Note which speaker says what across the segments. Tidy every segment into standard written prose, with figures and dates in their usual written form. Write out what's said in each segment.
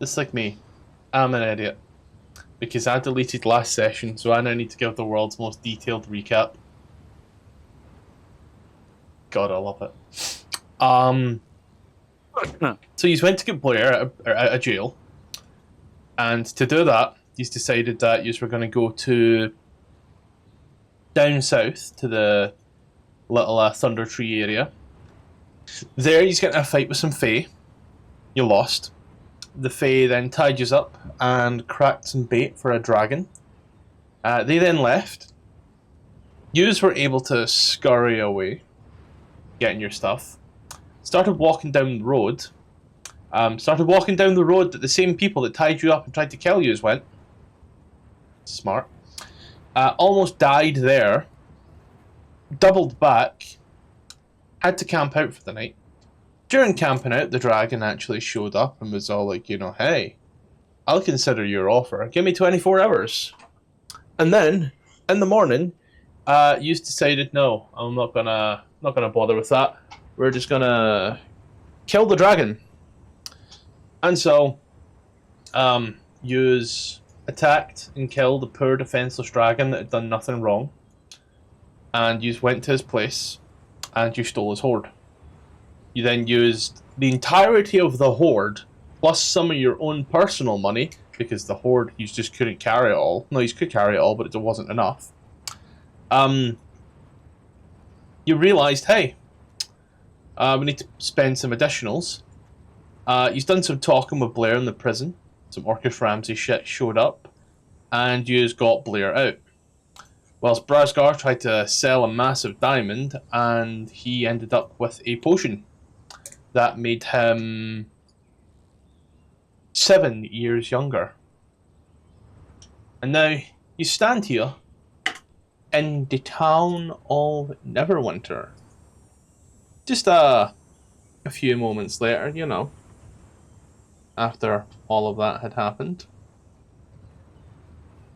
Speaker 1: It's like me. I'm an idiot. Because I deleted last session, so I now need to give the world's most detailed recap. God, I love it. So he's went to get Blare out of jail. And to do that, he's decided that you were going to go to down south to the little Thunder Tree area. There he's getting a fight with some Fae. You lost. The Fae then tied you up and cracked some bait for a dragon. They then left. Yous were able to scurry away, getting your stuff. Started walking down the road. That the same people that tied you up and tried to kill you went. Smart. Almost died there. Doubled back. Had to camp out for the night. During camping out, the dragon actually showed up and was all like, hey, I'll consider your offer. Give me 24 hours. And then, in the morning, you decided, no, I'm not gonna bother with that. We're just gonna kill the dragon. And so, yous attacked and killed the poor defenseless dragon that had done nothing wrong. And yous went to his place, and you stole his hoard. You then used the entirety of the hoard, plus some of your own personal money, because the hoard, you just couldn't carry it all. No, you could carry it all, but it wasn't enough. You realised, hey, we need to spend some additionals. You've done some talking with Blare in the prison. Some Orcish Ramsey shit showed up, and you got Blare out. Whilst Brazgar tried to sell a massive diamond, and he ended up with a potion that made him 7 years younger. And now you stand here in the town of Neverwinter. Just a few moments later, after all of that had happened.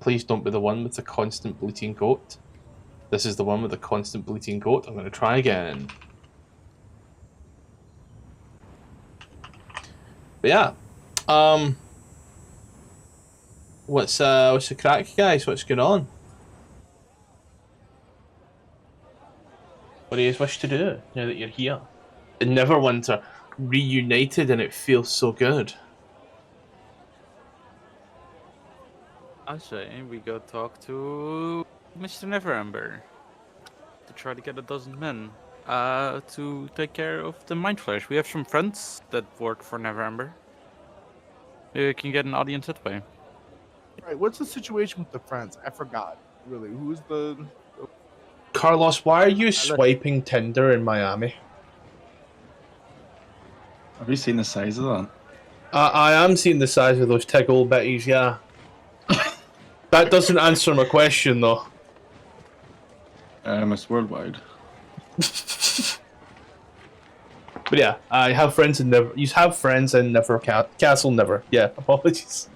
Speaker 1: Please don't be the one with the constant bleating goat. This is the one with the constant bleating goat. I'm going to try again. But yeah, what's the crack, guys? What's going on? What do you wish to do now that you're here? In Neverwinter, reunited, and it feels so good.
Speaker 2: I say we go talk to Mr. Neverember to try to get a dozen men to take care of the Mind Flash. We have some friends that work for Neverember. Maybe we can get an audience that way.
Speaker 3: Right, what's the situation with the friends? I forgot. Really, who's the...
Speaker 1: Carlos, why are you swiping Tinder in Miami?
Speaker 4: Have you seen the size of that?
Speaker 1: I am seeing the size of those tickle bitties, yeah. That doesn't answer my question, though.
Speaker 4: It's worldwide.
Speaker 1: But yeah, I have friends in Never. You have friends in Never Castle Never. Yeah, apologies.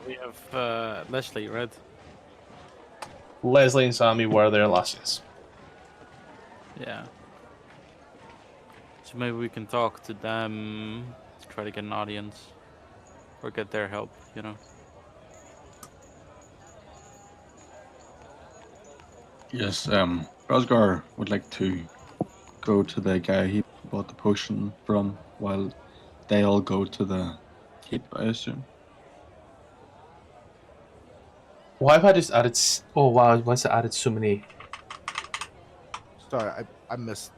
Speaker 2: We have Leslie, right?
Speaker 1: Leslie and Sammy were there last year.
Speaker 2: Yeah. So maybe we can talk to them to try to get an audience or get their help,
Speaker 4: Yes, Rosgar would like to go to the guy he bought the potion from while they all go to the keep, I assume.
Speaker 1: Why have I just added... Oh wow, once I added so many...
Speaker 3: Sorry, I missed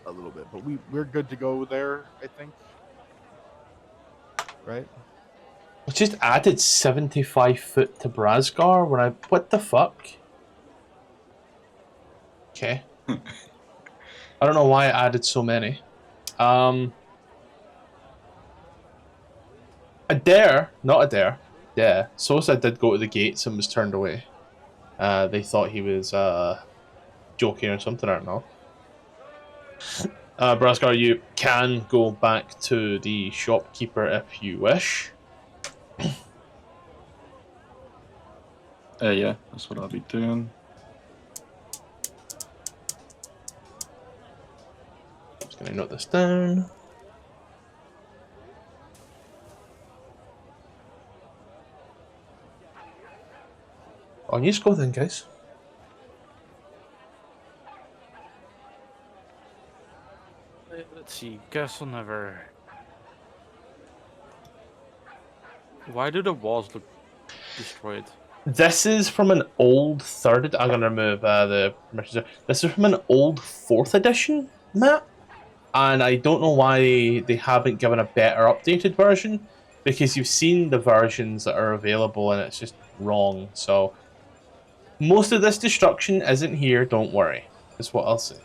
Speaker 3: a little bit, but we're good to go there, I think. Right?
Speaker 1: I just added 75 foot to Brazgar when I... What the fuck? Okay. I don't know why I added so many. A dare, not a dare. Yeah, Sosa did go to the gates and was turned away. They thought he was joking or something, I don't know. Brazgar, you can go back to the shopkeeper if you wish.
Speaker 4: Yeah, that's what I'll be doing.
Speaker 1: Just gonna note this down. On you go then, guys.
Speaker 2: Let's see, Castle Never. Why do the walls look destroyed?
Speaker 1: This is from an old third. I'm gonna remove the permissions. This is from an old 4th edition map, and I don't know why they haven't given a better updated version. Because you've seen the versions that are available, and it's just wrong. So most of this destruction isn't here. Don't worry. That's what I'll say.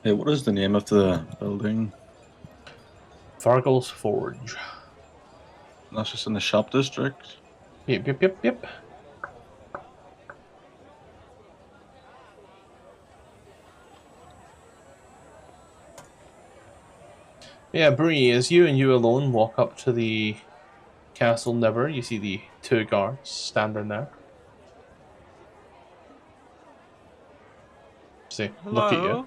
Speaker 4: Hey, what is the name of the building?
Speaker 1: Vargol's Forge.
Speaker 4: That's just in the shop district.
Speaker 1: Yep. Yeah, Bree, as you and you alone walk up to the Castle Never, you see the 2 guards standing there. See, look at you.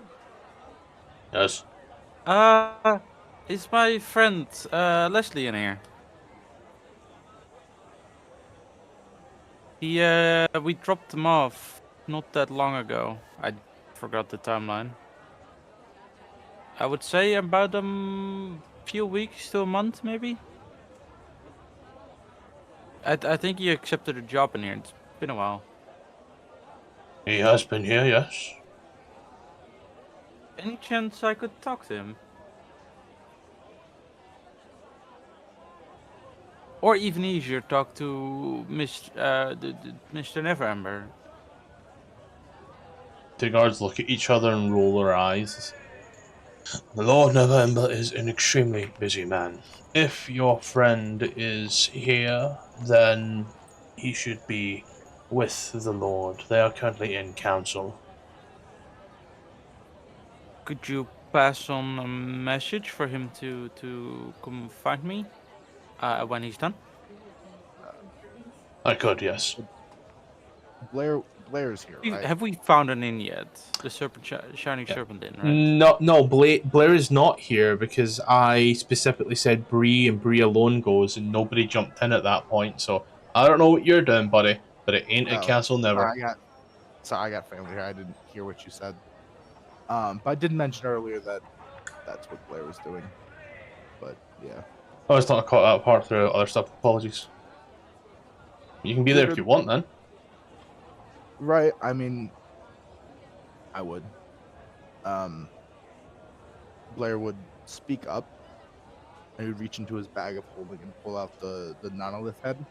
Speaker 1: Yes.
Speaker 2: Is my friend Leslie in here? We dropped him off not that long ago. I forgot the timeline. I would say about a few weeks to a month, maybe. I think he accepted a job in here. It's been a while.
Speaker 1: He has been here, yes.
Speaker 2: Any chance I could talk to him? Or even easier, talk to Mr. Neverember.
Speaker 1: The guards look at each other and roll their eyes. The Lord November is an extremely busy man. If your friend is here, then he should be with the Lord. They are currently in council.
Speaker 2: Could you pass on a message for him to come find me when he's done?
Speaker 1: I could, yes.
Speaker 3: Blair's here, right?
Speaker 2: Have we found an inn yet? The Shining Serpent Inn, right?
Speaker 1: No, Blair is not here because I specifically said Bree and Bree alone goes, and nobody jumped in at that point. So I don't know what you're doing, buddy, but it ain't a Castle Never.
Speaker 3: I got family here. I didn't hear what you said. But I did mention earlier that that's what Blair was doing. But yeah.
Speaker 1: I was not caught that part through other stuff. Apologies. You can be there if you want, then.
Speaker 3: Right. I mean, I would. Blair would speak up, and he would reach into his bag of holding and pull out the monolith head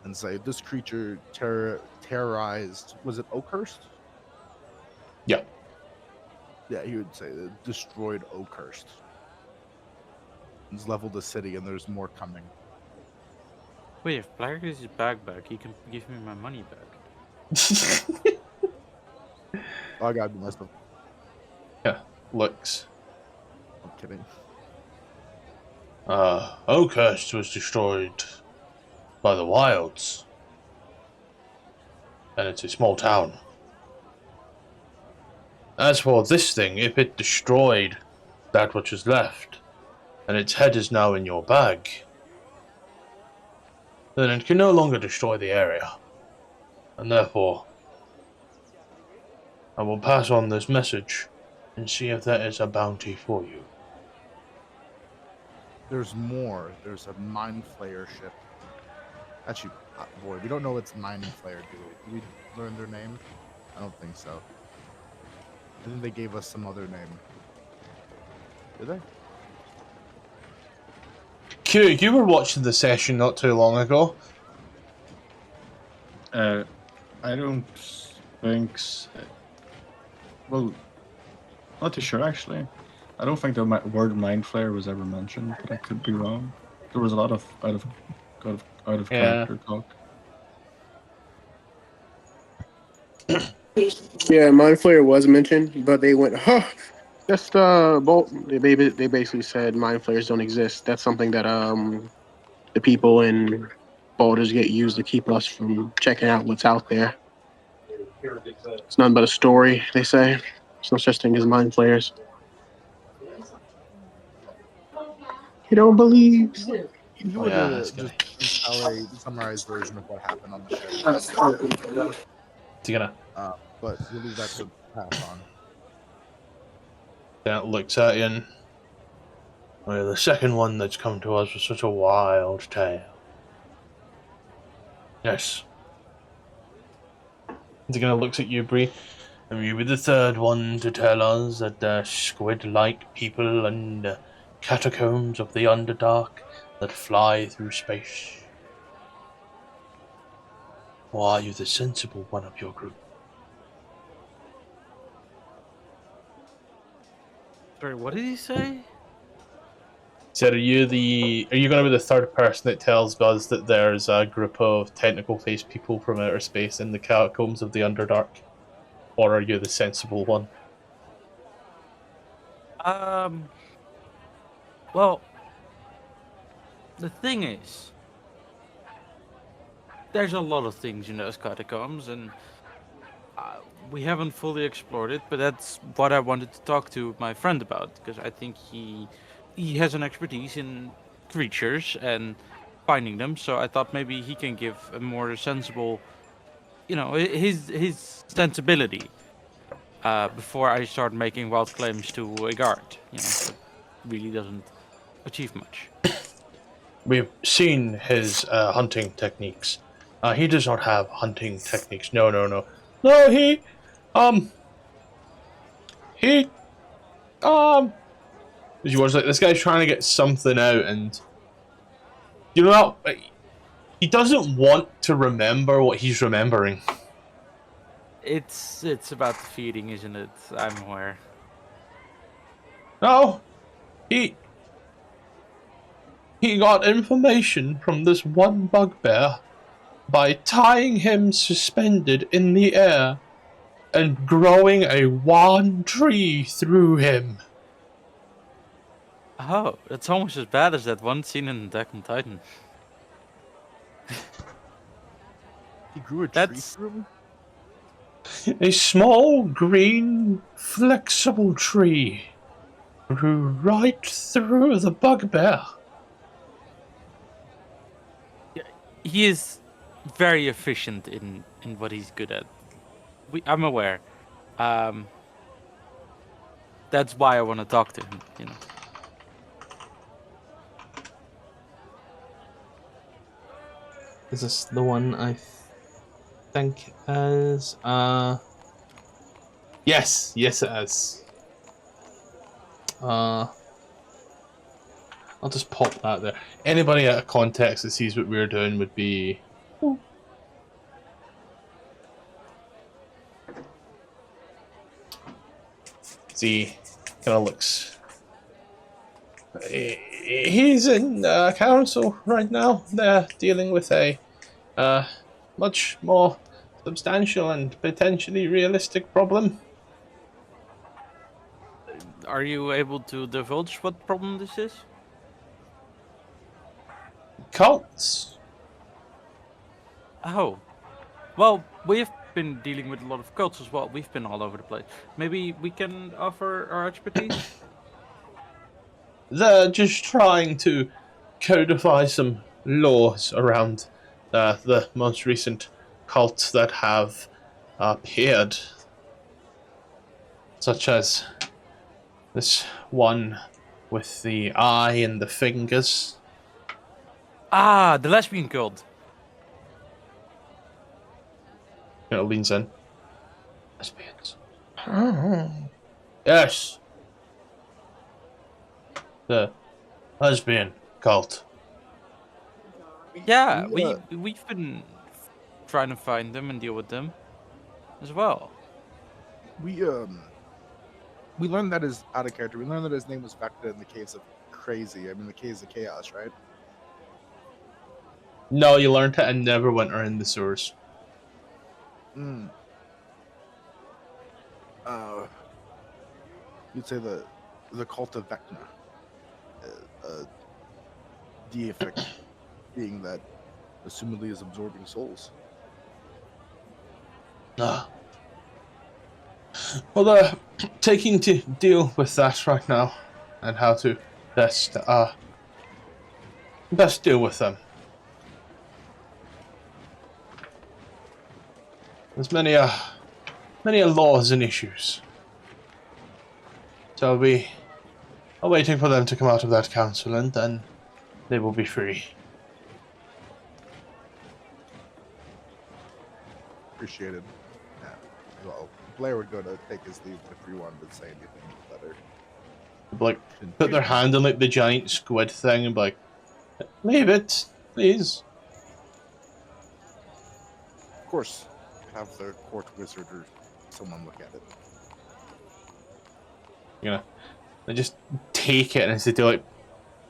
Speaker 3: and say, "This creature terrorized. Was it Oakhurst?"
Speaker 1: Yeah.
Speaker 3: Yeah, he would say it destroyed Oakhurst. It's leveled the city, and there's more coming.
Speaker 2: Wait, if Blair gets his bag back, he can give me my money back.
Speaker 3: Oh, I gotta be nice, but
Speaker 1: Yeah, looks.
Speaker 3: I'm kidding.
Speaker 1: Oakhurst was destroyed by the wilds. And it's a small town. As for this thing, if it destroyed that which is left, and its head is now in your bag, then it can no longer destroy the area. And therefore, I will pass on this message and see if there is a bounty for you.
Speaker 3: There's more. There's a mind flayer ship. Actually, boy, we don't know what's mining flayer, do we? Did we learn their name? I don't think so. I think they gave us some other name. Did they?
Speaker 1: Q, you were watching the session not too long ago.
Speaker 4: I don't think. Well, not too sure actually. I don't think the word mind flare was ever mentioned, but I could be wrong. There was a lot of out of character talk.
Speaker 5: Yeah, mind flare was mentioned, but they went, huh? Just bolt. They basically said mind flares don't exist. That's something that the people in Baldur's Gate use to keep us from checking out what's out there. It's nothing but a story, they say. There's no such thing as mind flares. You don't believe?
Speaker 3: You
Speaker 1: Oh,
Speaker 3: would
Speaker 1: yeah, that's good.
Speaker 3: just tell a summarized version of what happened on the ship.
Speaker 1: Is he gonna?
Speaker 3: But we'll leave that to pass on.
Speaker 1: Then it looks at you and. Well, the second one that's come to us was such a wild tale. Yes. Is he gonna look at you, Bree? And you be the third one to tell us that there are squid-like people and catacombs of the Underdark that fly through space. Or are you the sensible one of your group?
Speaker 2: Sorry, what did he say?
Speaker 1: Said, are you going to be the third person that tells us that there's a group of tentacle-faced people from outer space in the catacombs of the Underdark? Or are you the sensible one?
Speaker 2: Well, the thing is, there's a lot of things in those catacombs, and we haven't fully explored it, but that's what I wanted to talk to my friend about, because I think he has an expertise in creatures and finding them, so I thought maybe he can give a more sensible, his sensibility before I start making wild claims to a guard, that really doesn't achieve much.
Speaker 1: We've seen his hunting techniques. He does not have hunting techniques. No. No, he was like, this guy's trying to get something out, and you know what? He doesn't want to remember what he's remembering.
Speaker 2: It's about the feeding, isn't it? I'm aware.
Speaker 1: No, he got information from this one bugbear by tying him suspended in the air and growing a wand tree through him.
Speaker 2: Oh, it's almost as bad as that one scene in Attack on Titan.
Speaker 3: He grew a tree
Speaker 2: That's-
Speaker 3: through him?
Speaker 1: A small, green, flexible tree grew right through the bugbear.
Speaker 2: He is very efficient in what he's good at. I'm aware. That's why I want to talk to him.
Speaker 1: Is this the one I think is? Yes, it is. I'll just pop that there. Anybody out of context that sees what we're doing would be. See, kind of looks. He's in council right now. They're dealing with a much more substantial and potentially realistic problem.
Speaker 2: Are you able to divulge what problem this is?
Speaker 1: Cults.
Speaker 2: Oh, well, we've been dealing with a lot of cults as well. We've been all over the place. Maybe we can offer our expertise.
Speaker 1: They're just trying to codify some laws around the most recent cults that have appeared, such as this one with the eye and the fingers.
Speaker 2: Ah, the lesbian cult.
Speaker 1: Leans in. Lesbians. Yes. The lesbian cult.
Speaker 2: Yeah, we've been trying to find them and deal with them as well.
Speaker 3: We learned that his out of character. We learned that his name was Vecna in the Caves of Crazy. I mean, the Caves of Chaos, right?
Speaker 1: No, you learned it in Neverwinter in the sewers.
Speaker 3: You'd say the cult of Vecna, deific being that assumedly is absorbing souls.
Speaker 1: Well, they're taking to deal with that right now, and how to best Best deal with them. There's many laws and issues. So I'll be waiting for them to come out of that council, and then they will be free.
Speaker 3: Appreciated. Yeah. Well, Blair would go to take his leave if you wanted to say anything better.
Speaker 1: Like, put their hand on like the giant squid thing and be like, leave it, please.
Speaker 3: Of course, have the court wizard or someone look at it.
Speaker 1: You know, they just take it and instead they like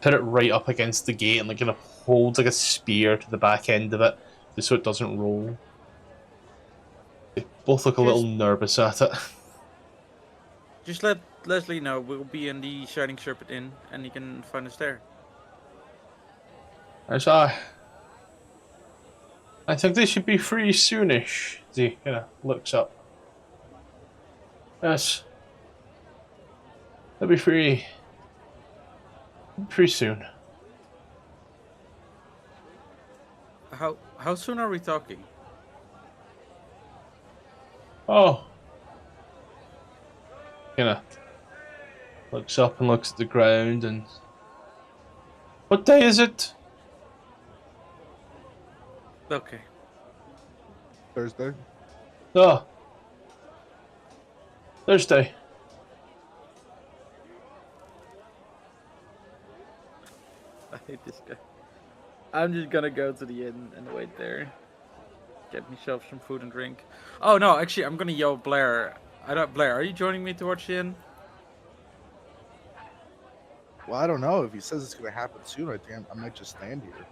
Speaker 1: put it right up against the gate and like kind of hold like a spear to the back end of it just so it doesn't roll. They both look a little nervous at it.
Speaker 2: Just let Leslie know we'll be in the Shining Serpent Inn, and he can find us there.
Speaker 1: I think they should be free soonish. He kind of looks up. Yes. They'll be free pretty soon.
Speaker 2: How soon are we talking?
Speaker 1: Oh. Kinda looks up and looks at the ground and... What day is it?
Speaker 2: Okay.
Speaker 3: Thursday?
Speaker 1: Oh. Thursday.
Speaker 2: I hate this guy. I'm just gonna go to the inn and wait there. Get myself some food and drink. Oh no, actually I'm gonna yell Blair. Blair, are you joining me towards the inn?
Speaker 3: Well, I don't know. If he says it's going to happen soon, I think I might just stand here.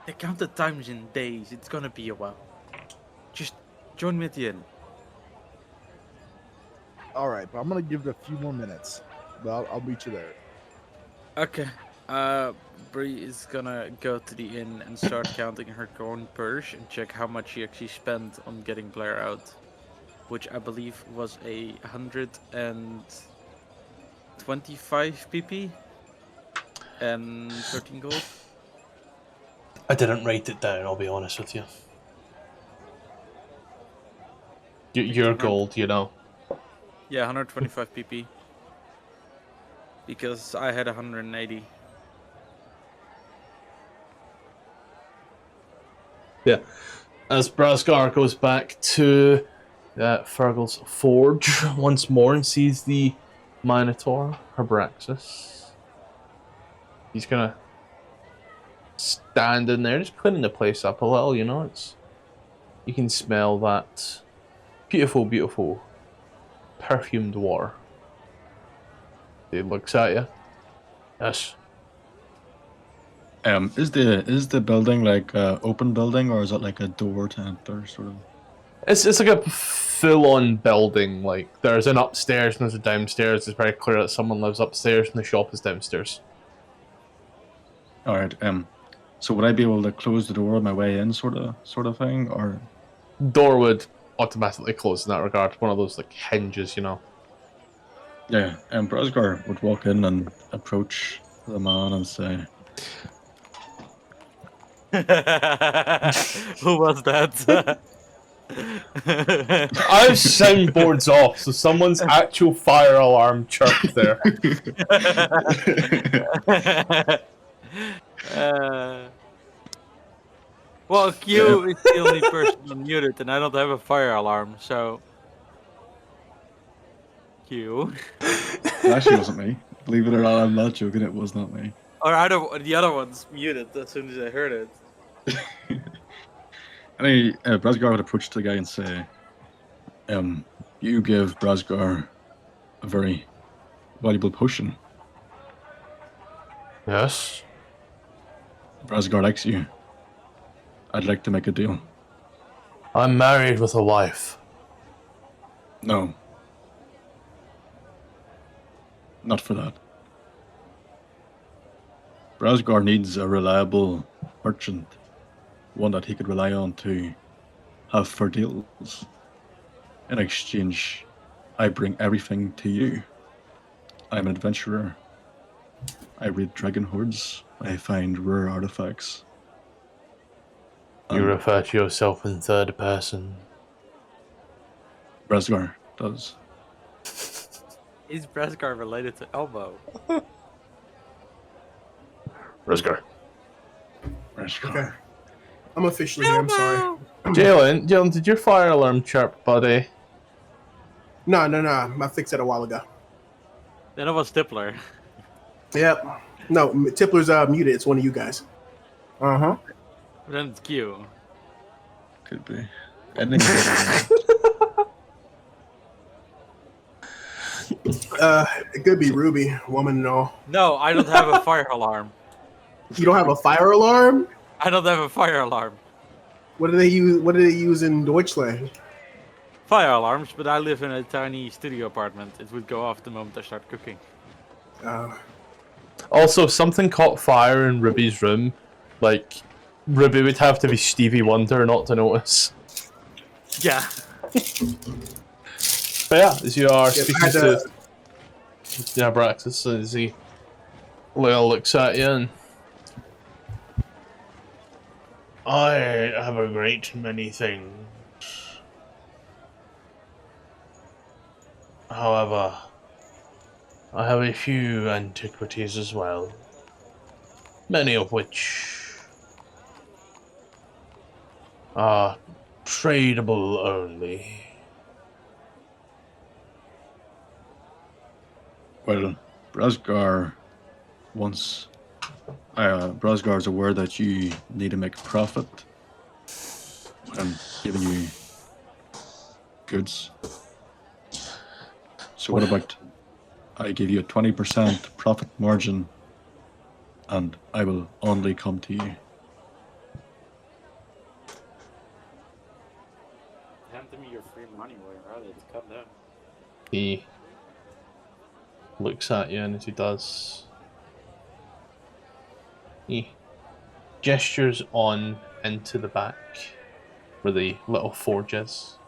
Speaker 2: They count the times in days. It's gonna be a while. Just join me at the inn.
Speaker 3: All right, but I'm going to give it a few more minutes. But I'll meet you there.
Speaker 2: Okay. Bree is gonna go to the inn and start counting her own purse and check how much she actually spent on getting Blare out, which I believe was 125 PP and 13 gold.
Speaker 1: I didn't write it down, I'll be honest with you. Your gold, you know.
Speaker 2: Yeah, 125 PP. Because I had 180.
Speaker 1: Yeah. As Brasgar goes back to Fergal's forge once more and sees the Minotaur, Herbraxis. He's gonna stand in there, just cleaning the place up a little, you know. You can smell that beautiful, beautiful perfumed water. He looks at you. Yes.
Speaker 4: Is the building like a open building, or is it like a door to enter sort of?
Speaker 1: It's like a full-on building. Like there's an upstairs and there's a downstairs. It's very clear that someone lives upstairs and the shop is downstairs.
Speaker 4: All right. So would I be able to close the door on my way in, sort of thing, or?
Speaker 1: Door would automatically close in that regard. One of those like hinges, you know.
Speaker 4: Yeah. Brasgar would walk in and approach the man and say,
Speaker 2: Who was that?
Speaker 1: I have soundboards off, so someone's actual fire alarm chirped there.
Speaker 2: Well, Q is the only person unmuted, and I don't have a fire alarm, so. Q.
Speaker 4: It actually wasn't me. Believe it or not, I'm not joking. It was not me.
Speaker 2: Or the other one's muted as soon as I heard it.
Speaker 4: Brasgar would approach the guy and say, you give Brasgar a very valuable potion.
Speaker 1: Yes.
Speaker 4: Brasgar likes you. I'd like to make a deal.
Speaker 1: I'm married with a wife.
Speaker 4: No. Not for that. Brasgar needs a reliable merchant, one that he could rely on to have for deals. In exchange, I bring everything to you. I'm an adventurer. I read Dragon Hordes. I find rare artifacts.
Speaker 1: You refer to yourself in third person.
Speaker 4: Bresgar does.
Speaker 2: Is Bresgar related to Elbow?
Speaker 1: Rosgar.
Speaker 4: Bresgar.
Speaker 6: Okay. I'm officially here. I'm sorry.
Speaker 1: Jalen, did your fire alarm chirp, buddy?
Speaker 6: No. I fixed it a while ago.
Speaker 2: Then it was Tippler.
Speaker 6: Yep. No, Tippler's muted. It's one of you guys. Uh-huh.
Speaker 2: Then it's Q.
Speaker 4: Could be. And then
Speaker 6: It could be Ruby, woman and all.
Speaker 2: No, I don't have a fire alarm.
Speaker 6: You don't have a fire alarm?
Speaker 2: I don't have a fire alarm.
Speaker 6: What do they use? What do they use in Deutschland?
Speaker 2: Fire alarms, but I live in a tiny studio apartment. It would go off the moment I start cooking.
Speaker 1: Also, something caught fire in Ruby's room. Like, Ruby would have to be Stevie Wonder not to notice.
Speaker 2: Yeah.
Speaker 1: But yeah, as you are
Speaker 6: If I
Speaker 1: speaking
Speaker 6: had
Speaker 1: to Abraxas, as he looks at you and... I have a great many things. However, I have a few antiquities as well. Many of which are tradable only.
Speaker 4: well, Bresgar once Bresgar is aware that you need to make a profit and giving you goods. So what about I give you a 20% profit margin and I will only come to you.
Speaker 2: Hand me your free money while you're at it. Calm down.
Speaker 1: He looks at you, and as he does, he gestures on into the back where the little forge is.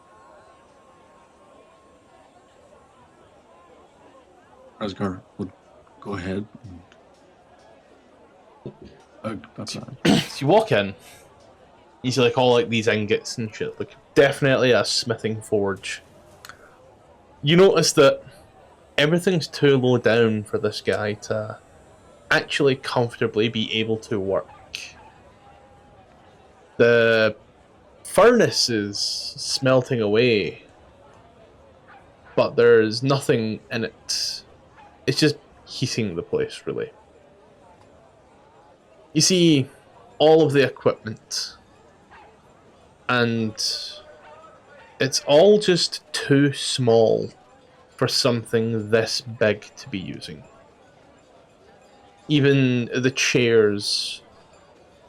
Speaker 4: Bresgar would go ahead and that's it.
Speaker 1: So you walk in, you see like all like these ingots and shit, like definitely a smithing forge. You notice that everything's too low down for this guy to actually comfortably be able to work. The furnace is smelting away, but there's nothing in it. It's just heating the place, really. You see all of the equipment, and it's all just too small for something this big to be using. Even the chairs,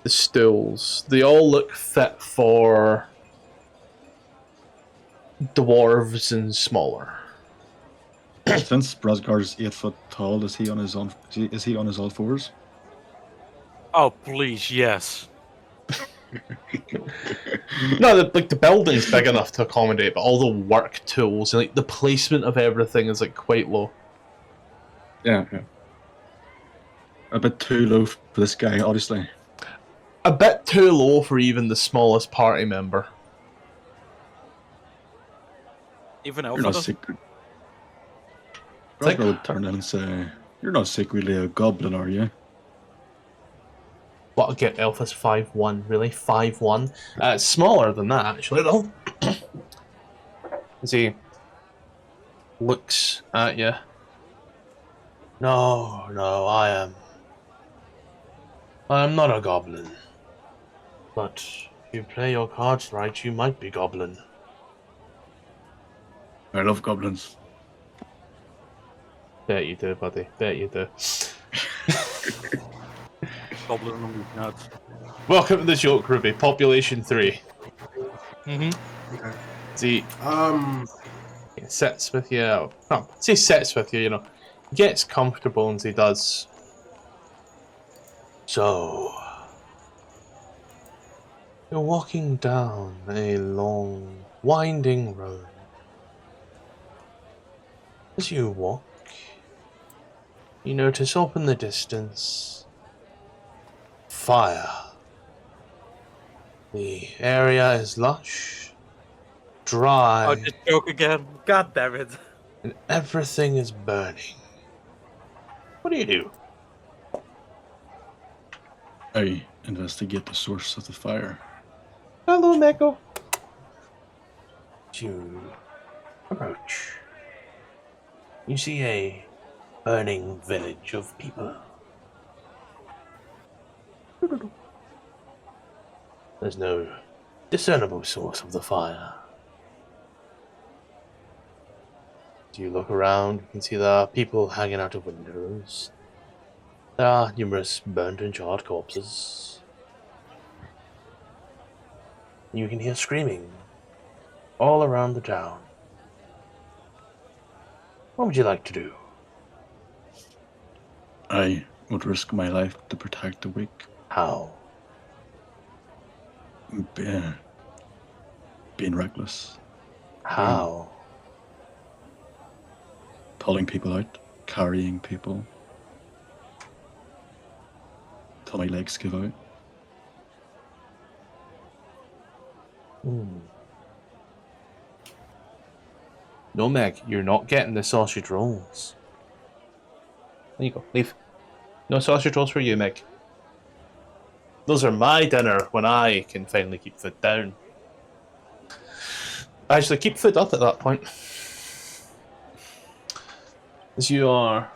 Speaker 1: the stools, they all look fit for dwarves and smaller.
Speaker 4: Since Bresgar's 8 foot tall, is he on his own? Is he on his all fours?
Speaker 2: Oh, please, yes.
Speaker 1: No, the building's big enough to accommodate, but all the work tools and like the placement of everything is like quite low.
Speaker 4: Yeah. A bit too low for this guy, obviously.
Speaker 1: A bit too low for even the smallest party member.
Speaker 2: Even
Speaker 4: You're
Speaker 2: Alpha
Speaker 4: not
Speaker 2: doesn't.
Speaker 4: secret.
Speaker 1: Think-
Speaker 4: Bresgar would turn in and say, "You're not secretly a goblin, are you?"
Speaker 1: What, get Alpha's 5'1", really? 5'1"? It's smaller than that, actually, though. As he looks at you. No, I am not a goblin. But if you play your cards right, you might be goblin.
Speaker 4: I love goblins.
Speaker 1: Bet you do, buddy. Bet you do.
Speaker 2: Goblin on these nuts.
Speaker 1: Welcome to the joke, Ruby. Population 3.
Speaker 2: Mm-hmm.
Speaker 1: See,
Speaker 6: Okay.
Speaker 1: he sits with you. No, say sits with you, you know. Gets comfortable as he does. So, you're walking down a long, winding road. You notice off in the distance fire. The area is lush, dry,
Speaker 2: Oh, just joke again. God damn it.
Speaker 1: and everything is burning. What do?
Speaker 4: I investigate the source of the fire.
Speaker 1: Hello, Meko. You approach. You see a burning village of people. There's no discernible source of the fire. Do you look around? You can see there are people hanging out of windows. There are numerous burnt and charred corpses. You can hear screaming all around the town. What would you like to do?
Speaker 4: I would risk my life to protect the weak.
Speaker 1: How?
Speaker 4: Being reckless.
Speaker 1: How?
Speaker 4: Pulling people out. Carrying people. Till my legs give out.
Speaker 1: No, Meg, you're not getting the sausage rolls. There you go, leave. No sausage rolls for you, Meg. Those are my dinner when I can finally keep food down. Actually, keep food up at that point. As you are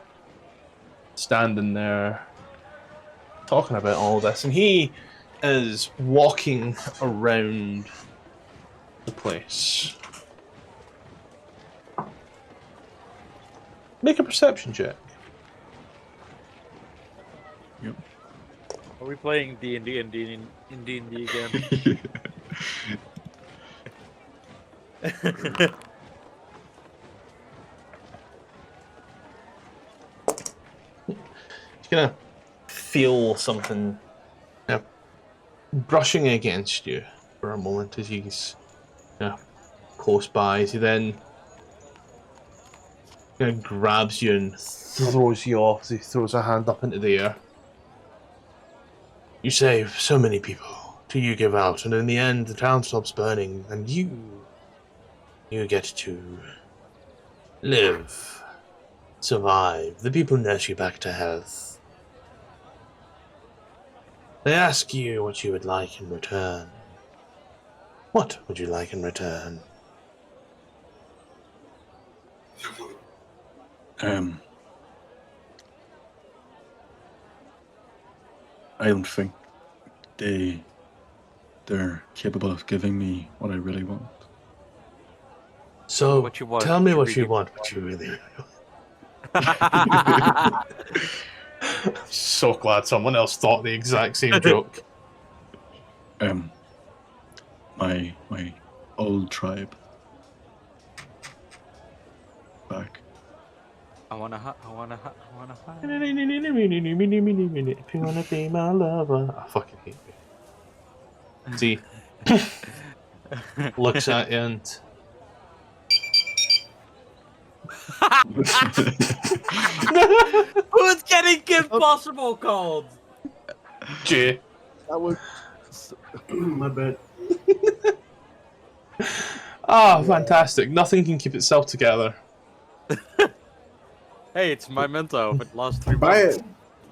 Speaker 1: standing there talking about all this, and he is walking around the place. Make a perception check.
Speaker 4: Yep.
Speaker 2: Are we playing D&D and D&D again?
Speaker 1: You're gonna feel something brushing against you for a moment as he's close by. As he then grabs you and throws you off as he throws a hand up into the air. You save so many people till you give out, and in the end the town stops burning, and you get to live, survive. The people nurse you back to health. They ask you what you would like in return. What would you like in return?
Speaker 4: I don't think they're capable of giving me what I really want.
Speaker 1: So,
Speaker 2: What you want,
Speaker 1: tell me
Speaker 2: what
Speaker 1: what
Speaker 2: you
Speaker 1: you want, what you really So glad someone else thought the exact same joke.
Speaker 4: My old tribe. Back.
Speaker 2: I wanna hug.
Speaker 1: If you wanna be my lover. I fucking hate you. See? Looks at you and...
Speaker 2: Who's getting Impossible called?
Speaker 1: Jay.
Speaker 3: That was
Speaker 6: My bad.
Speaker 1: Ah, fantastic. Nothing can keep itself together.
Speaker 2: Hey, it's my mento for the last 3 months.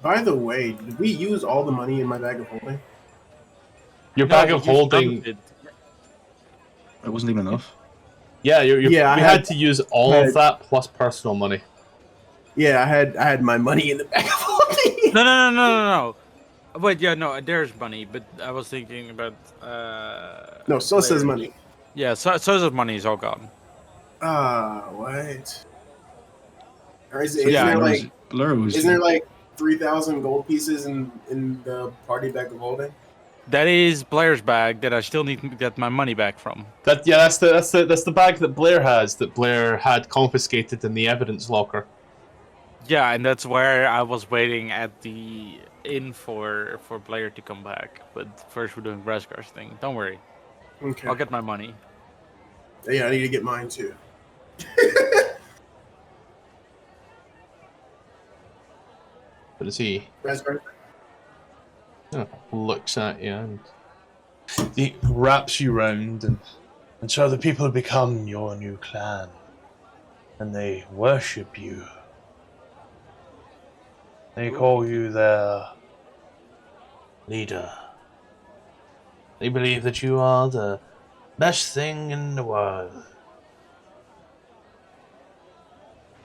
Speaker 6: By the way, did we use all the money in my bag of holding?
Speaker 1: Your
Speaker 2: No,
Speaker 1: bag
Speaker 2: we
Speaker 1: of
Speaker 2: used none
Speaker 1: holding...
Speaker 2: of it.
Speaker 4: It wasn't even enough.
Speaker 1: Yeah,
Speaker 6: Yeah,
Speaker 1: we
Speaker 6: I
Speaker 1: had
Speaker 6: had-
Speaker 1: to use all of that plus personal money.
Speaker 6: Yeah, I had my money in the bag of holding.
Speaker 2: No. Wait, yeah, no, there's money, but I was thinking about.
Speaker 6: No, so says
Speaker 2: Blare.
Speaker 6: money.
Speaker 2: Yeah, Sosa's money is all gone.
Speaker 6: What? Or
Speaker 2: So, yeah,
Speaker 4: Blare was
Speaker 6: isn't there like 3,000 gold pieces in the party bag of holding?
Speaker 2: That is Blair's bag that I still need to get my money back from.
Speaker 1: That's the bag that Blair has, that Blair had confiscated in the evidence locker.
Speaker 2: Yeah, and that's where I was waiting at the inn for Blair to come back. But first we're doing Brasgar's thing. Don't worry.
Speaker 6: Okay.
Speaker 2: I'll get my money.
Speaker 6: Yeah, I need to get mine too.
Speaker 1: But as he looks at you and he wraps you round, and so the people have become your new clan, and they worship you. They call you their leader. They believe that you are the best thing in the world.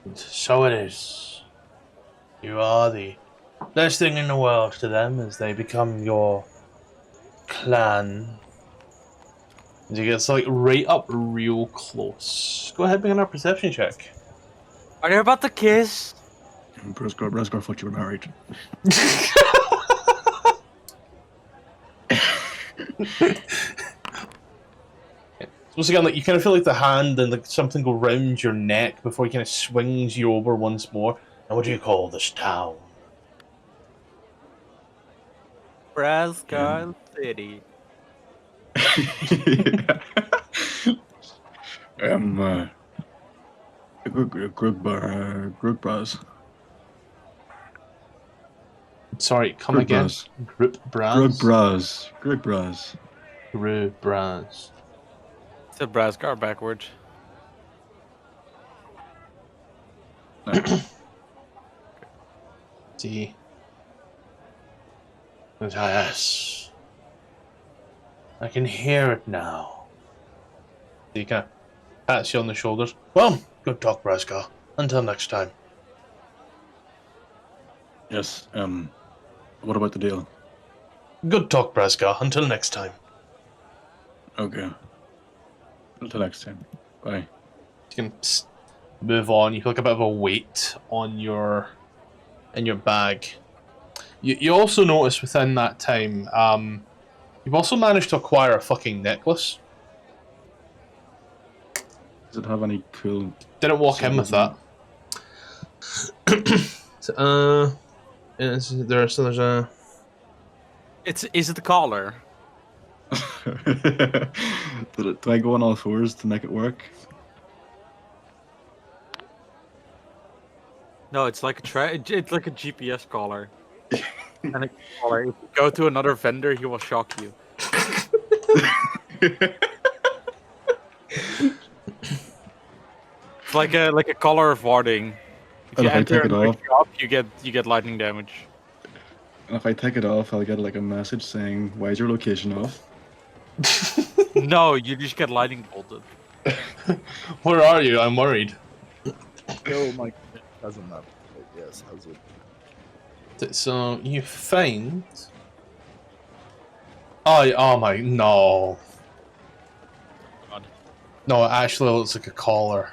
Speaker 1: And so it is. You are the best thing in the world to them as they become your clan. And he gets like right up real close. Go ahead and make another perception check.
Speaker 2: Are they about to kiss?
Speaker 4: Brazgar thought you were married.
Speaker 1: Once again, like you kind of feel like the hand and like something go round your neck before he kind of swings you over once more. And what do you call this town?
Speaker 2: Brazgar City.
Speaker 4: Grugbraz.
Speaker 1: Sorry, come again.
Speaker 4: Grugbraz.
Speaker 1: Grugbraz.
Speaker 2: It's a Brazgar backwards.
Speaker 1: No. See. Yes. I can hear it now. He kind of pats you on the shoulders. Well, good talk, Brazgar. Until next time.
Speaker 4: Yes, what about the deal?
Speaker 1: Good talk, Brazgar. Until next time.
Speaker 4: Okay. Until next time. Bye.
Speaker 1: You can move on. You feel like a bit of a weight on your bag. You also notice within that time, you've also managed to acquire a fucking necklace.
Speaker 4: Does it have any cool...
Speaker 1: Didn't walk in with that. There's a...
Speaker 2: Is it the collar?
Speaker 4: Do I go on all fours to make it work?
Speaker 2: No, it's like it's like a GPS collar. And a collar. If you go to another vendor, he will shock you. It's like a collar of warding. If
Speaker 4: And
Speaker 2: you
Speaker 4: if I
Speaker 2: enter
Speaker 4: take it
Speaker 2: a
Speaker 4: off-
Speaker 2: shop, you get lightning damage.
Speaker 4: And if I take it off, I'll get like a message saying, "Why is your location off?"
Speaker 2: No, you just get lightning bolted.
Speaker 1: Where are you? I'm worried.
Speaker 3: Kill my cousin up. Yes, how's it?
Speaker 1: So you find... Oh my... No.
Speaker 2: God.
Speaker 1: No, it actually looks like a collar.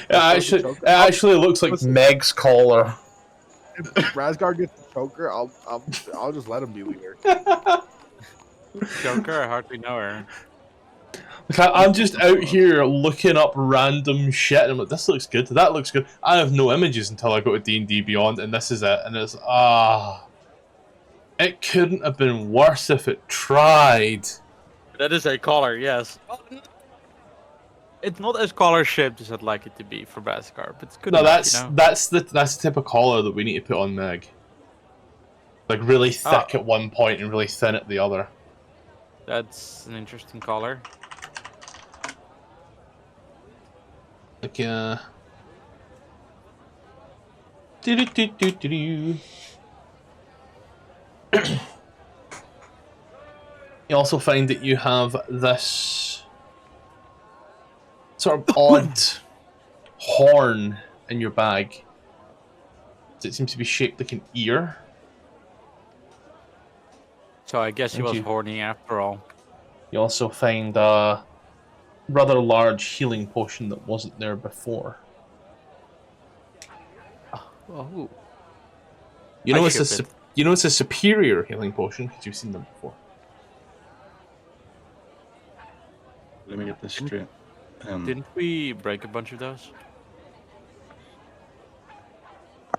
Speaker 1: It actually looks like Meg's collar.
Speaker 3: If Razgar gets the choker, I'll just let him be leader.
Speaker 2: Joker, I hardly know her.
Speaker 1: I'm just out here looking up random shit and I'm like, this looks good, that looks good. I have no images until I go to D&D Beyond and this is it. And it's, it couldn't have been worse if it tried.
Speaker 2: That is a collar, yes. It's not as collar shaped as I'd like it to be for Bhaskar, but it's good
Speaker 1: No,
Speaker 2: enough, you know?
Speaker 1: that's the type of collar that we need to put on Meg. Like really thick at one point and really thin at the other.
Speaker 2: That's an interesting collar.
Speaker 1: Like do-do-do-do-do-do. You also find that you have this sort of odd horn in your bag. It seems to be shaped like an ear.
Speaker 2: So I guess he was
Speaker 1: you.
Speaker 2: horny after all.
Speaker 1: You also find a rather large healing potion that wasn't there before.
Speaker 2: Oh.
Speaker 1: You know it's a superior healing potion because you've seen them before.
Speaker 4: Let me get this straight.
Speaker 2: Didn't we break a bunch of those?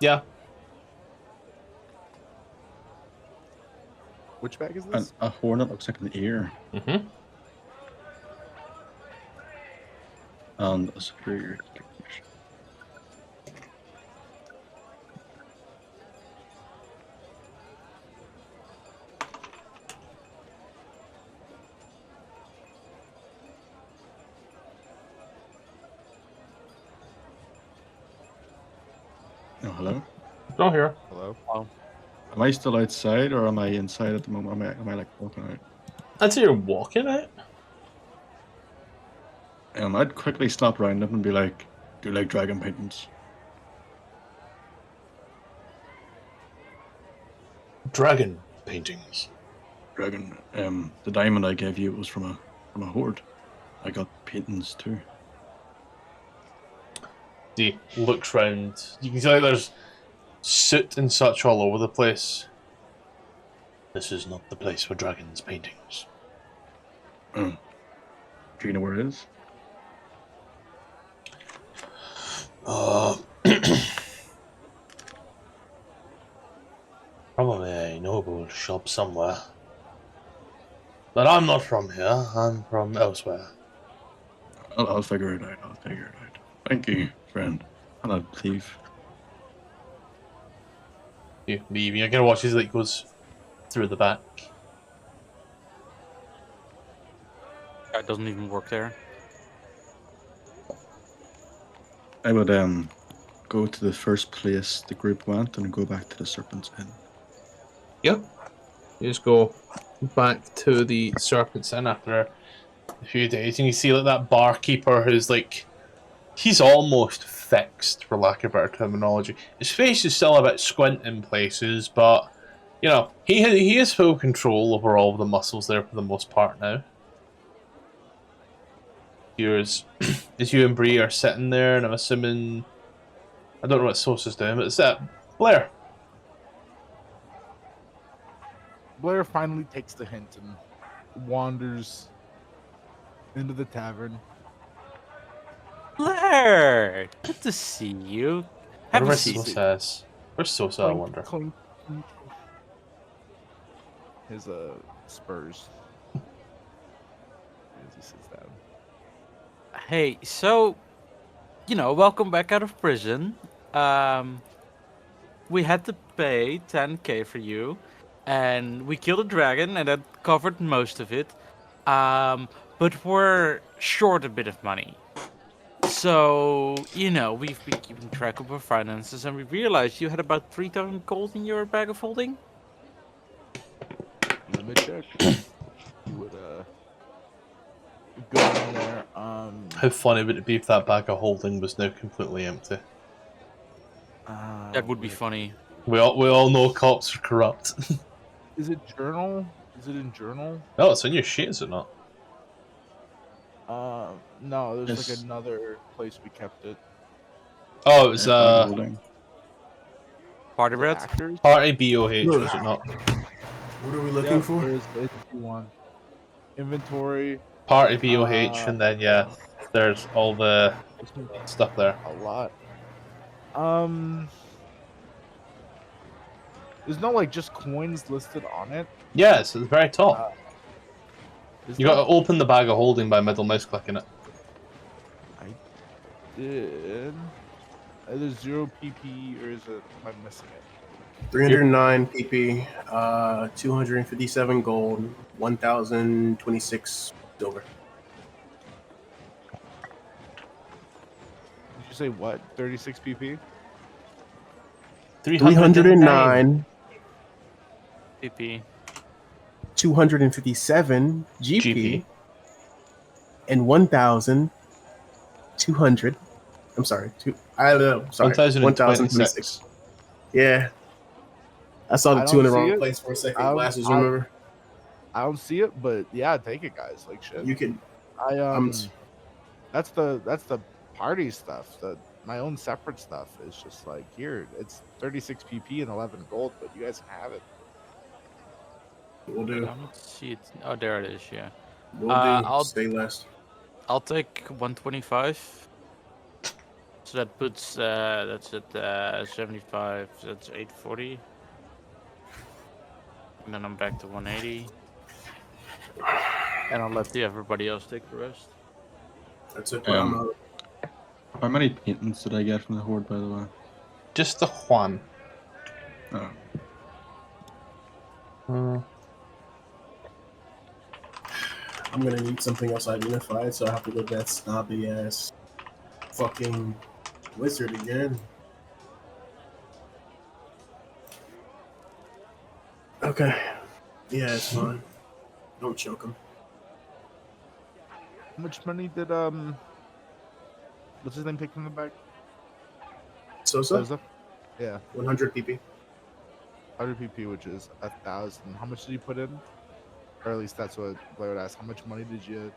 Speaker 1: Yeah.
Speaker 3: Which bag is this?
Speaker 4: A horn that looks like an ear.
Speaker 1: Mm-hmm.
Speaker 4: And a superior. Oh, hello.
Speaker 1: Go here.
Speaker 3: Hello.
Speaker 4: Am I still outside or am I inside at the moment? Am I like walking out?
Speaker 1: I'd say you're walking out.
Speaker 4: I'd quickly stop round them and be like, "Do you like dragon paintings?"
Speaker 1: Dragon paintings.
Speaker 4: Dragon. The diamond I gave you was from a horde. I got paintings too.
Speaker 1: He looks round. You can see like there's soot and such all over the place. This is not the place for dragons paintings.
Speaker 4: Oh. Do you know where it is?
Speaker 1: Probably a noble shop somewhere. But I'm not from here. I'm from elsewhere.
Speaker 4: I'll figure it out. Thank you, friend. And I'll leave.
Speaker 1: You leave. You're gonna watch as it goes through the back.
Speaker 2: It doesn't even work there.
Speaker 4: I would go to the first place the group went and go back to the Serpent's Inn.
Speaker 1: Yep. You just go back to the Serpent's Inn after a few days, and you see like that barkeeper who's like, he's almost fixed, for lack of better terminology. His face is still a bit squint in places, but you know he has full control over all of the muscles there for the most part now. Yours, as you and Bree are sitting there, and I'm assuming, I don't know what Sauce is doing, but it's that Blare.
Speaker 3: Blair finally takes the hint and wanders into the tavern.
Speaker 2: Blair, good to see you. Have a
Speaker 1: Where's
Speaker 2: seat.
Speaker 1: Sosa? Where's Sosa, I
Speaker 3: Clink,
Speaker 1: wonder?
Speaker 3: clink, clink. His spurs. As he sits down.
Speaker 2: Hey, so, welcome back out of prison. We had to pay 10k for you, and we killed a dragon, and that covered most of it. But we're short a bit of money. So, we've been keeping track of our finances, and we realized you had about 3,000 gold in your bag of holding.
Speaker 3: Let me check. You would go in there.
Speaker 1: How funny would it be if that bag of holding was now completely empty?
Speaker 2: That would be funny.
Speaker 1: We all know cops are corrupt.
Speaker 3: Is it journal? Is it in journal?
Speaker 1: No, it's in your sheet, is it not?
Speaker 3: No, there's
Speaker 4: Yes.
Speaker 3: like another place we kept it.
Speaker 1: Oh, it was
Speaker 4: Holding.
Speaker 2: Party bread?
Speaker 3: Actors?
Speaker 1: Party BOH, was it not?
Speaker 6: What are we looking for?
Speaker 3: There's one. Inventory.
Speaker 1: Party BOH, and then yeah, there's all the stuff there.
Speaker 3: A lot. There's no like just coins listed on it.
Speaker 1: Yeah, it's at the very top.
Speaker 3: Is
Speaker 1: You got
Speaker 3: there-
Speaker 1: to open the bag of holding by middle mouse clicking it.
Speaker 3: I did. There's 0 PP, or is it? Am I missing it?
Speaker 6: 309 PP, 257 gold, 1,026 silver.
Speaker 3: Did you say what? 36 PP?
Speaker 6: 309,
Speaker 2: PP.
Speaker 6: 257 GP,
Speaker 1: GP.
Speaker 6: and 1,200. I'm sorry. I don't know. Sorry.
Speaker 1: 1,026.
Speaker 6: Yeah. I saw the
Speaker 3: I
Speaker 6: two in the
Speaker 3: don't see
Speaker 6: wrong
Speaker 3: it.
Speaker 6: place for a second.
Speaker 3: I-
Speaker 6: Glasses,
Speaker 3: I-
Speaker 6: remember?
Speaker 3: I don't see it, but yeah, take it, guys. Like shit.
Speaker 6: You can.
Speaker 3: I that's the party stuff. My own separate stuff is just like here. It's 36 PP and 11 gold, but you guys can have it.
Speaker 6: We'll
Speaker 2: I
Speaker 6: do.
Speaker 2: don't see it. Oh, there it is, yeah.
Speaker 6: We'll do.
Speaker 2: I'll-
Speaker 6: Stay last.
Speaker 2: I'll take 125. So that puts, that's at 75, so that's 840. And then I'm back to 180. And I'll let everybody else take the rest.
Speaker 6: That's it.
Speaker 4: How many paintings did I get from the horde, by the way?
Speaker 1: Just the Juan.
Speaker 4: Oh.
Speaker 6: I'm gonna need something else identified, so I have to go that snobby ass fucking wizard again. Okay. Yeah, it's fine. Don't choke him.
Speaker 3: How much money did what's his name take from the bag?
Speaker 6: Sosa?
Speaker 3: Sosa? Yeah,
Speaker 6: 100 PP.
Speaker 3: 100 PP, which is 1,000. How much did you put in? Or at least that's what Blair would ask. How much money did you?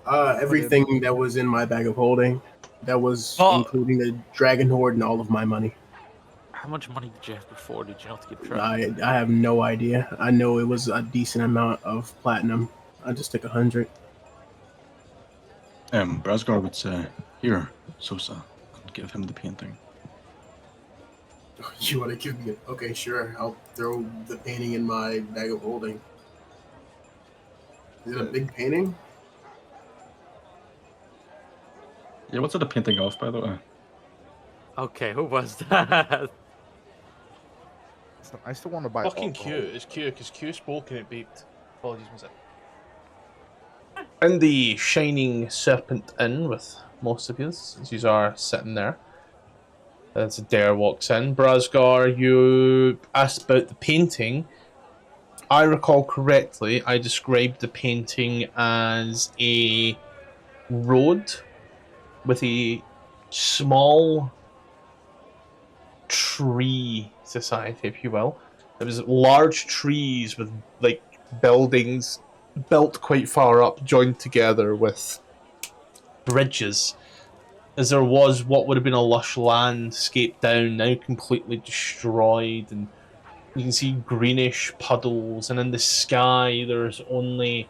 Speaker 6: Everything that was in my bag of holding. That was
Speaker 2: Oh.
Speaker 6: including the Dragon Horde and all of my money.
Speaker 2: How much money did you have before? Did you not keep track?
Speaker 6: I have no idea. I know it was a decent amount of platinum. I just took 100.
Speaker 4: Brasgar would say, "Here, Sosa, and give him the painting."
Speaker 6: You want to give me? Okay, sure. I'll throw the painting in my bag of holding. Is it a big painting?
Speaker 4: Yeah, what's it a painting of, by the way?
Speaker 2: Okay, who was that?
Speaker 3: I still want to buy
Speaker 1: Fucking
Speaker 3: alcohol.
Speaker 1: Q. It's Q, because Q spoke and it beeped. Apologies, was it? In the Shining Serpent Inn with most of you, since you are sitting there. As Dare walks in. Brasgar, you asked about the painting. I recall correctly, I described the painting as a road with a small tree society, if you will. There was large trees with like buildings built quite far up, joined together with bridges. As there was what would have been a lush landscape down, now completely destroyed, and you can see greenish puddles, and in the sky there's only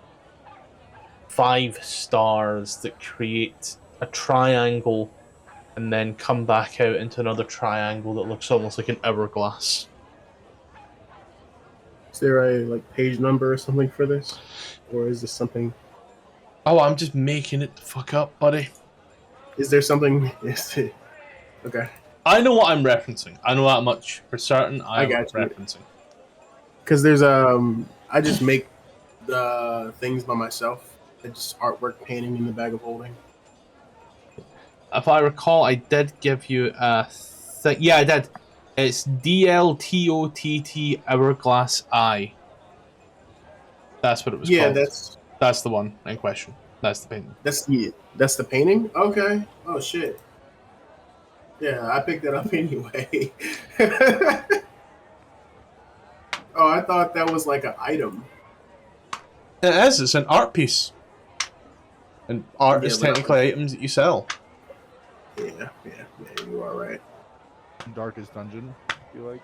Speaker 1: 5 stars that create a triangle and then come back out into another triangle that looks almost like an hourglass.
Speaker 6: Is there a page number or something for this, or is this something?
Speaker 1: Oh, I'm just making it the fuck up, buddy.
Speaker 6: Is there something? Is it, okay,
Speaker 1: I know what I'm referencing. I know that much for certain. I know what
Speaker 6: got
Speaker 1: I'm
Speaker 6: you.
Speaker 1: referencing.
Speaker 6: because there's I just make the things by myself. It's just artwork painting in the bag of holding.
Speaker 1: If I recall, I did give you a thing. Yeah, I did. It's DLTOTT Hourglass Eye. That's what it was
Speaker 6: Yeah,
Speaker 1: called. That's the one in question. That's the painting.
Speaker 6: that's the painting. Okay. Oh shit. Yeah, I picked that up anyway. Oh, I thought that was like an item.
Speaker 1: It is. It's an art piece. And art
Speaker 6: Yeah,
Speaker 1: is
Speaker 6: but
Speaker 1: technically items that you sell.
Speaker 6: Yeah, you are right.
Speaker 3: Darkest dungeon, I feel like.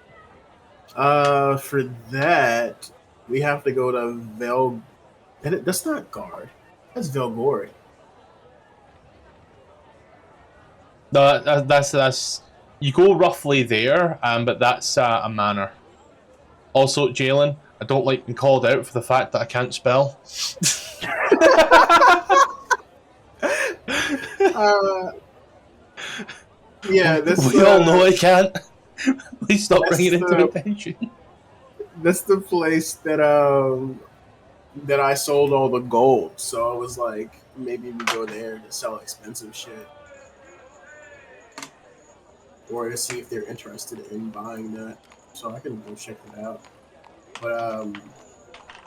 Speaker 6: For that, we have to go to Vel. That's not Guard. That's Velgori.
Speaker 1: No, that's you go roughly there, but that's a manor. Also, Jalen, I don't like being called out for the fact that I can't spell.
Speaker 6: Yeah, that's
Speaker 1: we all know I can't. Please stop bringing it to attention.
Speaker 6: That's the place that that I sold all the gold. So I was like, maybe we go there to sell expensive shit, or to see if they're interested in buying that. So I can go check it out. But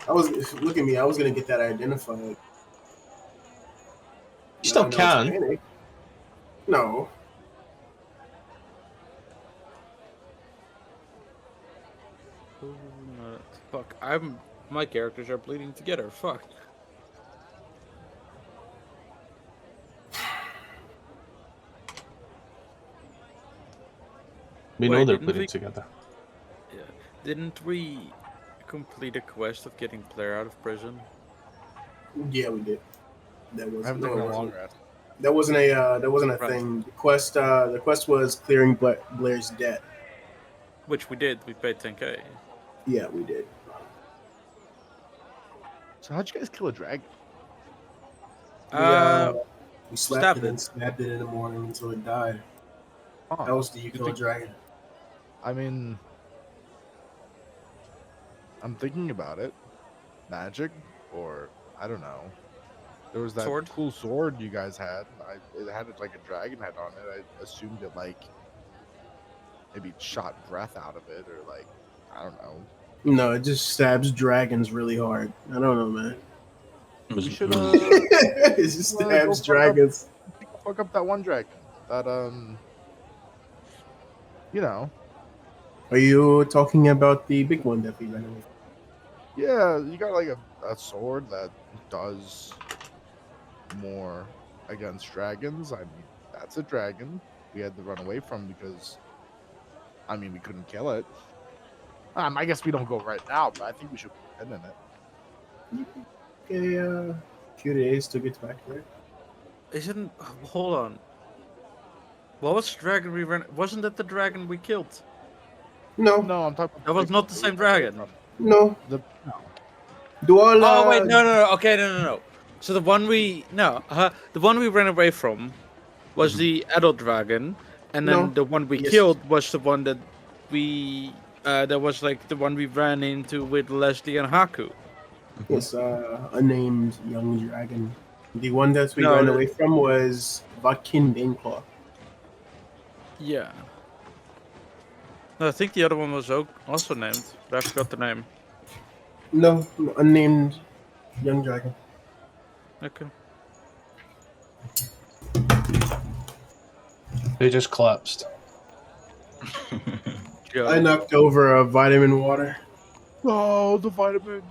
Speaker 6: I was look at me. I was gonna get that identified.
Speaker 1: You
Speaker 6: Now
Speaker 1: still
Speaker 6: I know it's
Speaker 1: can.
Speaker 6: panic. No.
Speaker 2: Oh, no. Fuck, my characters are bleeding together. Fuck.
Speaker 1: We
Speaker 2: Wait,
Speaker 1: know they're
Speaker 2: didn't
Speaker 1: bleeding
Speaker 2: we-
Speaker 1: together.
Speaker 2: Yeah. Didn't we complete a quest of getting Blare out of prison?
Speaker 6: Yeah, we did. That was
Speaker 3: I haven't
Speaker 6: no,
Speaker 3: taken
Speaker 6: it
Speaker 3: a
Speaker 6: wasn't.
Speaker 3: long rest.
Speaker 6: That wasn't a
Speaker 2: Right.
Speaker 6: thing. The quest was clearing Blair's debt.
Speaker 2: Which we did. We paid 10k.
Speaker 6: Yeah, we did.
Speaker 3: So how'd you guys kill a dragon?
Speaker 6: We slapped
Speaker 2: stabbed
Speaker 6: it and
Speaker 2: it.
Speaker 6: stabbed it in the morning until it died.
Speaker 3: Huh.
Speaker 6: How else do you
Speaker 3: You
Speaker 6: kill a
Speaker 3: think-
Speaker 6: dragon?
Speaker 3: I mean, I'm thinking about it. Magic, or I don't know. There was that
Speaker 2: Sword?
Speaker 3: cool sword you guys had. It had like a dragon head on it. I assumed it like maybe shot breath out of it, or like I don't know.
Speaker 6: No, it just stabs dragons really hard. I don't know, man.
Speaker 4: It was,
Speaker 3: We should
Speaker 4: it was-
Speaker 6: It just
Speaker 3: go
Speaker 6: stabs
Speaker 3: fuck up.
Speaker 6: dragons.
Speaker 3: fuck up that one dragon. That you know.
Speaker 6: Are you talking about the big one that we ran away from?
Speaker 3: Yeah, you got like a sword that does more against dragons. I mean, that's a dragon we had to run away from because, I mean, we couldn't kill it. I guess we don't go right now, but I think we should put a pin in it.
Speaker 6: Okay, few days to get back there.
Speaker 2: Isn't? Hold on. What was the dragon we ran? Wasn't that the dragon we killed?
Speaker 6: No,
Speaker 3: No, I'm talking.
Speaker 2: That was not the same dragon.
Speaker 6: no.
Speaker 3: The
Speaker 6: Do all.
Speaker 2: Oh wait, no. Okay, no. So the one we the one we ran away from was the adult dragon, and then
Speaker 6: No.
Speaker 2: the one we
Speaker 6: Yes.
Speaker 2: killed was the one that we that was like the one we ran into with Leslie and Haku.
Speaker 6: Yes, unnamed young dragon. The one that we
Speaker 2: No,
Speaker 6: ran
Speaker 2: the-
Speaker 6: away from was Vatkin Baneclaw.
Speaker 2: Yeah. No, I think the other one was also named, but I forgot the name.
Speaker 6: No, unnamed young dragon.
Speaker 2: Okay.
Speaker 1: They just collapsed.
Speaker 2: Joe.
Speaker 6: I knocked over a vitamin water.
Speaker 3: oh, the vitamin.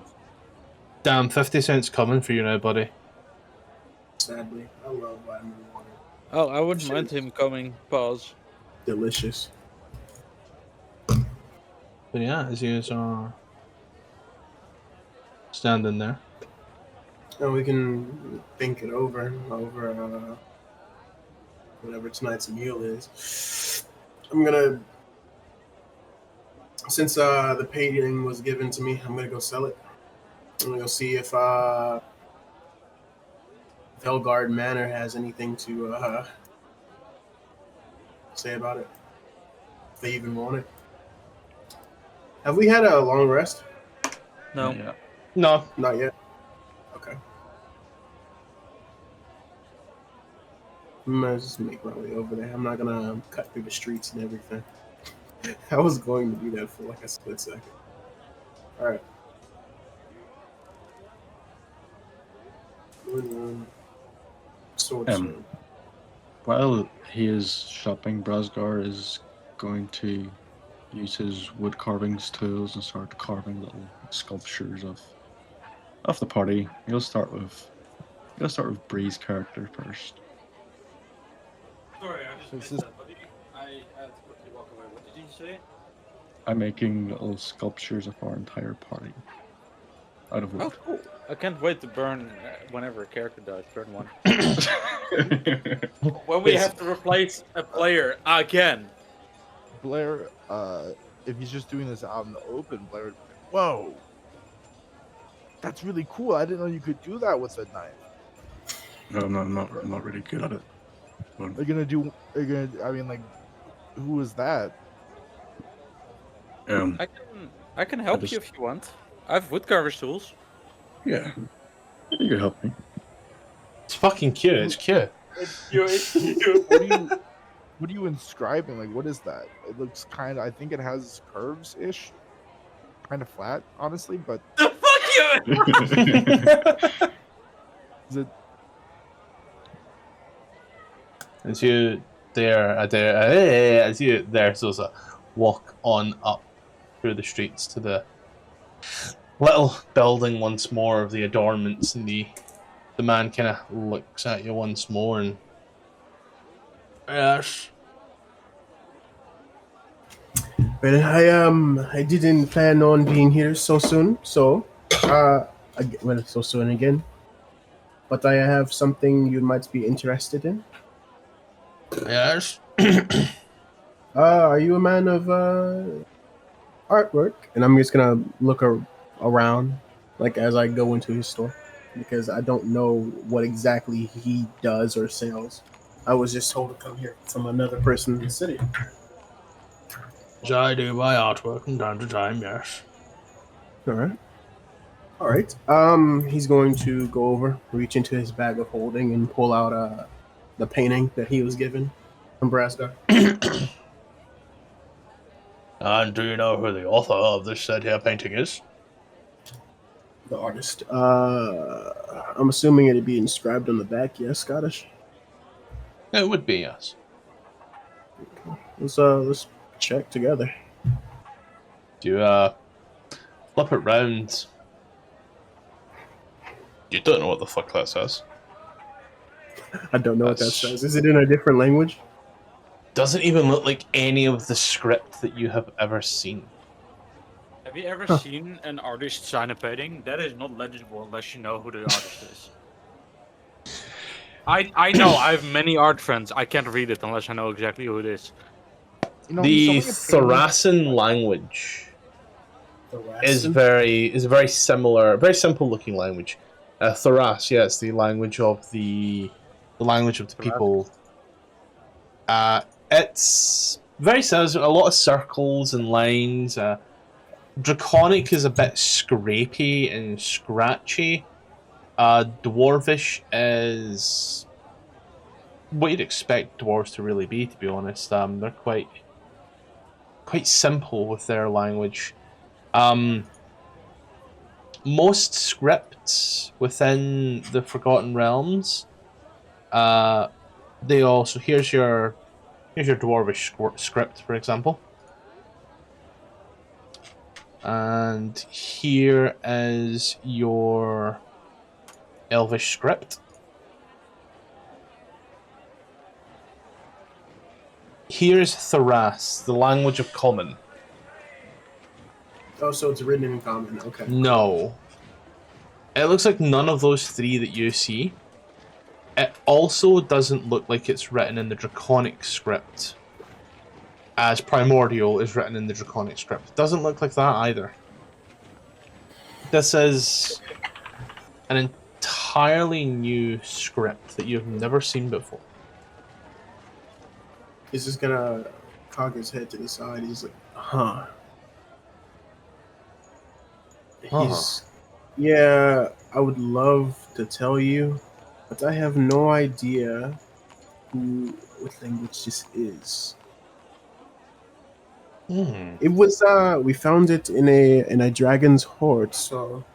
Speaker 1: Damn, 50 cents coming for you now, buddy.
Speaker 6: Sadly, I love vitamin water.
Speaker 2: Oh, I wouldn't mind him coming. Pause.
Speaker 6: Delicious.
Speaker 1: But yeah, as you are standing there.
Speaker 6: And we can think it over whatever tonight's meal is. I'm gonna, since the painting was given to me, I'm gonna go sell it. I'm gonna go see if Helgard Manor has anything to say about it. If they even want it. Have we had a long rest?
Speaker 2: No.
Speaker 4: Yeah.
Speaker 1: No,
Speaker 6: Not yet. Okay. I'm gonna just make my way over there. I'm not gonna cut through the streets and everything. I was going to do that for like a split second. Alright. Sword.
Speaker 4: While he is shopping, Brasgar is going to use his wood carvings tools and start carving little sculptures of the party. He'll start with Bree's character first.
Speaker 2: Sorry, I
Speaker 3: just missed
Speaker 2: that, buddy. I had to quickly walk away. What did you say?
Speaker 4: I'm making little sculptures of our entire party out of
Speaker 2: Oh,
Speaker 4: wood.
Speaker 2: cool. I can't wait to burn whenever a character dies. Burn one. When we have to replace a player again.
Speaker 3: Blare, if he's just doing this out in the open, Blare, whoa, that's really cool. I didn't know you could do that with a knife.
Speaker 4: No, I'm not really good at it. But
Speaker 3: I mean, like, who is that?
Speaker 2: I can help
Speaker 4: just-
Speaker 2: you if you want. I have woodcarver's tools.
Speaker 4: yeah, you can help me.
Speaker 1: it's fucking cute. It's cute.
Speaker 3: What are you inscribing? Like, what is that? It looks kind of, I think it has curves-ish. Kind of flat, honestly, but
Speaker 2: The fuck you!
Speaker 3: is it?
Speaker 1: As you as you there, Zosa, walk on up through the streets to the little building once more of the adornments, and the man kind of looks at you once more and yes.
Speaker 6: But I didn't plan on being here so soon. So so soon again. But I have something you might be interested in.
Speaker 1: Yes.
Speaker 6: Are you a man of artwork? And I'm just gonna look around, like as I go into his store, because I don't know what exactly he does or sells. I was just told to come here from another person in the city.
Speaker 1: I do buy artwork from time to time, yes.
Speaker 6: All right. All right. He's going to go over, reach into his bag of holding, and pull out the painting that he was given from Brasgar.
Speaker 1: And do you know who the author of this said here painting is?
Speaker 6: The artist. I'm assuming it'd be inscribed on the back. Yes, Scottish.
Speaker 1: It would be, yes.
Speaker 6: Let's check together.
Speaker 1: Do you flip it round? You don't know what the fuck that says.
Speaker 6: I don't know what that says. Is it in a different language?
Speaker 1: Doesn't even look like any of the script that you have ever seen.
Speaker 2: Have you ever seen an artist sign a painting? That is not legible unless you know who the artist is. I know, I have many art friends. I can't read it unless I know exactly who it is.
Speaker 3: You know,
Speaker 1: The
Speaker 3: showing a painting-
Speaker 1: Thracian language is
Speaker 6: Thracian?
Speaker 1: very similar, very simple looking language. Thras, yeah, it's the language of the people. It's very similar, a lot of circles and lines. Draconic is a bit scrapey and scratchy. Dwarvish is what you'd expect dwarves to really be, to be honest. They're quite simple with their language. Most scripts within the Forgotten Realms, they also here's your dwarvish script, for example. And here is your Elvish script. Here's Thras, the language of common.
Speaker 6: Oh, so it's written in common. Okay.
Speaker 1: No. It looks like none of those three that you see. It also doesn't look like it's written in the Draconic script, as Primordial is written in the Draconic script. It doesn't look like that either. This is an entirely new script that you've never seen before.
Speaker 6: He's just gonna cock his head to the side. He's like, huh. Yeah, I would love to tell you, but I have no idea what language this is. It was we found it in a dragon's hoard, so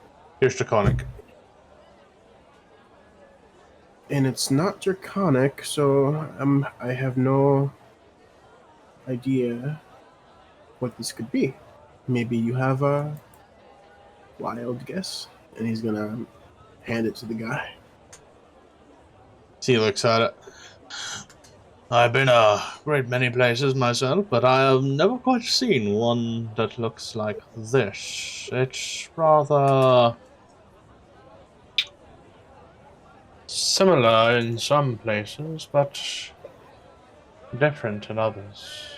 Speaker 1: Here's Draconic.
Speaker 6: and it's not draconic, so I have no idea what this could be. Maybe you have a wild guess, and he's gonna hand it to the guy.
Speaker 1: He looks at it. I've been a great many places myself, but I have never quite seen one that looks like this. It's rather similar in some places, but different in others.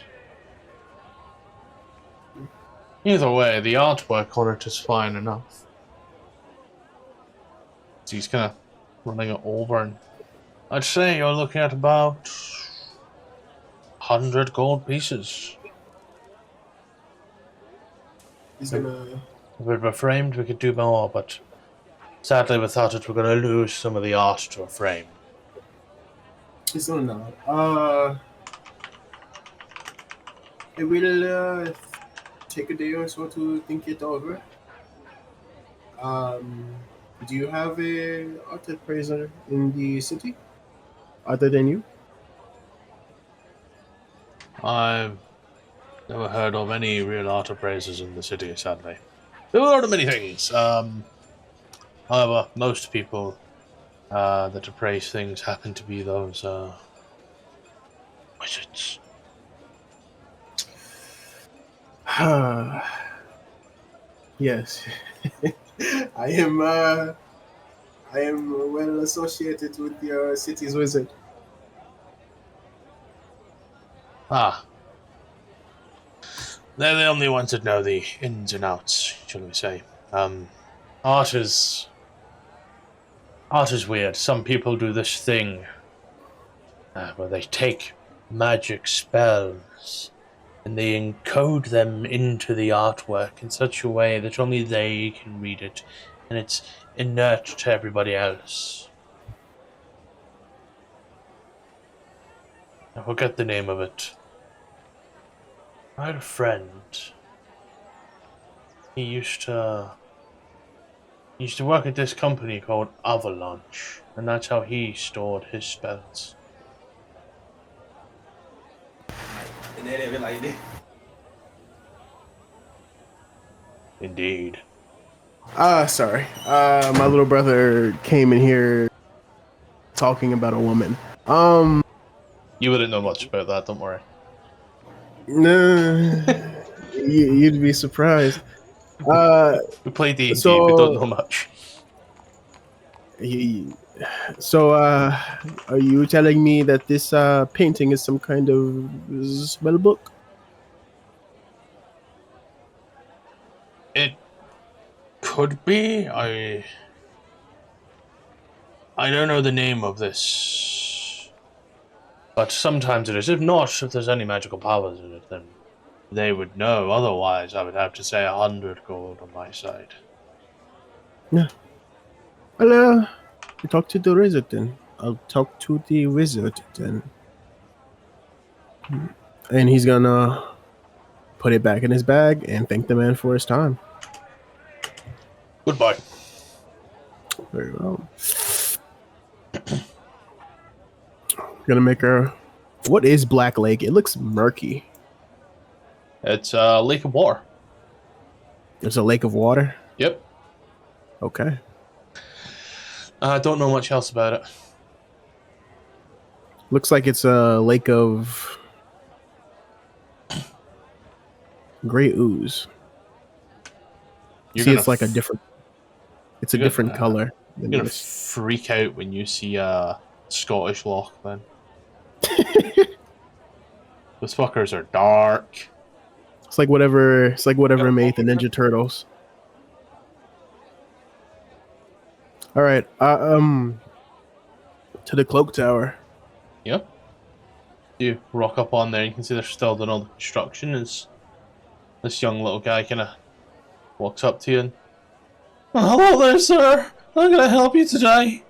Speaker 1: Either way, the artwork on it is fine enough. So he's kind of running it over, and I'd say you're looking at about 100 gold pieces.
Speaker 6: He's gonna.
Speaker 1: If it were framed, we could do more, but sadly we thought that we're going to lose some of the art to a frame.
Speaker 6: He's gonna nod. It will take a day or so to think it over. Do you have a art appraiser in the city other than you?
Speaker 1: I've never heard of any real art appraisers in the city, sadly. There are many things. However, most people that appraise things happen to be those wizards.
Speaker 6: Yes. I am well associated with your city's wizard.
Speaker 1: Ah. They're the only ones that know the ins and outs, shall we say. Art is weird. Some people do this thing where they take magic spells and they encode them into the artwork in such a way that only they can read it, and it's inert to everybody else. I forget the name of it. I had a friend. He used to work at this company called Avalanche, and that's how he stored his spells. Indeed.
Speaker 6: Sorry. My little brother came in here talking about a woman.
Speaker 1: You wouldn't know much about that, don't worry.
Speaker 6: Nah, you'd be surprised.
Speaker 1: We play D&D,
Speaker 6: So-
Speaker 1: we don't know much.
Speaker 6: Are you telling me that this painting is some kind of spell book?
Speaker 1: It could be. I don't know the name of this. But sometimes it is. If not, if there's any magical powers in it, then they would know. Otherwise, I would have to say 100 gold on my side.
Speaker 6: Yeah. Well, talk to the wizard then. I'll talk to the wizard then. And he's gonna put it back in his bag and thank the man for his time.
Speaker 1: Goodbye.
Speaker 6: Very well. Gonna make her. What is Black Lake? It looks murky.
Speaker 1: It's a lake of water.
Speaker 6: There's a lake of water.
Speaker 1: Yep.
Speaker 6: Okay.
Speaker 1: I don't know much else about it.
Speaker 6: Looks like it's a lake of gray ooze. See, it's like a different. It's a
Speaker 1: you're gonna-
Speaker 6: different color.
Speaker 1: You're gonna freak out when you see a Scottish loch, then. Those fuckers are dark.
Speaker 6: It's like whatever. It's like whatever made the Ninja Turtles. All right. To the cloak tower.
Speaker 1: Yep. You rock up on there, you can see they're still doing all the construction as this young little guy kind of walks up to you and... Oh, hello there, sir. I'm gonna help you today.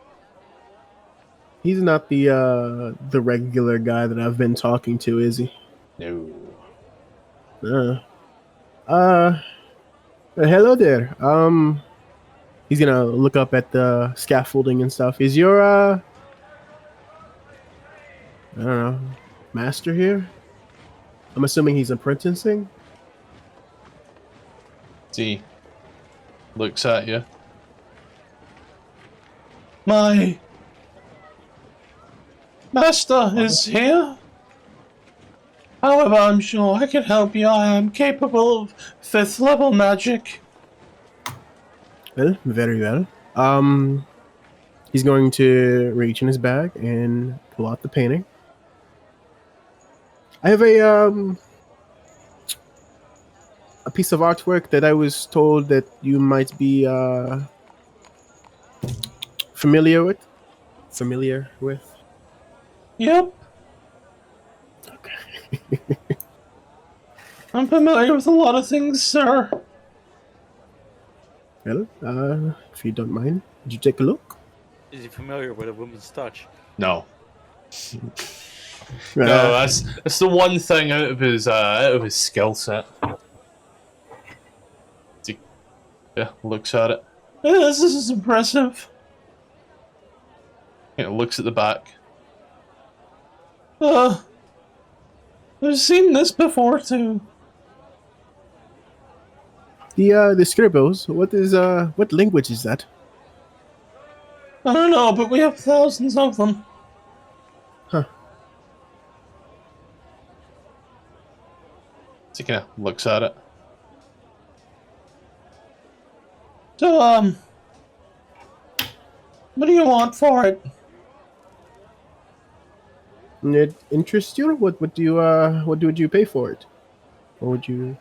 Speaker 6: He's not the regular guy that I've been talking to, is he?
Speaker 1: No.
Speaker 6: Hello there. He's gonna look up at the scaffolding and stuff. Is your I don't know, master here? I'm assuming he's apprenticing.
Speaker 1: See, looks at you. My master is here. However, I'm sure I can help you. I am capable of 5th level magic.
Speaker 6: Well, very well. He's going to reach in his bag and pull out the painting. I have a piece of artwork that I was told that you might be familiar with.
Speaker 1: Yep.
Speaker 6: Okay.
Speaker 1: I'm familiar with a lot of things, sir.
Speaker 6: Well, if you don't mind, would you take a look?
Speaker 2: Is he familiar with a woman's touch?
Speaker 1: No. No, that's the one thing out of his skill set. Yeah, looks at it. Yes, this is impressive. Yeah, looks at the back. I've seen this before too.
Speaker 6: The scribbles. What language is that?
Speaker 1: I don't know, but we have thousands of them.
Speaker 6: Huh.
Speaker 1: So he kind of looks at it. So, what do you want for it?
Speaker 6: It interests you? What would you pay for it? What would you?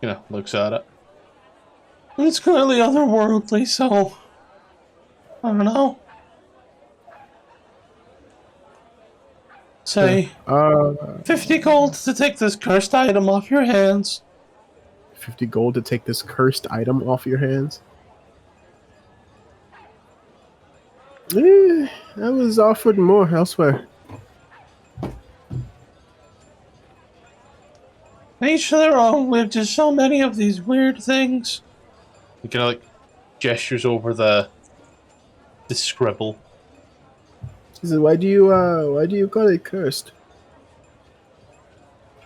Speaker 1: You know, looks at it. It's clearly otherworldly, so I don't know. Say 50 gold to take this cursed item off your hands.
Speaker 6: 50 gold to take this cursed item off your hands. I was offered more elsewhere.
Speaker 1: Each to their own. We've just so many of these weird things. He kind of like gestures over the scribble.
Speaker 6: He says, why do you call it cursed?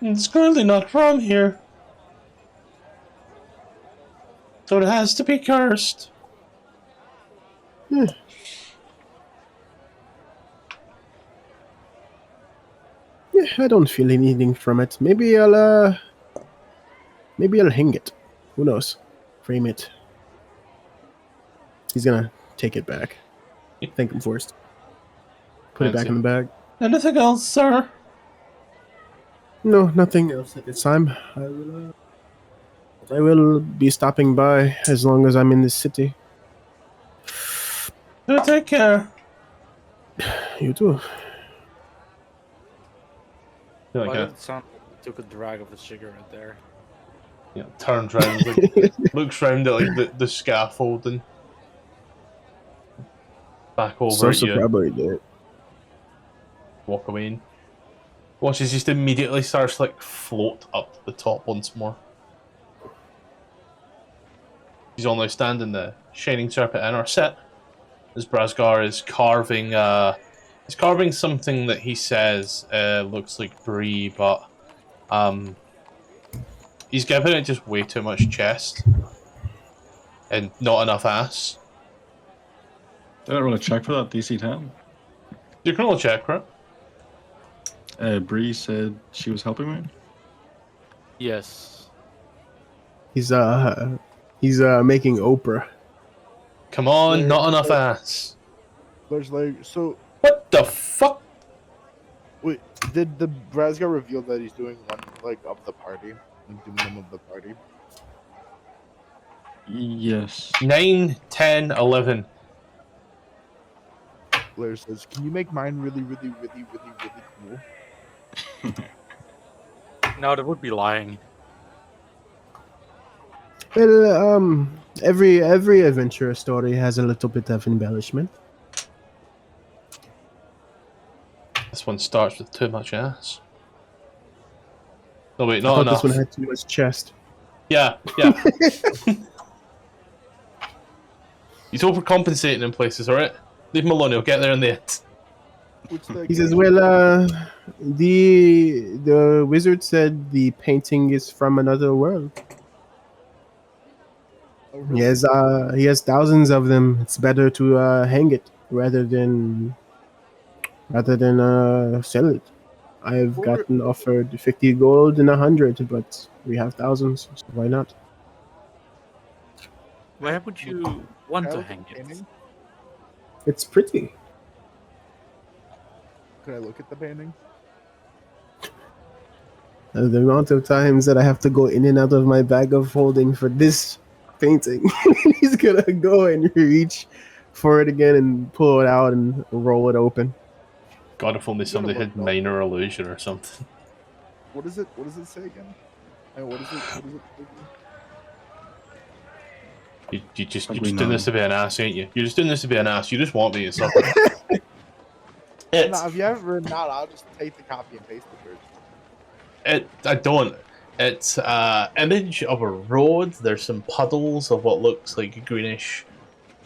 Speaker 1: It's clearly not from here. So it has to be cursed.
Speaker 6: Yeah, I don't feel anything from it. Maybe I'll hang it. Who knows? Frame it. He's gonna take it back. Thank him first. Put it back in the bag.
Speaker 1: Anything else, sir?
Speaker 6: No, nothing else at this time. I will be stopping by as long as I'm in this city.
Speaker 1: Do take care.
Speaker 6: You too.
Speaker 2: Why
Speaker 1: Okay.
Speaker 2: did it sound like he took a drag of a cigarette there?
Speaker 1: Yeah, turns round, like, looks round at like the scaffolding. Back over
Speaker 6: So
Speaker 1: at you.
Speaker 6: probably did.
Speaker 1: Walk away. And watches just immediately starts to like float up to the top once more. He's all now standing the Shining Serpent Inner set as Brazgar is carving he's carving something that he says looks like brie, but he's giving it just way too much chest and not enough ass.
Speaker 4: Did I roll a check for that DC 10?
Speaker 1: You can roll a check, right?
Speaker 4: Bree said she was helping me.
Speaker 2: Yes.
Speaker 6: He's making Oprah.
Speaker 1: Come on,
Speaker 3: There-
Speaker 1: not enough ass.
Speaker 3: There's like, so
Speaker 1: What the fuck?
Speaker 3: wait, did the Brazgar reveal that he's doing one like of the party, like doing them of the party?
Speaker 4: Yes.
Speaker 1: 9, 10, 11.
Speaker 3: Blair says, "Can you make mine really, really, really, really, really cool?"
Speaker 2: No, that would be lying.
Speaker 6: Well, every adventure story has a little bit of embellishment.
Speaker 1: This one starts with too much ass. No, wait,
Speaker 6: I
Speaker 1: not
Speaker 6: thought
Speaker 1: enough.
Speaker 6: this one had too much chest.
Speaker 1: Yeah. He's overcompensating in places, alright? Leave him alone, he'll get there in the end.
Speaker 3: Which the
Speaker 6: He says, "Well, the wizard said the painting is from another world.
Speaker 3: Oh,
Speaker 6: He has thousands of them. It's better to hang it rather than sell it. I've gotten offered 50 gold and 100, but we have thousands, so why not?"
Speaker 2: Where would you want to
Speaker 3: Kyle,
Speaker 2: hang it?
Speaker 3: painting?
Speaker 6: It's pretty.
Speaker 3: Can I look at the painting?
Speaker 6: The amount of times that I have to go in and out of my bag of holding for this painting. He's gonna go and reach for it again and pull it out and roll it open.
Speaker 1: God, if only somebody
Speaker 3: look,
Speaker 1: had
Speaker 3: though.
Speaker 1: minor illusion or something.
Speaker 3: What is it? What does it say again? And what is it? What is it?
Speaker 1: You're just
Speaker 4: Probably
Speaker 1: doing this
Speaker 4: not.
Speaker 1: to be an ass, ain't you? You're just doing this to be an ass. You just want me to suffer. It's,
Speaker 3: No, if you haven't written out, I'll just take the copy and paste the version.
Speaker 1: I don't. It's image of a road. There's some puddles of what looks like greenish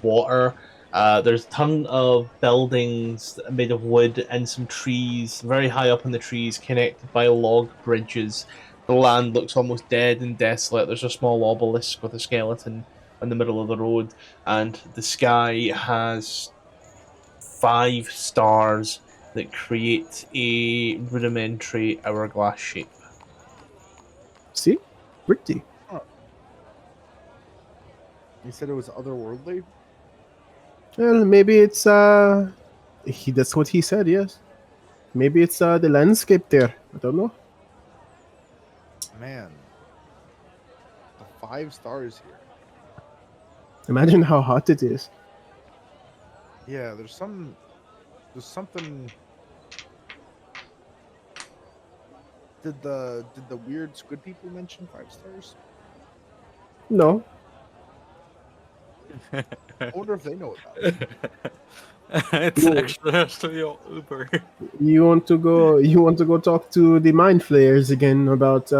Speaker 1: water. There's a ton of buildings made of wood and some trees, very high up in the trees, connected by log bridges. The land looks almost dead and desolate. There's a small obelisk with a skeleton in the middle of the road, and the sky has 5 stars that create a rudimentary hourglass shape.
Speaker 6: See? Pretty.
Speaker 3: You said it was otherworldly?
Speaker 6: Well, maybe it's that's what he said, yes. Maybe it's the landscape there. I don't know.
Speaker 3: Man. The 5 stars here.
Speaker 6: Imagine how hot it is.
Speaker 3: Yeah, there's something. Did the weird squid people mention 5 stars?
Speaker 6: No.
Speaker 3: I wonder if they know about it.
Speaker 2: It's
Speaker 6: Whoa.
Speaker 2: actually your Uber.
Speaker 6: You want to go talk to the mind flayers again about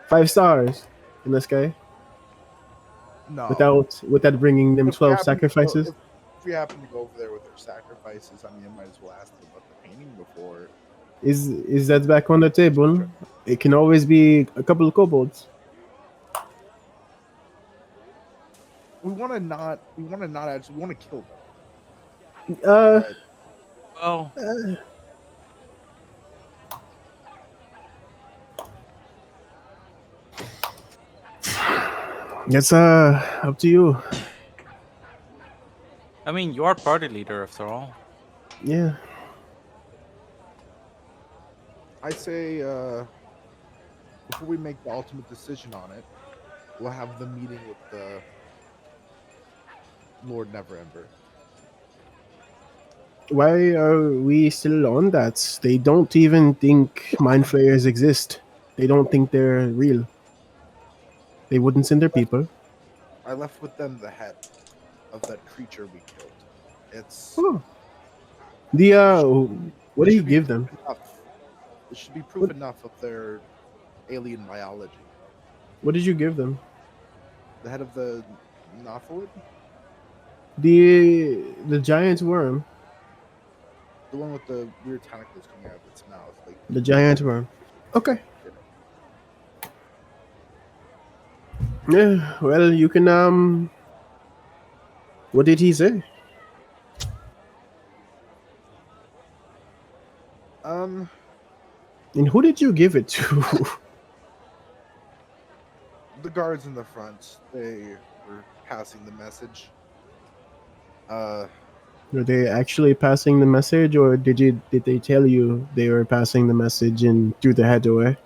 Speaker 6: 5 stars in the sky
Speaker 3: No.
Speaker 6: without bringing them
Speaker 3: If we
Speaker 6: 12
Speaker 3: happen to go-
Speaker 6: sacrifices.
Speaker 3: If we happen to go over there with their sacrifices, I mean, I might as well ask them about the painting before.
Speaker 6: Is that back on the table? It can always be a couple of kobolds.
Speaker 3: We want to not actually. We want to kill them.
Speaker 6: Uh,
Speaker 3: But
Speaker 2: Well,
Speaker 6: it's up to you.
Speaker 2: I mean, you are party leader after all.
Speaker 6: Yeah.
Speaker 3: I say before we make the ultimate decision on it, we'll have the meeting with the Lord Neverember.
Speaker 6: Why are we still on that? They don't even think mind flayers exist. They don't think they're real. They wouldn't send their people.
Speaker 3: I left with them the head of that creature we killed. It's
Speaker 6: Oh. The what do you
Speaker 3: should be
Speaker 6: give them?
Speaker 3: proof enough. It should be proof enough of their alien biology.
Speaker 6: What did you give them?
Speaker 3: The head of the Nophalid?
Speaker 6: The giant worm.
Speaker 3: The one with the weird tentacles coming out of its mouth. Like
Speaker 6: The giant worm. Okay. Yeah, well, you can, what did he say? And who did you give it to?
Speaker 3: the guards in the front, they were passing the message.
Speaker 6: Were they actually passing the message, or did they tell you they were passing the message and threw the head away?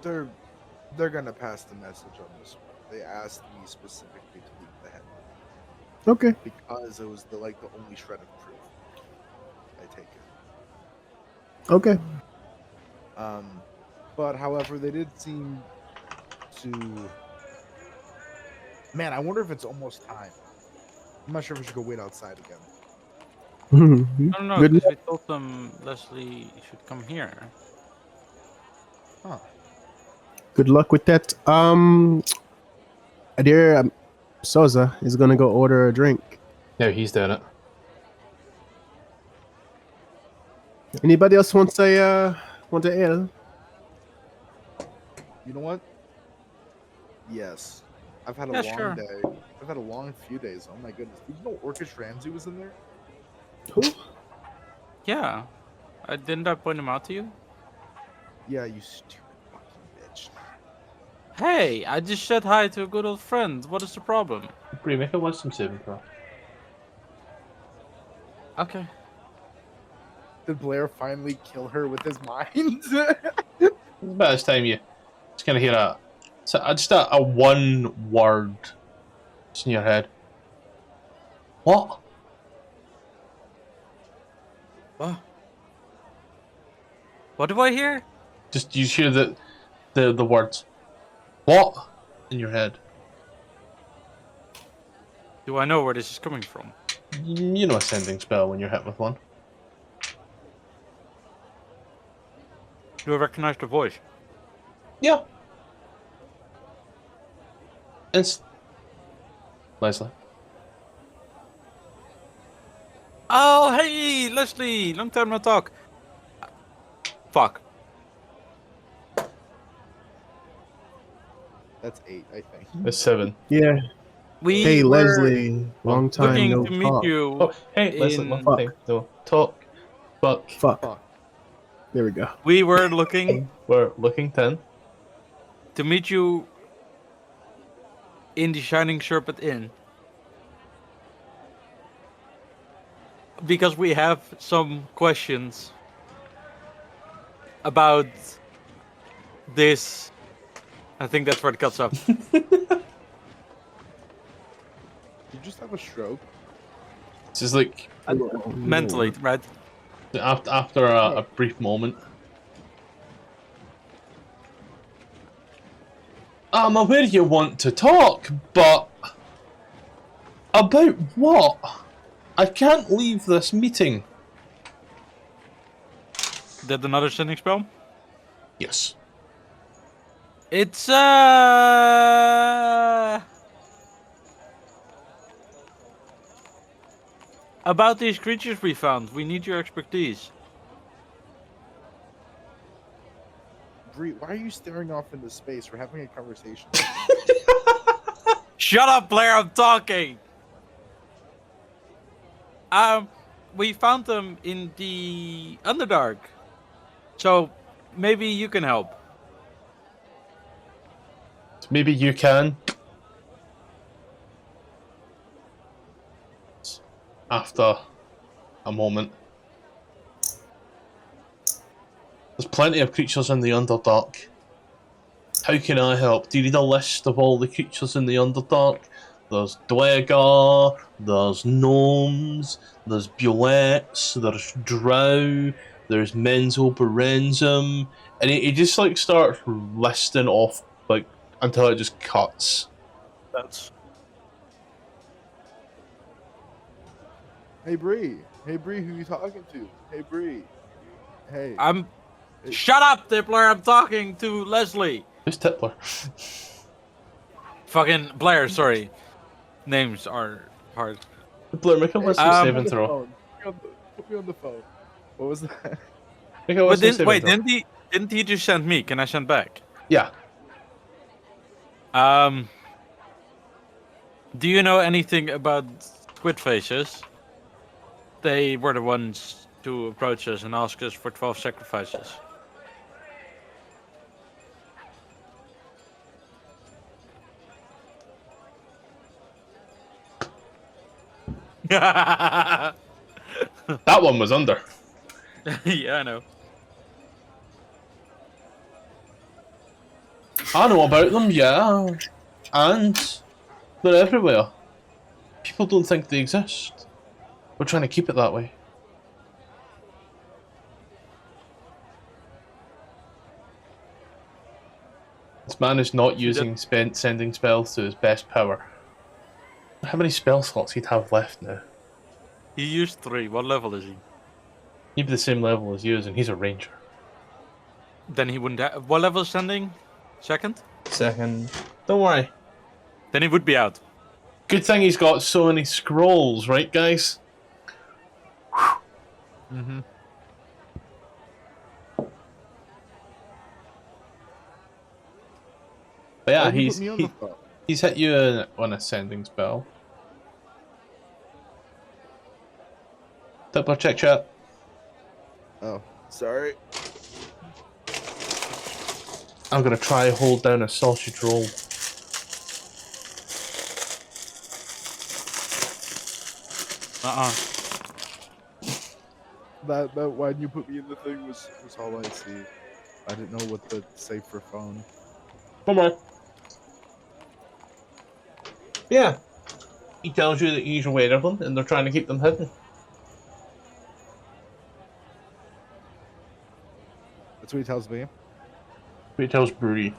Speaker 3: They're gonna pass the message on this one. They asked me specifically to leave the head
Speaker 6: Okay.
Speaker 3: because it was the only shred of proof. I take it.
Speaker 6: Okay.
Speaker 3: But however, they did seem to. Man, I wonder if it's almost time. I'm not sure if we should go wait outside again.
Speaker 2: I don't know,
Speaker 6: Good
Speaker 2: because we told them Leslie should come here.
Speaker 3: Huh.
Speaker 6: Good luck with that. Dear Soza is gonna go order a drink.
Speaker 1: No, he's doing it.
Speaker 6: Anybody else want a ale?
Speaker 3: You know what? Yes. I've had a
Speaker 2: Yeah,
Speaker 3: long
Speaker 2: sure.
Speaker 3: day. I've had a long treand days. Oh my goodness. Did you know Orcish Ramsey was in there?
Speaker 6: Who?
Speaker 2: Yeah. Didn't I point him out to you?
Speaker 3: Yeah, you stupid fucking bitch.
Speaker 2: Hey, I just said hi to a good old friend. What is the problem?
Speaker 1: Bree, make a wisdom saving throw.
Speaker 2: Okay.
Speaker 3: Did Blare finally kill her with his mind?
Speaker 1: It's about this time you just gonna hear a one word just in your head. What?
Speaker 2: What do I hear?
Speaker 1: Just you hear the words "what" in your head.
Speaker 2: Do I know where this is coming from?
Speaker 1: You know a sending spell when you're hit with one.
Speaker 2: Do I recognize the voice?
Speaker 1: Yeah. It's Leslie.
Speaker 2: Oh, hey, Leslie! Long time no talk. Fuck.
Speaker 3: That's 8, I think.
Speaker 1: It's 7.
Speaker 6: Yeah.
Speaker 2: We
Speaker 6: Hey
Speaker 2: were
Speaker 6: Leslie, long time
Speaker 2: looking
Speaker 6: no
Speaker 2: to meet
Speaker 6: talk.
Speaker 2: you.
Speaker 1: Oh, hey, Leslie.
Speaker 2: In-
Speaker 1: One
Speaker 6: Fuck.
Speaker 1: thing. No, talk. Fuck.
Speaker 6: Fuck.
Speaker 3: Fuck.
Speaker 6: There we go.
Speaker 2: We were looking
Speaker 1: We're looking 10.
Speaker 2: to meet you in the Shining Serpent Inn. Because we have some questions about this. I think that's where it cuts up.
Speaker 3: Did you just have a stroke?
Speaker 1: It's just like
Speaker 2: Mentally, right?
Speaker 1: after a brief moment. I'm aware you want to talk, but about what? I can't leave this meeting.
Speaker 2: Did another sending spell?
Speaker 1: Yes.
Speaker 2: It's about these creatures we found. We need your expertise.
Speaker 3: Bree, why are you staring off into space? We're having a conversation.
Speaker 2: Shut up, Blair. I'm talking. We found them in the Underdark, so maybe you can help.
Speaker 1: Maybe you can. After a moment. There's plenty of creatures in the Underdark. How can I help? Do you need a list of all the creatures in the Underdark? There's Dwegar, there's gnomes, there's bullets, there's drow, there's Menzel Berenzum, and he just like starts listing off like until it just cuts.
Speaker 2: That's
Speaker 3: Hey Bree, who you talking to? Hey Bree, hey.
Speaker 2: Shut up, Tippler. I'm talking to Leslie.
Speaker 1: Who's Tippler?
Speaker 2: Fucking Blair. Sorry, names are hard.
Speaker 1: Blair, make a wisdom
Speaker 2: Um,
Speaker 1: saving throw.
Speaker 3: Put me on the phone. What was that?
Speaker 1: Make a
Speaker 2: But
Speaker 1: wisdom saving throw.
Speaker 2: didn't he just send me? Can I send back?
Speaker 1: Yeah.
Speaker 2: Do you know anything about squid faces? They were the ones to approach us and ask us for 12 sacrifices. Yeah,
Speaker 1: That one was under.
Speaker 2: I know.
Speaker 1: I know about them, yeah. And they're everywhere. People don't think they exist. We're trying to keep it that way. This man is not using sending spells to his best power. How many spell slots he'd have left now?
Speaker 2: He used 3. What level is he?
Speaker 1: He'd be the same level as you, and he's a ranger.
Speaker 2: Then he wouldn't have. What level is sending? Second?
Speaker 1: Second. Don't worry.
Speaker 2: Then he would be out.
Speaker 1: Good thing he's got so many scrolls, right, guys?
Speaker 3: Mm-hmm.
Speaker 1: But yeah,
Speaker 3: Why did you put me on the phone?
Speaker 1: he's hit you on a sending spell. Double check chat.
Speaker 3: Oh, sorry.
Speaker 1: I'm gonna try hold down a sausage roll.
Speaker 3: That when you put me in the thing was all I see. I didn't know what to say for phone.
Speaker 1: Come on. Yeah. He tells you that he's aware of them and they're trying to keep them hidden.
Speaker 3: That's what he tells me.
Speaker 1: He tells Bree.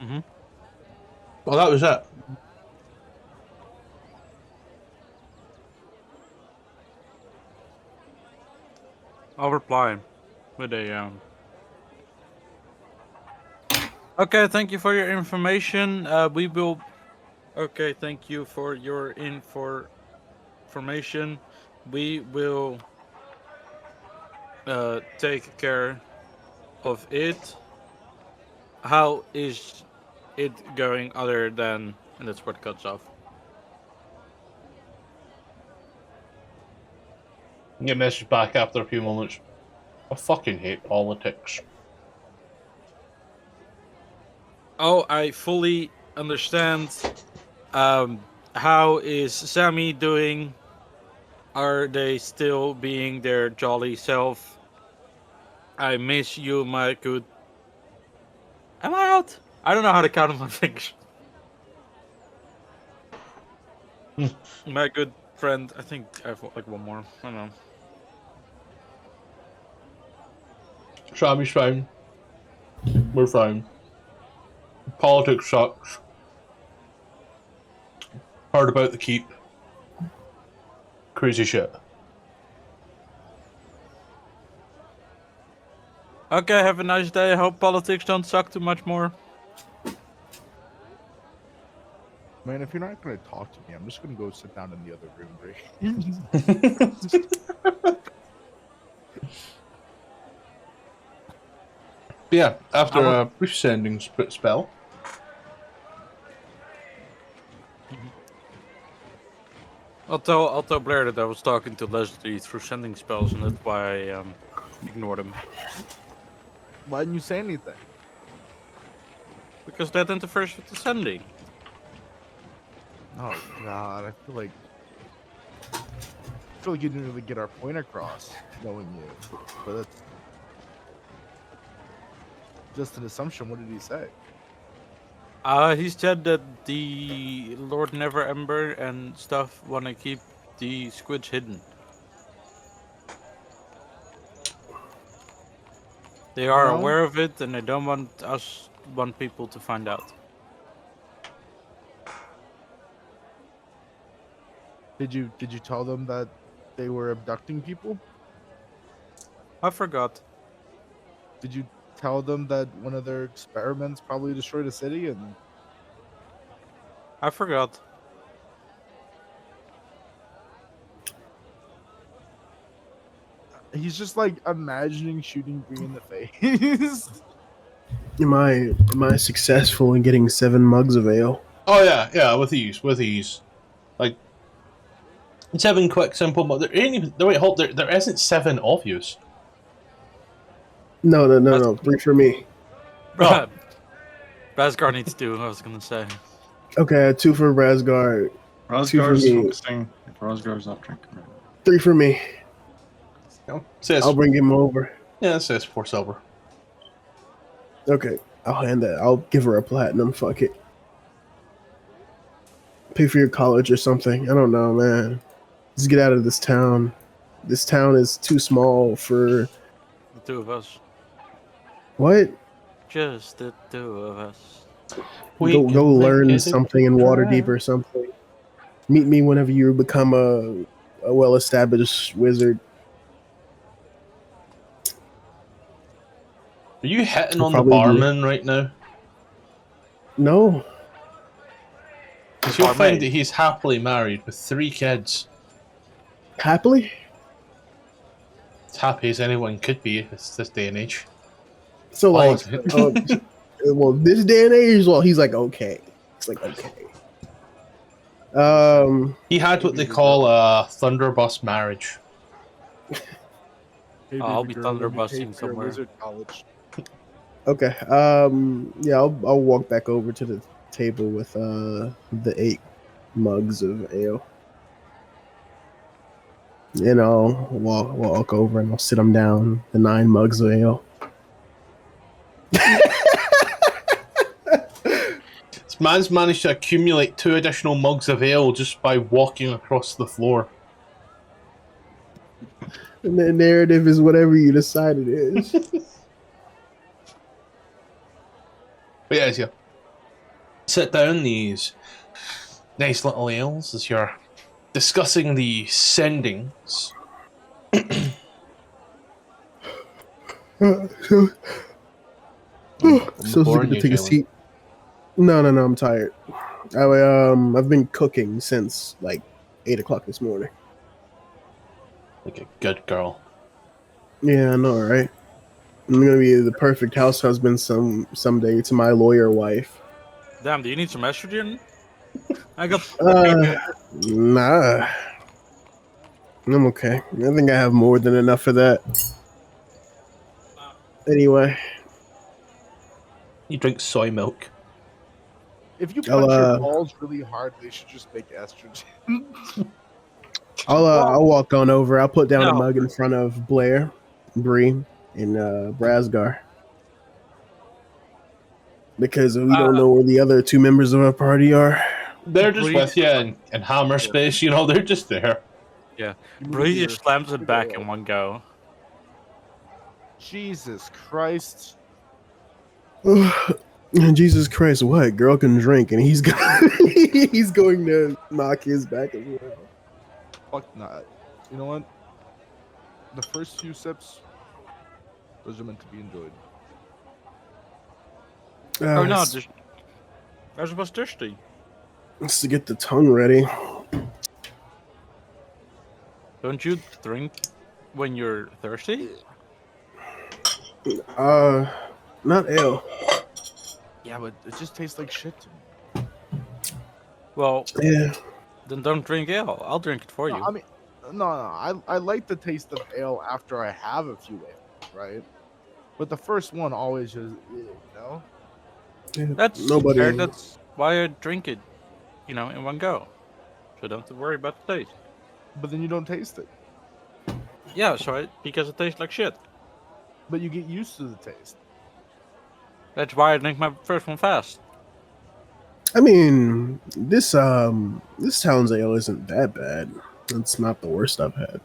Speaker 2: Mm-hmm.
Speaker 1: Well, that was it.
Speaker 2: I'll reply with a Okay, thank you for your information. We will. Okay, thank you for your information. We will take care of it. How is it going other than... And that's what cuts off.
Speaker 1: You get a message back after a few moments. I fucking hate politics.
Speaker 2: Oh, I fully understand. How is Sammy doing? Are they still being their jolly self? I miss you, my good... Am I out? I don't know how to count on my fingers. My good friend. I think I have like one more. I don't know.
Speaker 1: Sammy's fine. We're fine. Politics sucks. Heard about the keep. Crazy shit.
Speaker 2: Okay, have a nice day. I hope politics don't suck too much more.
Speaker 3: Man, if you're not gonna talk to me, I'm just gonna go sit down in the other room, Bree.
Speaker 1: Yeah, after a brief sending spell.
Speaker 2: I'll tell Blair that I was talking to Leslie through sending spells, and that's why I ignored him.
Speaker 3: Why didn't you say anything?
Speaker 2: Because that interferes with the sending.
Speaker 3: Oh God, I feel like you didn't really get our point across, knowing you. But that's just an assumption. What did he say?
Speaker 2: He said that the Lord Neverember and stuff want to keep the squids hidden. They are
Speaker 3: Well-
Speaker 2: aware of it, and they don't want people to find out.
Speaker 3: Did you tell them that they were abducting people?
Speaker 2: I forgot.
Speaker 3: Did you tell them that one of their experiments probably destroyed a city? And
Speaker 2: I forgot.
Speaker 3: he's just like imagining shooting Bree in the face.
Speaker 6: Am I successful in getting 7 mugs of ale?
Speaker 1: Oh yeah, with ease. Like 7 quick, simple. But there ain't even. Wait, hold. There isn't 7 of yous.
Speaker 6: No. 3 for me.
Speaker 2: Oh. Rasgar needs 2, I was gonna say.
Speaker 6: Okay, 2 for Rasgard, 2 for
Speaker 4: Rosgar's
Speaker 6: me,
Speaker 4: focusing. If Rosgar's not drinking right now.
Speaker 6: 3 for me.
Speaker 1: No, says
Speaker 6: I'll bring him over.
Speaker 1: yeah, it says 4 silver.
Speaker 6: Okay, I'll hand that. I'll give her a platinum. Fuck it. Pay for your college or something. I don't know, man. Just get out of this town. This town is too small for
Speaker 2: The 2 of us.
Speaker 6: what?
Speaker 2: Just the 2 of us.
Speaker 6: Go learn something in Waterdeep or something. Meet me whenever you become a well-established wizard.
Speaker 1: Are you hitting
Speaker 6: I'll
Speaker 1: on the
Speaker 6: probably do.
Speaker 1: barman right now?
Speaker 6: No,
Speaker 1: Because you'll
Speaker 2: Barmaid.
Speaker 1: find that he's happily married with 3 kids.
Speaker 6: happily.
Speaker 1: As happy as anyone could be this day and age.
Speaker 6: So like,
Speaker 1: Oh,
Speaker 6: well, this day and age, well, he's like okay. It's like okay.
Speaker 1: he had what they call a thunderbus marriage.
Speaker 3: Hey,
Speaker 2: I'll
Speaker 3: baby
Speaker 2: be
Speaker 3: girl, let me
Speaker 2: thunderbusting
Speaker 3: pay for your
Speaker 2: somewhere.
Speaker 3: Wizard college.
Speaker 6: Okay. Yeah, I'll walk back over to the table with the 8 mugs of ale. And I'll walk over and I'll sit them down. The 9 mugs of ale.
Speaker 1: This man's managed to accumulate 2 additional mugs of ale just by walking across the floor.
Speaker 6: And the narrative is whatever you decide it is.
Speaker 1: But yeah, as you sit down these nice little ales as you're discussing the sendings.
Speaker 6: So
Speaker 1: boring
Speaker 6: looking to
Speaker 1: you,
Speaker 6: take a
Speaker 1: Jalen.
Speaker 6: seat. No, I'm tired. I've been cooking since like 8 o'clock this morning.
Speaker 1: Like a good girl.
Speaker 6: Yeah, I know, right? I'm gonna be the perfect house husband someday to my lawyer wife.
Speaker 2: Damn, do you need some estrogen? I got.
Speaker 6: Nah. I'm okay. I think I have more than enough for that. Anyway,
Speaker 1: You drink soy milk.
Speaker 3: If you
Speaker 6: I'll,
Speaker 3: punch your balls really hard, they should just make estrogen.
Speaker 6: I'll walk on over. I'll put down a
Speaker 2: No.
Speaker 6: mug in front of Blair, Bree, and Brasgar. Because we don't know where the other 2 members of our party are.
Speaker 1: They're just
Speaker 2: Breathe.
Speaker 1: with you in hammer space, you know, they're just there.
Speaker 2: Bree just slams it back in one go.
Speaker 3: Jesus Christ.
Speaker 6: Jesus Christ, what? Girl can drink, and he's he's going to knock his back as well.
Speaker 3: Fuck not. You know what? The first few sips, Those are meant to be enjoyed.
Speaker 2: Oh no, just I was thirsty.
Speaker 6: Let's get the tongue ready.
Speaker 2: Don't you drink when you're thirsty?
Speaker 6: Not ale.
Speaker 3: Yeah, but it just tastes like shit to me.
Speaker 2: Well,
Speaker 6: Yeah.
Speaker 2: then don't drink ale. I'll drink it for
Speaker 3: No,
Speaker 2: you.
Speaker 3: I mean, no. I like the taste of ale after I have a few ales, right? But the first one always just, you know.
Speaker 2: That's
Speaker 6: Nobody.
Speaker 2: fair. That's why I drink it, in one go. So don't have to worry about the taste.
Speaker 3: But then you don't taste it.
Speaker 2: Yeah, because it tastes like shit.
Speaker 3: But you get used to the taste.
Speaker 2: That's why I drink my first one fast.
Speaker 6: I mean, this town's ale isn't that bad. It's not the worst I've had.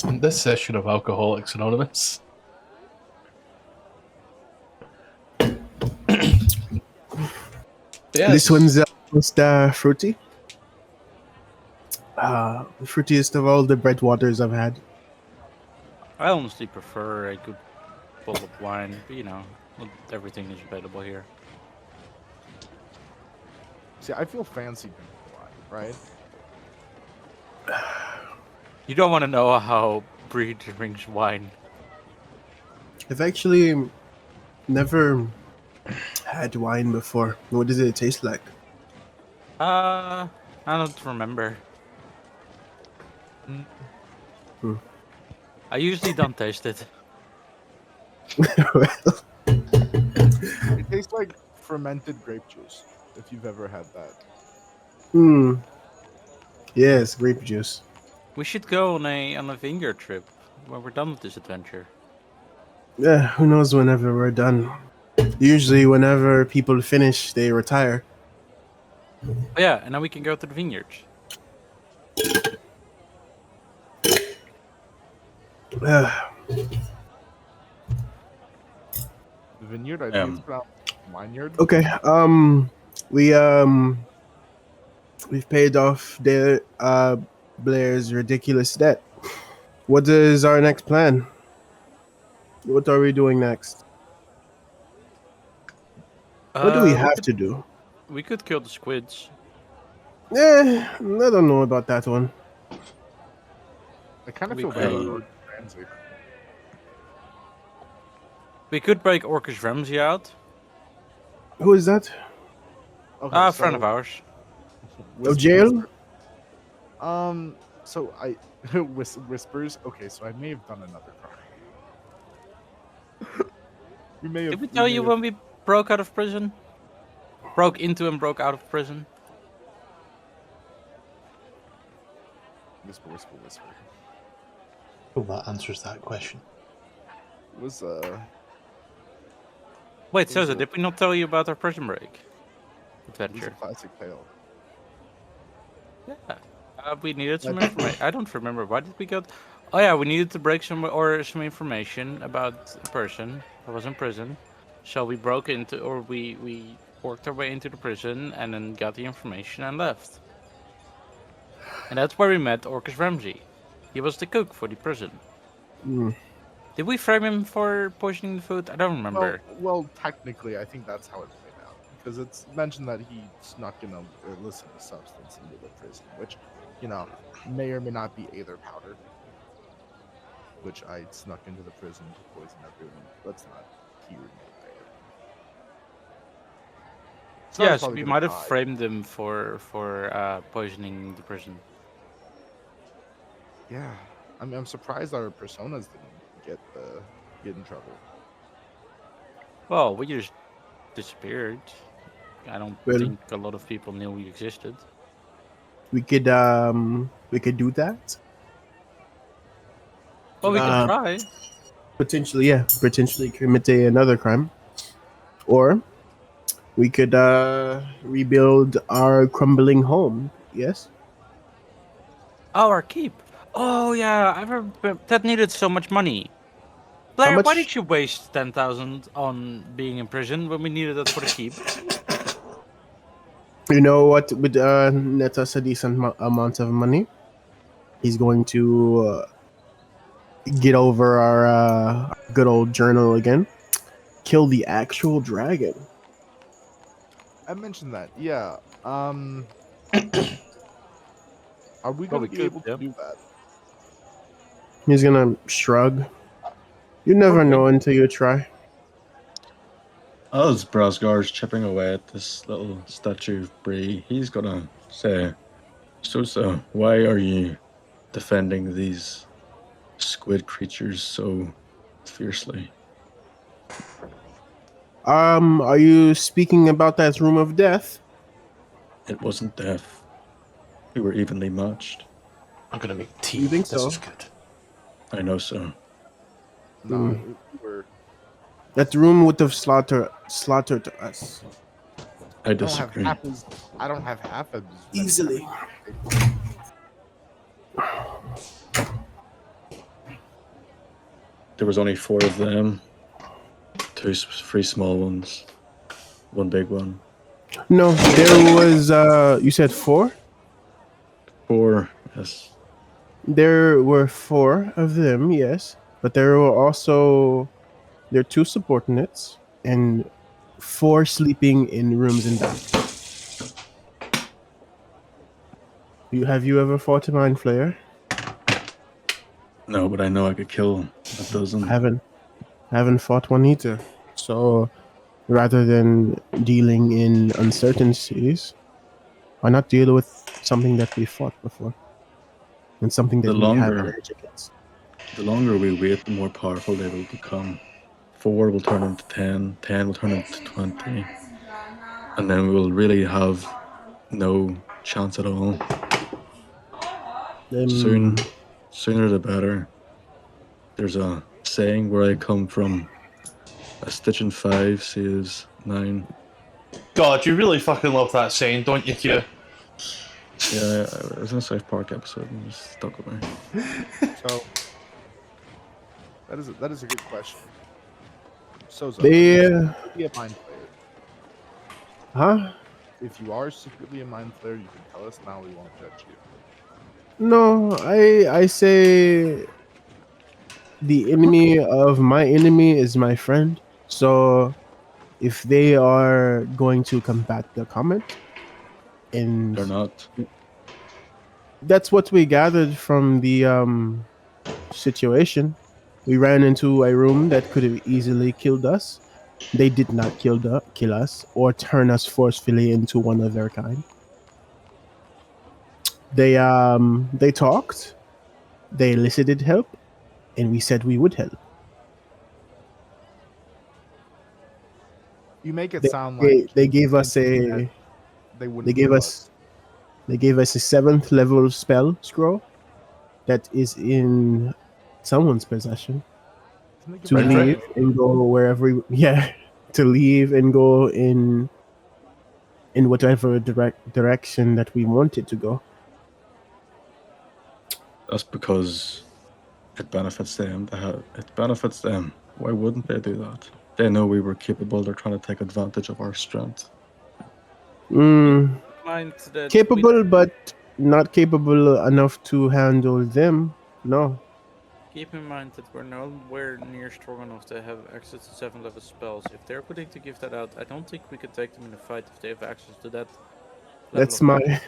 Speaker 1: In this session of Alcoholics Anonymous.
Speaker 6: This one's most fruity. The fruitiest of all the bread waters I've had.
Speaker 2: I honestly prefer a good bottle of wine, but not everything is available here.
Speaker 3: See, I feel fancy drinking wine, right?
Speaker 2: You don't want to know how Bree drinks wine.
Speaker 6: I've actually never had wine before. What does it taste like?
Speaker 2: I don't remember. I usually don't taste it.
Speaker 3: It tastes like fermented grape juice, if you've ever had that.
Speaker 6: Yes, grape juice.
Speaker 2: We should go on a vineyard trip when we're done with this adventure.
Speaker 6: Yeah, who knows whenever we're done. Usually whenever people finish, they retire.
Speaker 2: Oh, yeah, and then we can go to the vineyards.
Speaker 3: The vineyard, I think it's pronounced vineyard.
Speaker 6: Okay, we've paid off Blair's ridiculous debt. What is our next plan? What are we doing next? What do we have to do?
Speaker 2: We could kill the squids.
Speaker 6: I don't know about that one.
Speaker 3: I kind of
Speaker 2: We
Speaker 3: feel bad
Speaker 2: could-
Speaker 3: about Ramsey.
Speaker 2: We could break Orcus Ramsey out.
Speaker 6: Who is that?
Speaker 3: Okay,
Speaker 2: A friend of ours.
Speaker 6: Oh, jail?
Speaker 3: So I whispers. Okay, so I may have done another crime. we may have.
Speaker 2: Did we tell you when we broke out of prison? Broke into and broke out of prison?
Speaker 3: Whisper.
Speaker 1: Well, that answers that question.
Speaker 3: It was
Speaker 2: Wait,
Speaker 3: What was
Speaker 2: Sosa,
Speaker 3: it?
Speaker 2: did we not tell you about our prison break
Speaker 3: it was a
Speaker 2: adventure?
Speaker 3: classic tale.
Speaker 2: Yeah. We needed some information. I don't remember. Why did we go? Oh yeah, we needed to break some information about a person that was in prison. So we broke into, or we worked our way into the prison and then got the information and left. And that's where we met Orcus Ramsey. He was the cook for the prison. Did we frame him for poisoning the food? I don't remember.
Speaker 3: Well, technically, I think that's how it played out because it's mentioned that he snuck in a illicit substance into the prison, which, may or may not be either powder, which I snuck into the prison to poison everyone. That's not here. So
Speaker 2: Yes, we might have framed him for poisoning the prison.
Speaker 3: Yeah, I'm surprised our personas didn't get in trouble.
Speaker 2: Well, we just disappeared. I don't
Speaker 6: Well-
Speaker 2: think a lot of people knew we existed.
Speaker 6: We could do that.
Speaker 2: Well, we can try.
Speaker 6: Potentially commit another crime, or we could rebuild our crumbling home. Yes.
Speaker 2: Oh, our keep. Oh yeah, I remember that needed so much money. Blair, why
Speaker 6: much?
Speaker 2: did you waste 10,000 on being in prison when we needed it for the keep?
Speaker 6: You know what would net us a decent amount of money? He's going to get over our good old journal again. Kill the actual dragon.
Speaker 3: I mentioned that. Yeah. Are we
Speaker 2: Well,
Speaker 3: gonna
Speaker 2: we
Speaker 3: be
Speaker 2: could,
Speaker 3: able
Speaker 2: yeah.
Speaker 3: to do that?
Speaker 6: He's gonna shrug. You never
Speaker 3: Okay.
Speaker 6: know until you try.
Speaker 4: As Brasgar's chipping away at this little statue of Bree, he's gonna say, So, why are you defending these squid creatures so fiercely?
Speaker 6: Are you speaking about that room of death?
Speaker 4: It wasn't death. We were evenly matched.
Speaker 1: I'm gonna make tea.
Speaker 6: You think
Speaker 1: This
Speaker 6: so?
Speaker 1: is good.
Speaker 4: I know so.
Speaker 3: No,
Speaker 6: Mm.
Speaker 3: we're.
Speaker 6: That room would have slaughtered us
Speaker 4: I
Speaker 3: I don't have
Speaker 4: disagree.
Speaker 3: half as. I don't have half as many
Speaker 6: easily.
Speaker 4: There was only 4 of them. 3 small ones. 1 big one.
Speaker 6: No, there was. You said 4.
Speaker 4: 4, yes.
Speaker 6: There were 4 of them, yes, but there were also 2 subordinates and 4 sleeping in rooms in back. Have you ever fought a mind flayer?
Speaker 4: No, but I know I could kill a dozen.
Speaker 6: Haven't fought one either. So rather than dealing in uncertainties, why not deal with something that we fought before and something that
Speaker 4: The
Speaker 6: we have
Speaker 4: longer-
Speaker 6: an edge against?
Speaker 4: The longer we wait, the more powerful they will become. 4 will turn into 10, 10 will turn into 20, and then we will really have no chance at all. Sooner the better. There's a saying where I come from: a stitch in 5 saves 9.
Speaker 1: God, you really fucking love that saying, don't you, Q?
Speaker 4: Yeah, it was in a South Park episode and it just stuck with me.
Speaker 3: So that is a good question. So
Speaker 6: They,
Speaker 3: be a mind flayer.
Speaker 6: huh?
Speaker 3: If you are secretly a mind flayer, you can tell us now. We won't judge you.
Speaker 6: No, I say the enemy of my enemy is my friend. So if they are going to combat the comment, and
Speaker 4: They're not.
Speaker 6: that's what we gathered from the situation. We ran into a room that could have easily killed us. They did not kill us or turn us forcefully into one of their kind. They talked, they elicited help, and we said we would help.
Speaker 3: You make it
Speaker 6: They,
Speaker 3: sound like
Speaker 6: they gave us
Speaker 3: they
Speaker 6: they
Speaker 3: wouldn't
Speaker 6: gave
Speaker 3: kill
Speaker 6: us they gave us a 7th level spell scroll that is in someone's possession
Speaker 3: Didn't they give
Speaker 6: to
Speaker 3: us
Speaker 1: Right.
Speaker 6: leave and go wherever to leave and go in whatever direction that we wanted to go.
Speaker 4: That's because it benefits them. It benefits them. Why wouldn't they do that? They know we were capable. They're trying to take advantage of our strength.
Speaker 6: Mm,
Speaker 2: Mind that
Speaker 6: capable, but not capable enough to handle them. No.
Speaker 2: keep in mind that we're nowhere near strong enough to have access to 7 level spells. If they're willing to give that out, I don't think we could take them in a fight if they have access to that level
Speaker 6: That's
Speaker 2: of
Speaker 6: my
Speaker 2: magic.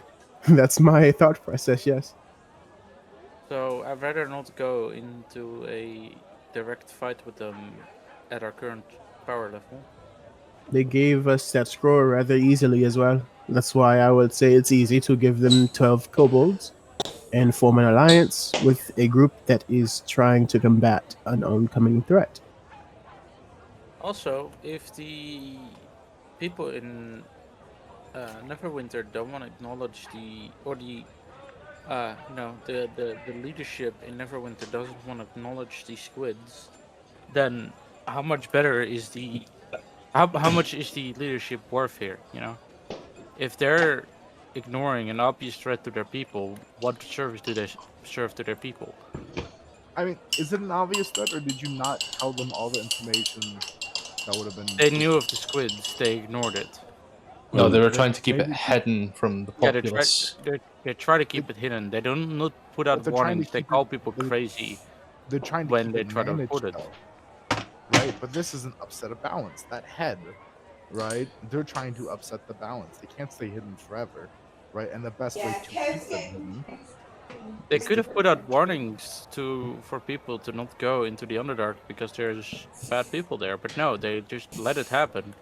Speaker 6: that's my thought process, yes.
Speaker 2: So I'd rather not go into a direct fight with them at our current power level.
Speaker 6: They gave us that scroll rather easily as well. That's why I would say it's easy to give them 12 kobolds and form an alliance with a group that is trying to combat an oncoming threat.
Speaker 2: Also, if the people in Neverwinter don't want to acknowledge the leadership in Neverwinter doesn't want to acknowledge the squids, then how much better is how much is the leadership worth here? You know, if they're ignoring an obvious threat to their people, what service do they serve to their people?
Speaker 3: I mean, is it an obvious threat, or did you not tell them all the information that would have been?
Speaker 2: They knew of the squids, they ignored it.
Speaker 1: No, they were
Speaker 3: then
Speaker 1: trying to keep it
Speaker 3: maybe-
Speaker 1: hidden from the
Speaker 2: Yeah,
Speaker 1: populace.
Speaker 2: they try to keep it hidden. They don't not put out
Speaker 3: If they're trying to
Speaker 2: warnings. They
Speaker 3: keep
Speaker 2: call
Speaker 3: it-
Speaker 2: people
Speaker 3: they-
Speaker 2: crazy.
Speaker 3: They're trying to
Speaker 2: When
Speaker 3: keep
Speaker 2: they
Speaker 3: it
Speaker 2: try to
Speaker 3: managed,
Speaker 2: report it.
Speaker 3: though. Right, but this is an upset of balance. That head, right? They're trying to upset the balance. They can't stay hidden forever, right? And the best way to keep them hidden.
Speaker 2: They
Speaker 3: is
Speaker 2: could
Speaker 3: to-
Speaker 2: have put out warnings for people to not go into the Underdark because there's bad people there, but no, they just let it happen.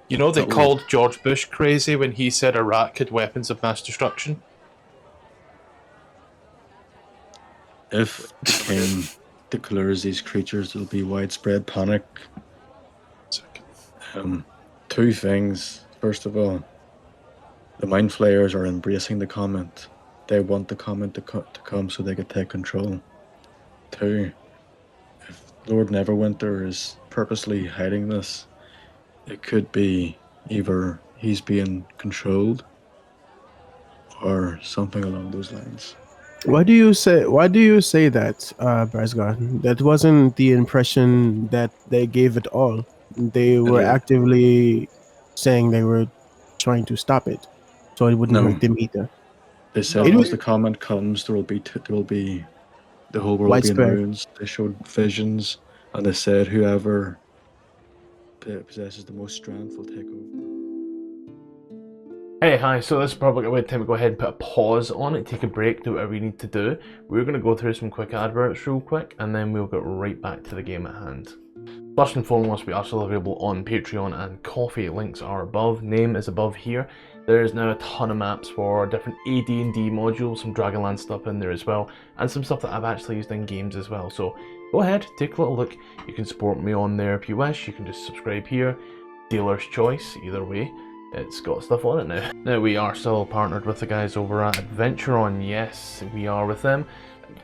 Speaker 1: You know they
Speaker 4: Oh.
Speaker 1: called George Bush crazy when he said Iraq had weapons of mass destruction?
Speaker 4: If the king declares these creatures, there'll be widespread panic. Two things. First of all, the mind flayers are embracing the comment. They want the comment to come so they can take control. Two, if Lord Neverwinter is purposely hiding this, it could be either he's being controlled or something along those lines.
Speaker 6: Why do you say that, Brazgar? That wasn't the impression that they gave at all. They were
Speaker 4: Yeah.
Speaker 6: actively saying they were trying to stop it, so it wouldn't
Speaker 4: No.
Speaker 6: hurt them either.
Speaker 4: They said
Speaker 3: No,
Speaker 4: once the comment comes, there will be the whole world will be in
Speaker 6: Widespread.
Speaker 4: ruins. They showed visions, and they said whoever possesses the most strength will take over.
Speaker 1: Hey, hi, so this is probably a good time to go ahead and put a pause on it, take a break, do whatever we need to do. We're going to go through some quick adverts real quick, and then we'll get right back to the game at hand. First and foremost, we are still available on Patreon and Coffee. Links are above, name is above here. There is now a ton of maps for different AD&D modules, some Dragonlance stuff in there as well, and some stuff that I've actually used in games as well. So go ahead, take a little look. You can support me on there if you wish. You can just subscribe here. Dealer's choice, either way. It's got stuff on it now. Now we are still partnered with the guys over at AdverntureOn. Yes, we are with them.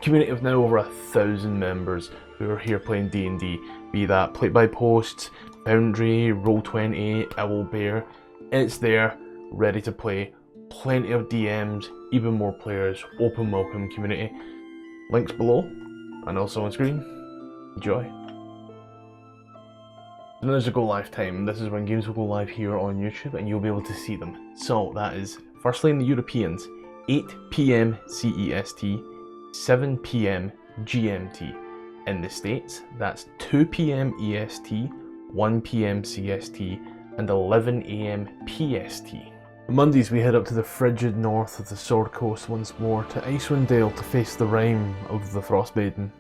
Speaker 1: Community of now over 1,000 members who are here playing D&D. Be that Play by Post, Boundty, Roll20, Owlbear. It's there, ready to play. Plenty of DMs, even more players. Open welcome community. Links below and also on screen. Enjoy. And there's a go live time. This is when games will go live here on YouTube and you'll be able to see them. So that is firstly in the Europeans, 8 PM CEST, 7 PM GMT. In the States, that's 2 PM EST, 1 PM CST, and 11 AM PST. On Mondays we head up to the frigid north of the Sword Coast once more to Icewind Dale to face the rime of the Frostmaiden.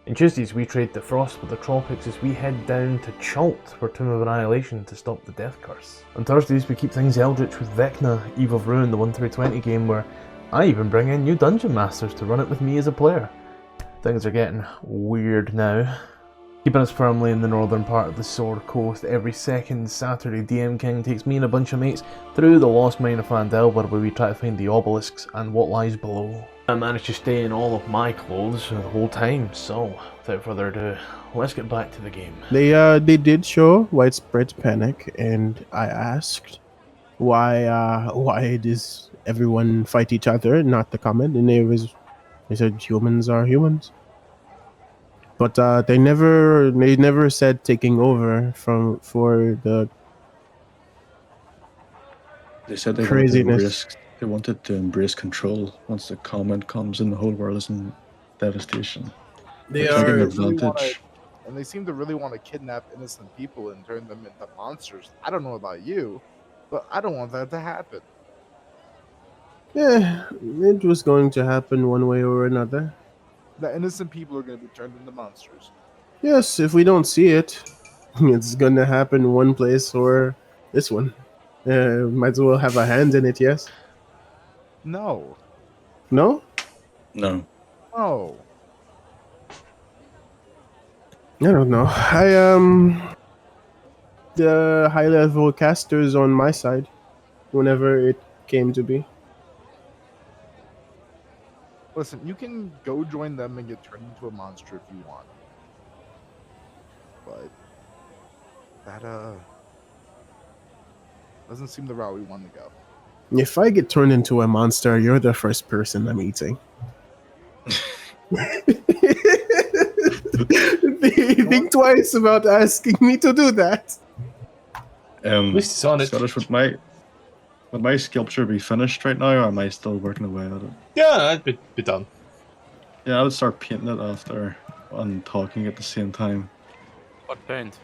Speaker 1: On Tuesdays we trade the Frost with the Tropics as we head down to Chult for Tomb of Annihilation to stop the Death Curse. On Thursdays we keep things Eldritch with Vecna, Eve of Ruin, the 1-20 game where I even bring in new Dungeon Masters to run it with me as a player. Things are getting weird now. Keeping us firmly in the northern part of the Sword Coast, every second Saturday DM King takes me and a bunch of mates through the lost mine of Phandalin where we try to find the obelisks and what lies below. I managed to stay in all of my clothes the whole time, so without further ado, let's get back to the game.
Speaker 6: They did show widespread panic, and I asked why does everyone fight each other, not the comment, and they said humans are humans. But they never said taking over for the
Speaker 4: They said they
Speaker 6: craziness.
Speaker 4: wanted to embrace control once the comment comes and the whole world is in devastation.
Speaker 6: They
Speaker 4: They're taking
Speaker 6: are
Speaker 4: advantage.
Speaker 3: And they seem to really want to kidnap innocent people and turn them into monsters. I don't know about you, but I don't want that to happen.
Speaker 6: Yeah, it was going to happen one way or another.
Speaker 3: The innocent people are going to be turned into monsters.
Speaker 6: Yes, if we don't see it, it's gonna happen one place or this one. Might as well have a hand in it, yes?
Speaker 3: No.
Speaker 6: No?
Speaker 4: No.
Speaker 3: No.
Speaker 6: I don't know. The high level casters on my side, whenever it came to be.
Speaker 3: Listen, you can go join them and get turned into a monster if you want. But that doesn't seem the route we want to go.
Speaker 6: If I get turned into a monster, you're the first person I'm eating. Think twice about asking me to do that.
Speaker 1: At least it's on it.
Speaker 4: Scottish, would my sculpture be finished right now, or am I still working away at it?
Speaker 1: Yeah, that'd be done.
Speaker 4: Yeah, I would start painting it after and talking at the same time.
Speaker 2: What paint?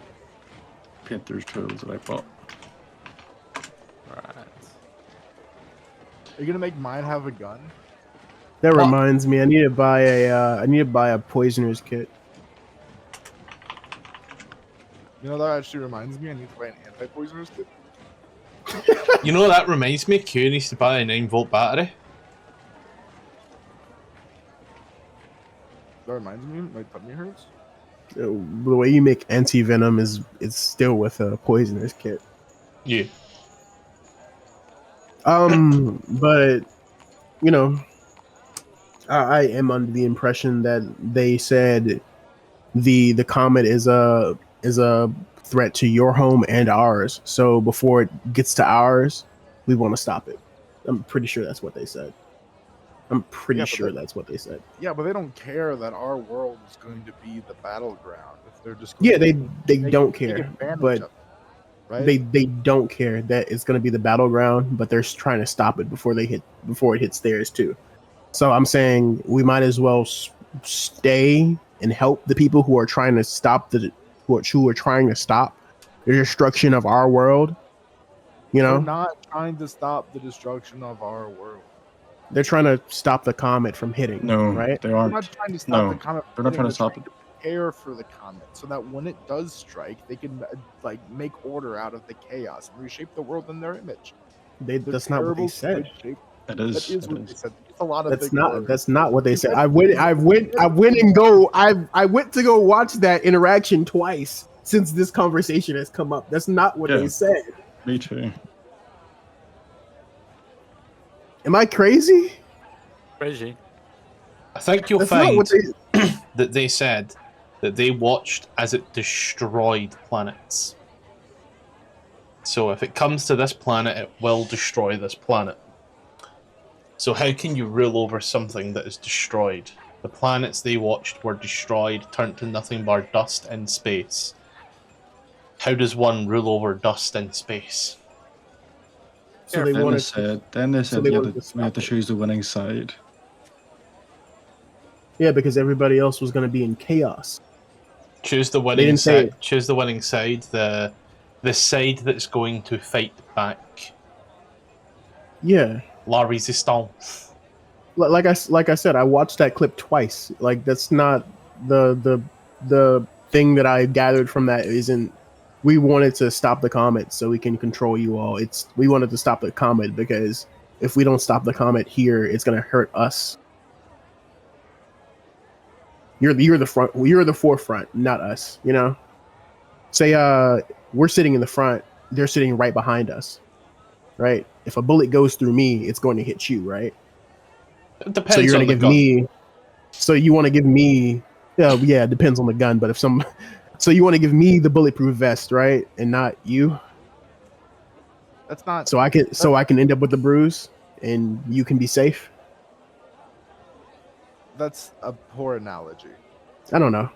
Speaker 4: Painter's tools that I bought.
Speaker 2: Right.
Speaker 3: Are you gonna make mine have a gun?
Speaker 6: That
Speaker 1: What?
Speaker 6: reminds me, I need to buy a poisoner's kit.
Speaker 3: You know, that actually reminds me, I need to buy an anti-poisoner's kit.
Speaker 1: You know, that reminds me, Q needs to buy a 9-volt battery.
Speaker 3: That reminds me, my tummy hurts.
Speaker 6: The way you make anti-venom is still with a poisoner's kit.
Speaker 1: You.
Speaker 6: But you know, I am under the impression that they said the comet is a threat to your home and ours. So before it gets to ours, we want to stop it. I'm pretty sure that's what they said. I'm pretty sure that's what they said.
Speaker 3: Yeah, but they don't care that our world is going to be the battleground. If they're just
Speaker 6: Yeah,
Speaker 3: going
Speaker 6: they
Speaker 3: to
Speaker 6: don't
Speaker 3: take
Speaker 6: care,
Speaker 3: advantage
Speaker 6: but
Speaker 3: of it, right?
Speaker 6: they don't care that it's going to be the battleground, but they're trying to stop it before it hits theirs too. So I'm saying we might as well stay and help the people who are trying to stop who are trying to stop the destruction of our world. You
Speaker 3: They're
Speaker 6: know,
Speaker 3: not trying to stop the destruction of our world.
Speaker 6: they're trying to stop the comet from hitting.
Speaker 4: No,
Speaker 6: right?
Speaker 4: they
Speaker 3: They're
Speaker 4: aren't.
Speaker 3: not trying to stop the comet.
Speaker 4: They're not trying to stop it.
Speaker 3: Prepare for the comet so that when it does strike, they can like make order out of the chaos and reshape the world in their image.
Speaker 6: That's not what they said.
Speaker 4: It
Speaker 3: That
Speaker 4: is.
Speaker 3: is what they said. It's a lot of
Speaker 6: That's
Speaker 3: big
Speaker 6: not.
Speaker 3: words.
Speaker 6: That's not what they said. I went to go watch that interaction twice since this conversation has come up. That's not what they said.
Speaker 4: Me too.
Speaker 6: Am I crazy?
Speaker 2: Crazy.
Speaker 1: I think you'll
Speaker 6: That's not
Speaker 1: find
Speaker 6: what they.
Speaker 1: that they said that they watched as it destroyed planets. So if it comes to this planet, it will destroy this planet. So how can you rule over something that is destroyed? The planets they watched were destroyed, turned to nothing but dust in space. How does one rule over dust in space?
Speaker 6: So they
Speaker 4: Then
Speaker 6: wanted.
Speaker 4: they said
Speaker 6: they
Speaker 4: we
Speaker 6: wanted to
Speaker 4: had
Speaker 6: stop
Speaker 4: to
Speaker 6: it.
Speaker 4: choose the winning side.
Speaker 6: Yeah, because everybody else was going to be in chaos.
Speaker 1: Choose the winning
Speaker 6: didn't say
Speaker 1: side. Choose the winning side. The side that's going to fight back.
Speaker 6: Yeah,
Speaker 1: La Resistance.
Speaker 6: like I said, I watched that clip twice. Like that's not the thing that I gathered from that isn't. We wanted to stop the comet so we can control you all. We wanted to stop the comet because if we don't stop the comet here, it's gonna hurt us. You're the front. You're the forefront, not us. You know. Say we're sitting in the front. They're sitting right behind us. Right. If a bullet goes through me, it's going to hit you. Right.
Speaker 1: It depends
Speaker 6: So you're
Speaker 1: on
Speaker 6: gonna
Speaker 1: the
Speaker 6: give
Speaker 1: gun.
Speaker 6: me. So you want to give me? Yeah. It depends on the gun. But if some. So you want to give me the bulletproof vest, right, and not you?
Speaker 3: That's not.
Speaker 6: So I can end up with the bruise, and you can be safe.
Speaker 3: That's a poor analogy.
Speaker 6: I don't know.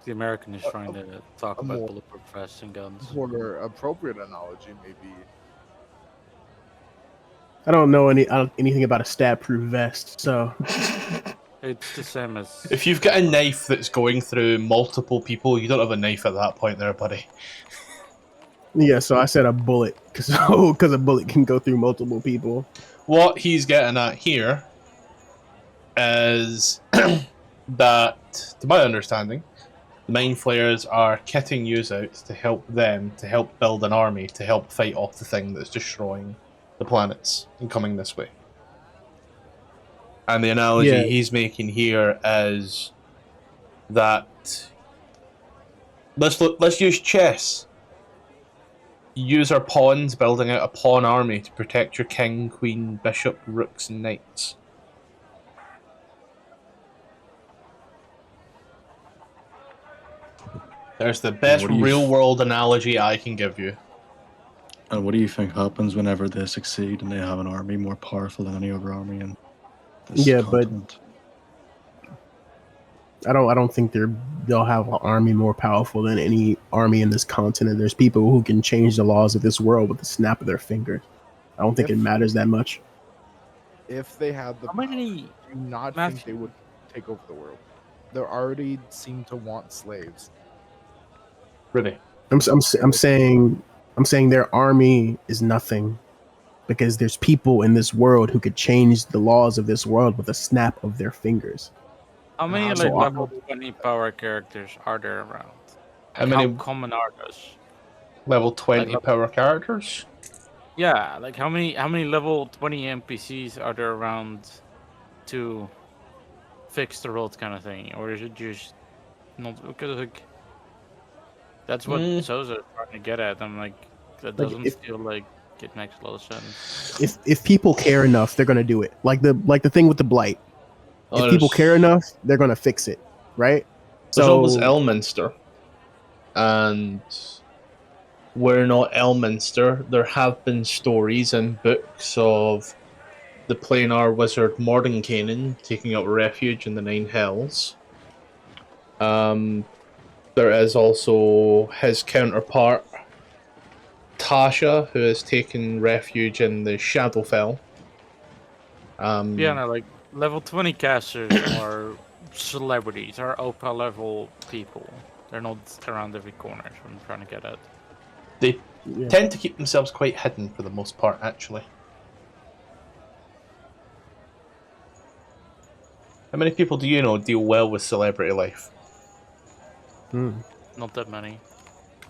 Speaker 2: The American is trying to talk
Speaker 3: a
Speaker 2: about
Speaker 3: more-
Speaker 2: bulletproof vests and guns.
Speaker 3: More appropriate analogy, maybe.
Speaker 6: I don't know anything about a stab-proof vest. So
Speaker 2: It's the same as.
Speaker 1: If you've got a knife that's going through multiple people, you don't have a knife at that point there, buddy.
Speaker 6: yeah. So I said a bullet because a bullet can go through multiple people.
Speaker 1: What he's getting at here is that, to my understanding, the Mind Flayers are kitting yous out to help them, to help build an army, to help fight off the thing that's destroying the planets and coming this way. And the analogy he's making here is that let's use chess. Use our pawns, building out a pawn army to protect your king, queen, bishop, rooks, and knights. There's the best
Speaker 4: What do you
Speaker 1: real-world analogy I can give you.
Speaker 4: And what do you think happens whenever they succeed and they have an army more powerful than any other army in this continent?
Speaker 6: I don't think they'll have an army more powerful than any army in this continent. There's people who can change the laws of this world with the snap of their fingers. I don't think it matters that much.
Speaker 3: If they had the
Speaker 2: How many?
Speaker 3: power, do you not think they would take over the world? They already seem to want slaves.
Speaker 1: Really?
Speaker 6: I'm saying their army is nothing because there's people in this world who could change the laws of this world with a snap of their fingers.
Speaker 2: How many
Speaker 3: how
Speaker 2: like
Speaker 3: do
Speaker 2: level 20 power characters are there around?
Speaker 1: How
Speaker 2: Like,
Speaker 1: many
Speaker 2: how common are those?
Speaker 1: level 20
Speaker 2: Like,
Speaker 1: power characters?
Speaker 2: Yeah, like how many level 20 NPCs are there around to fix the world kind of thing, or is it just not? Because like that's what
Speaker 1: Mm.
Speaker 2: Sosa trying to get at. I'm like, that
Speaker 6: Like,
Speaker 2: doesn't feel like it makes a lot of sense.
Speaker 6: if people care enough, they're gonna do it. Like the thing with the blight.
Speaker 1: Oh,
Speaker 6: If people care enough, they're gonna fix it, right?
Speaker 1: There's always
Speaker 6: So
Speaker 1: Elminster, and we're not Elminster. There have been stories and books of the planar wizard Mordenkainen taking up refuge in the Nine Hells. There is also his counterpart, Tasha, who has taken refuge in the Shadowfell.
Speaker 2: Yeah, no, like level 20 casters are celebrities, are OPA level people. They're not around every corner. Is what I'm trying to get at.
Speaker 1: They
Speaker 6: yeah.
Speaker 1: tend to keep themselves quite hidden for the most part, actually. How many people do you know deal well with celebrity life?
Speaker 2: Not that many.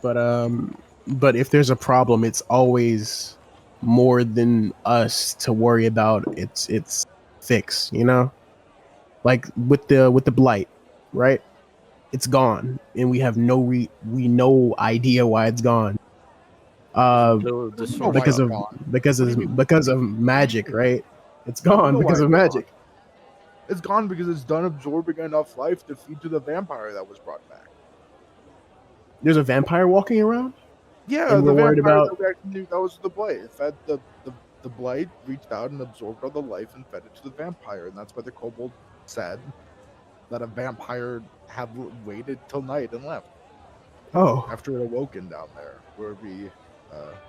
Speaker 6: But if there's a problem, it's always more than us to worry about. It's fix, you know? Like with the blight, right? It's gone, and we have no idea why it's gone.
Speaker 2: The
Speaker 3: We know
Speaker 2: source
Speaker 3: why
Speaker 6: Because
Speaker 3: it's
Speaker 6: of
Speaker 3: gone.
Speaker 6: because
Speaker 3: What do
Speaker 6: of
Speaker 3: you mean?
Speaker 6: because of magic, right? It's gone
Speaker 3: know why
Speaker 6: because of
Speaker 3: it's gone.
Speaker 6: magic.
Speaker 3: It's gone because it's done absorbing enough life to feed to the vampire that was brought back.
Speaker 6: There's a vampire walking around.
Speaker 3: Yeah,
Speaker 6: And
Speaker 3: the
Speaker 6: we're worried
Speaker 3: vampire
Speaker 6: about-
Speaker 3: that we actually knew that was the blight. It fed the blight reached out and absorbed all the life and fed it to the vampire, and that's why the kobold said that a vampire had waited till night and left
Speaker 6: Oh,
Speaker 3: after it awoken down there where we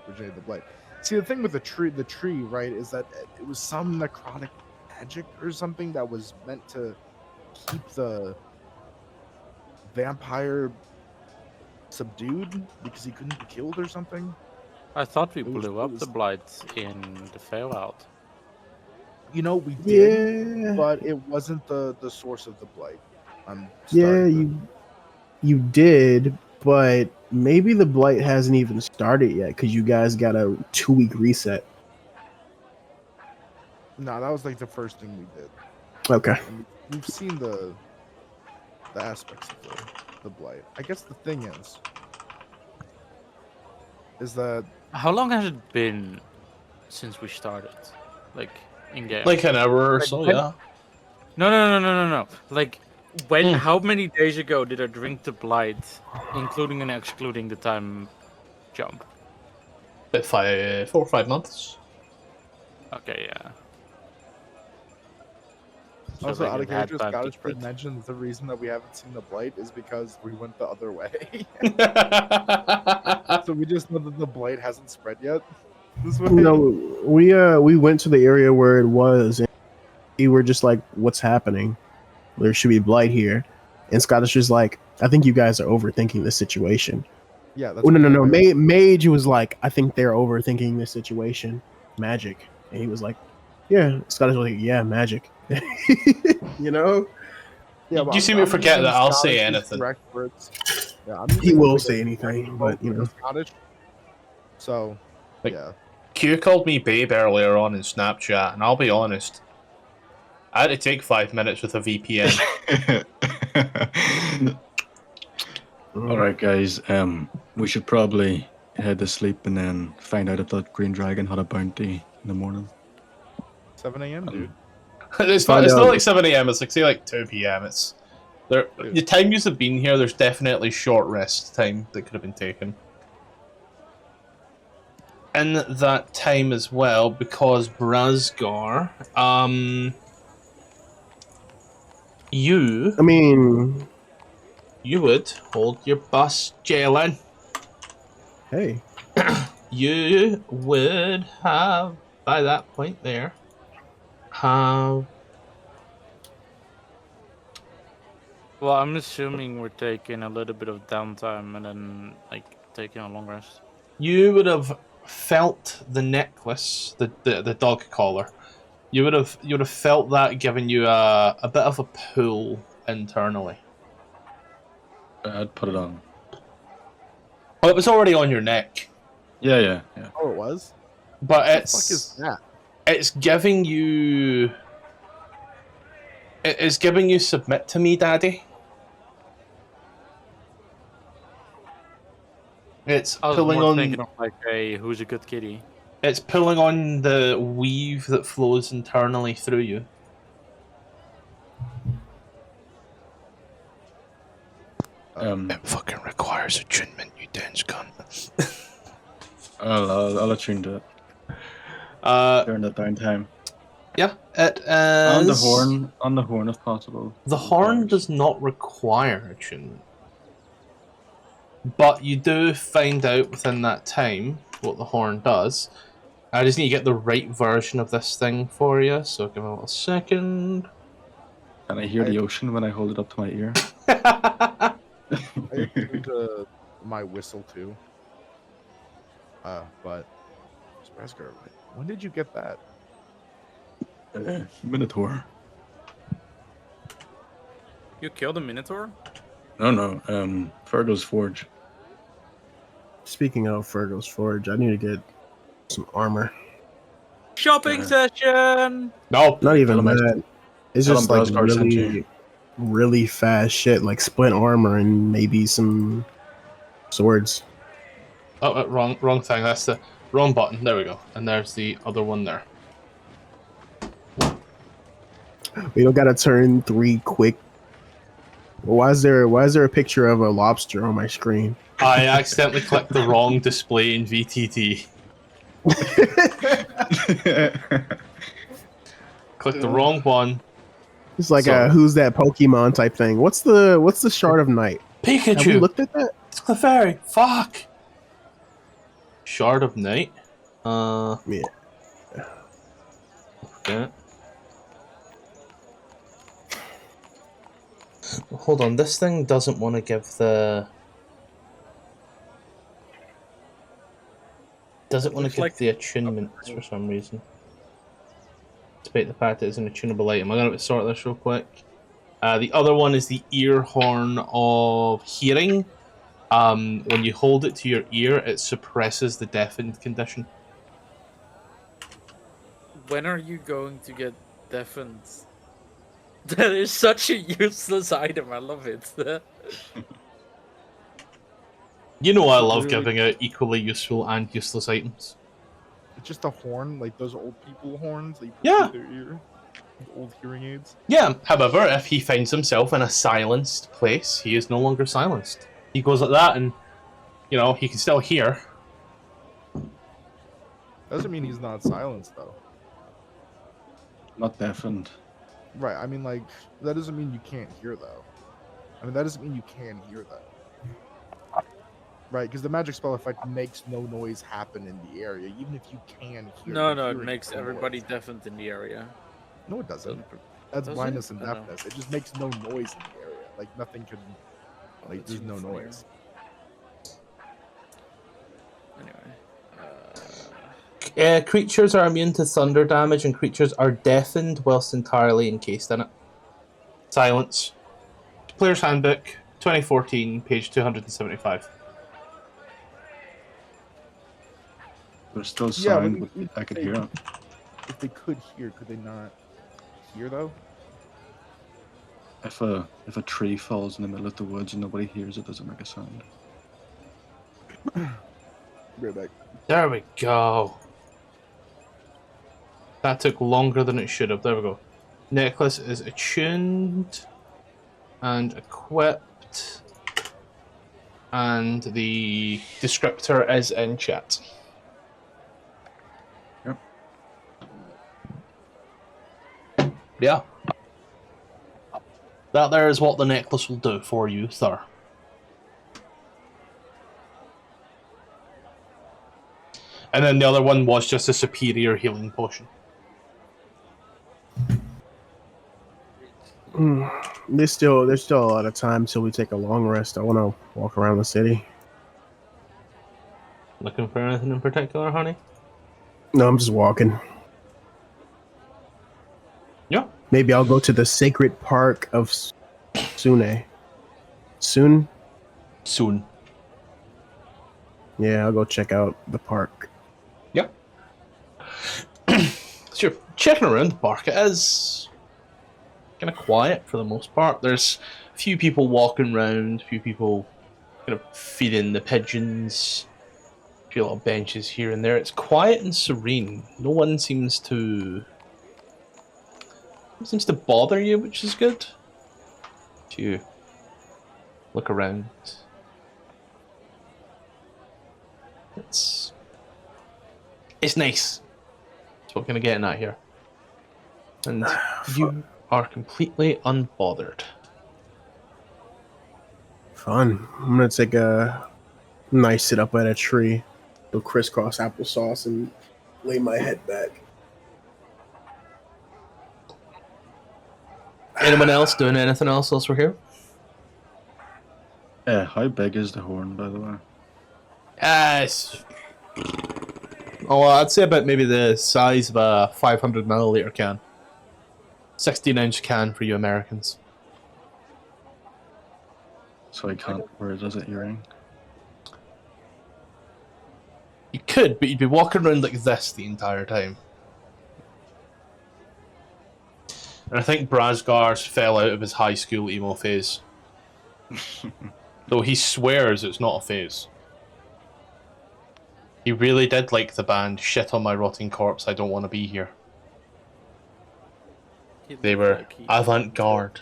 Speaker 3: originated the blight. See, the thing with the tree, right, is that it was some necrotic magic or something that was meant to keep the vampire subdued because he couldn't be killed or something.
Speaker 2: I thought we
Speaker 3: It was-
Speaker 2: blew
Speaker 3: it
Speaker 2: up
Speaker 3: was-
Speaker 2: the blight in the Fallout.
Speaker 3: You know, we did,
Speaker 6: yeah,
Speaker 3: but it wasn't the source of the blight.
Speaker 6: yeah. You did, but maybe the blight hasn't even started yet because you guys got a 2-week reset.
Speaker 3: No, that was like the first thing we did.
Speaker 6: Okay.
Speaker 3: And we've seen the aspects of the blight. I guess the thing is that
Speaker 2: How long has it been since we started? Like in game?
Speaker 1: Like an hour or
Speaker 2: Like,
Speaker 1: so,
Speaker 2: when-
Speaker 1: yeah.
Speaker 2: No. Like when?
Speaker 1: Mm.
Speaker 2: How many days ago did I drink the blight, including and excluding the time jump?
Speaker 1: About 4 or 5 months.
Speaker 2: Okay, yeah. So,
Speaker 3: also
Speaker 2: like,
Speaker 3: out of
Speaker 2: it had
Speaker 3: character,
Speaker 2: time to
Speaker 3: Scottish
Speaker 2: spread.
Speaker 3: did mention that the reason that we haven't seen the blight is because we went the other way. So we just know that the blight hasn't spread yet. This way.
Speaker 6: No, we went to the area where it was, and we were just like, "What's happening? There should be blight here." And Scottish was like, "I think you guys are overthinking the situation."
Speaker 3: Yeah, that's
Speaker 6: Oh no,
Speaker 3: what I-
Speaker 6: Mage was like, "I think they're overthinking the situation." Magic, and he was like, "Yeah." Scottish was like, "Yeah, magic." You know,
Speaker 3: Yeah,
Speaker 1: You seem to forget
Speaker 3: using
Speaker 1: that I'll say
Speaker 3: Scottish's
Speaker 1: anything.
Speaker 3: correct words. Yeah, I'm
Speaker 6: he
Speaker 3: using
Speaker 6: will
Speaker 3: the
Speaker 6: say
Speaker 3: correct
Speaker 6: anything,
Speaker 3: quote
Speaker 6: but you
Speaker 3: for
Speaker 6: know,
Speaker 3: Scottish. So,
Speaker 1: Like-
Speaker 3: yeah.
Speaker 1: Q called me babe earlier on in Snapchat, and I'll be honest, I had to take 5 minutes with a VPN.
Speaker 4: All right, guys. We should probably head to sleep and then find out if that green dragon had a bounty in the morning.
Speaker 3: 7 a.m., dude.
Speaker 1: It's
Speaker 6: Find
Speaker 1: not
Speaker 6: out.
Speaker 1: like 7 a.m. It's like say like 2 p.m. It's there.
Speaker 3: Dude.
Speaker 1: The time you have been here, there's definitely short rest time that could have been taken. In that time as well, because Brazgar, you
Speaker 6: I mean,
Speaker 1: would hold your bus, Jalen.
Speaker 6: hey,
Speaker 1: You would have by that point there have
Speaker 2: Well, I'm assuming we're taking a little bit of downtime and then like taking a long rest.
Speaker 1: You would have felt the necklace, the dog collar. You would have felt that giving you a bit of a pull internally.
Speaker 4: I'd put it on.
Speaker 1: Well, it was already on your neck,
Speaker 4: Yeah.
Speaker 3: Oh, it was.
Speaker 1: but
Speaker 3: What the fuck is that?
Speaker 1: it's giving you. It's giving you submit to me, daddy. It's
Speaker 2: I was
Speaker 1: pulling
Speaker 2: more
Speaker 1: on.
Speaker 2: thinking of like, hey, who's a good kitty?
Speaker 1: It's pulling on the weave that flows internally through you. It fucking requires attunement, you dense cunt.
Speaker 4: I'll attune to it during the downtime.
Speaker 1: Yeah, it is.
Speaker 4: On the horn if possible.
Speaker 1: The horn does not require attunement. But you do find out within that time what the horn does. I just need to get the right version of this thing for you, so give me a little second.
Speaker 4: Can I hear the ocean when I hold it up to my ear?
Speaker 3: I tuned to my whistle too. But Sprasker, when did you get that?
Speaker 4: Minotaur.
Speaker 2: You killed a minotaur?
Speaker 4: No. Fergo's Forge.
Speaker 6: Speaking of Fergo's Forge, I need to get some armor.
Speaker 2: Shopping session.
Speaker 1: No,
Speaker 6: Not even
Speaker 4: Tell 'em
Speaker 6: that. It's
Speaker 4: tell
Speaker 6: just
Speaker 4: 'em
Speaker 6: like
Speaker 4: Brosgar sent
Speaker 6: really,
Speaker 4: you.
Speaker 6: really fast shit, like splint armor and maybe some swords.
Speaker 1: oh, wrong thing. That's the wrong button. There we go. And there's the other one there.
Speaker 6: We don't gotta turn 3 quick. Why is there a picture of a lobster on my screen?
Speaker 1: I accidentally clicked the wrong display in VTT. Clicked the wrong one.
Speaker 6: It's like
Speaker 1: Sorry.
Speaker 6: a who's that Pokemon type thing. What's the shard of night? Have we
Speaker 1: Pikachu!
Speaker 6: looked at that?
Speaker 1: It's Clefairy! Fuck! Shard of Night?
Speaker 6: Yeah.
Speaker 1: Okay. Hold on, this thing doesn't want to give the... Doesn't want to
Speaker 2: Looks
Speaker 1: give
Speaker 2: like-
Speaker 1: the attunements for some reason. Despite the fact that it's an attunable item. I'm going to sort this real quick. The other one is the ear horn of hearing. When you hold it to your ear, it suppresses the deafened condition.
Speaker 2: When are you going to get deafened? That is such a useless item. I love it.
Speaker 1: You know I love
Speaker 3: Literally-
Speaker 1: giving out equally useful and useless items.
Speaker 3: It's just a horn, like those old people horns that you put
Speaker 1: Yeah.
Speaker 3: in their ear. Old hearing aids.
Speaker 1: Yeah, however, if he finds himself in a silenced place, he is no longer silenced. He goes like that and, you know, he can still hear.
Speaker 3: Doesn't mean he's not silenced though.
Speaker 4: Not deafened.
Speaker 3: Right. I mean, like that doesn't mean you can't hear though. I mean, that doesn't mean you can hear though. Right, because the magic spell effect makes no noise happen in the area, even if you can hear.
Speaker 2: No,
Speaker 3: the
Speaker 2: it
Speaker 3: hearing
Speaker 2: makes
Speaker 3: no
Speaker 2: everybody
Speaker 3: noise.
Speaker 2: deafened in the area.
Speaker 3: No, it doesn't. That's
Speaker 2: Does
Speaker 3: blindness
Speaker 2: it?
Speaker 3: and
Speaker 2: I don't know.
Speaker 3: deafness. It just makes no noise in the area. Like nothing could. Like
Speaker 2: That's
Speaker 3: there's no
Speaker 2: even funnier.
Speaker 3: noise.
Speaker 2: Anyway.
Speaker 1: Creatures are immune to thunder damage, and creatures are deafened whilst entirely encased in it. Silence. Player's Handbook, 2014, page 275.
Speaker 4: There's still
Speaker 3: Yeah,
Speaker 4: sound,
Speaker 3: but
Speaker 4: but I could hear it.
Speaker 3: If they could hear, could they not hear though?
Speaker 4: If a tree falls in the middle of the woods and nobody hears it, doesn't make a sound.
Speaker 3: Right back.
Speaker 1: There we go. That took longer than it should have. There we go. Necklace is attuned and equipped, and the descriptor is in chat.
Speaker 4: Yep.
Speaker 1: Yeah. That there is what the necklace will do for you, sir. And then the other one was just a superior healing potion.
Speaker 6: There's still a lot of time till we take a long rest. I want to walk around the city.
Speaker 1: Looking for anything in particular, honey?
Speaker 6: No, I'm just walking.
Speaker 1: Yeah.
Speaker 6: Maybe I'll go to the sacred park of Sune. Soon?
Speaker 1: Soon.
Speaker 6: Yeah, I'll go check out the park.
Speaker 1: Yeah. So you're checking around the park. It is kind of quiet for the most part. There's a few people walking around, a few people kind of feeding the pigeons, a few little benches here and there. It's quiet and serene. No one seems to bother you, which is good. If you look around, it's nice. That's what we're gonna get at here. And you are completely unbothered.
Speaker 6: Fun. I'm gonna take a nice sit up at a tree, do crisscross applesauce, and lay my head back.
Speaker 1: Anyone else doing anything else we're here?
Speaker 4: Yeah, how big is the horn, by the way?
Speaker 1: I'd say about maybe the size of a 500 milliliter can. 16-ounce can for you Americans.
Speaker 4: So I can't wear it as an earring.
Speaker 1: You could, but you'd be walking around like this the entire time. And I think Brasgar's fell out of his high school emo phase. Though he swears it's not a phase. He really did like the band Shit on My Rotting Corpse, I Don't Want to Be Here. They were avant-garde.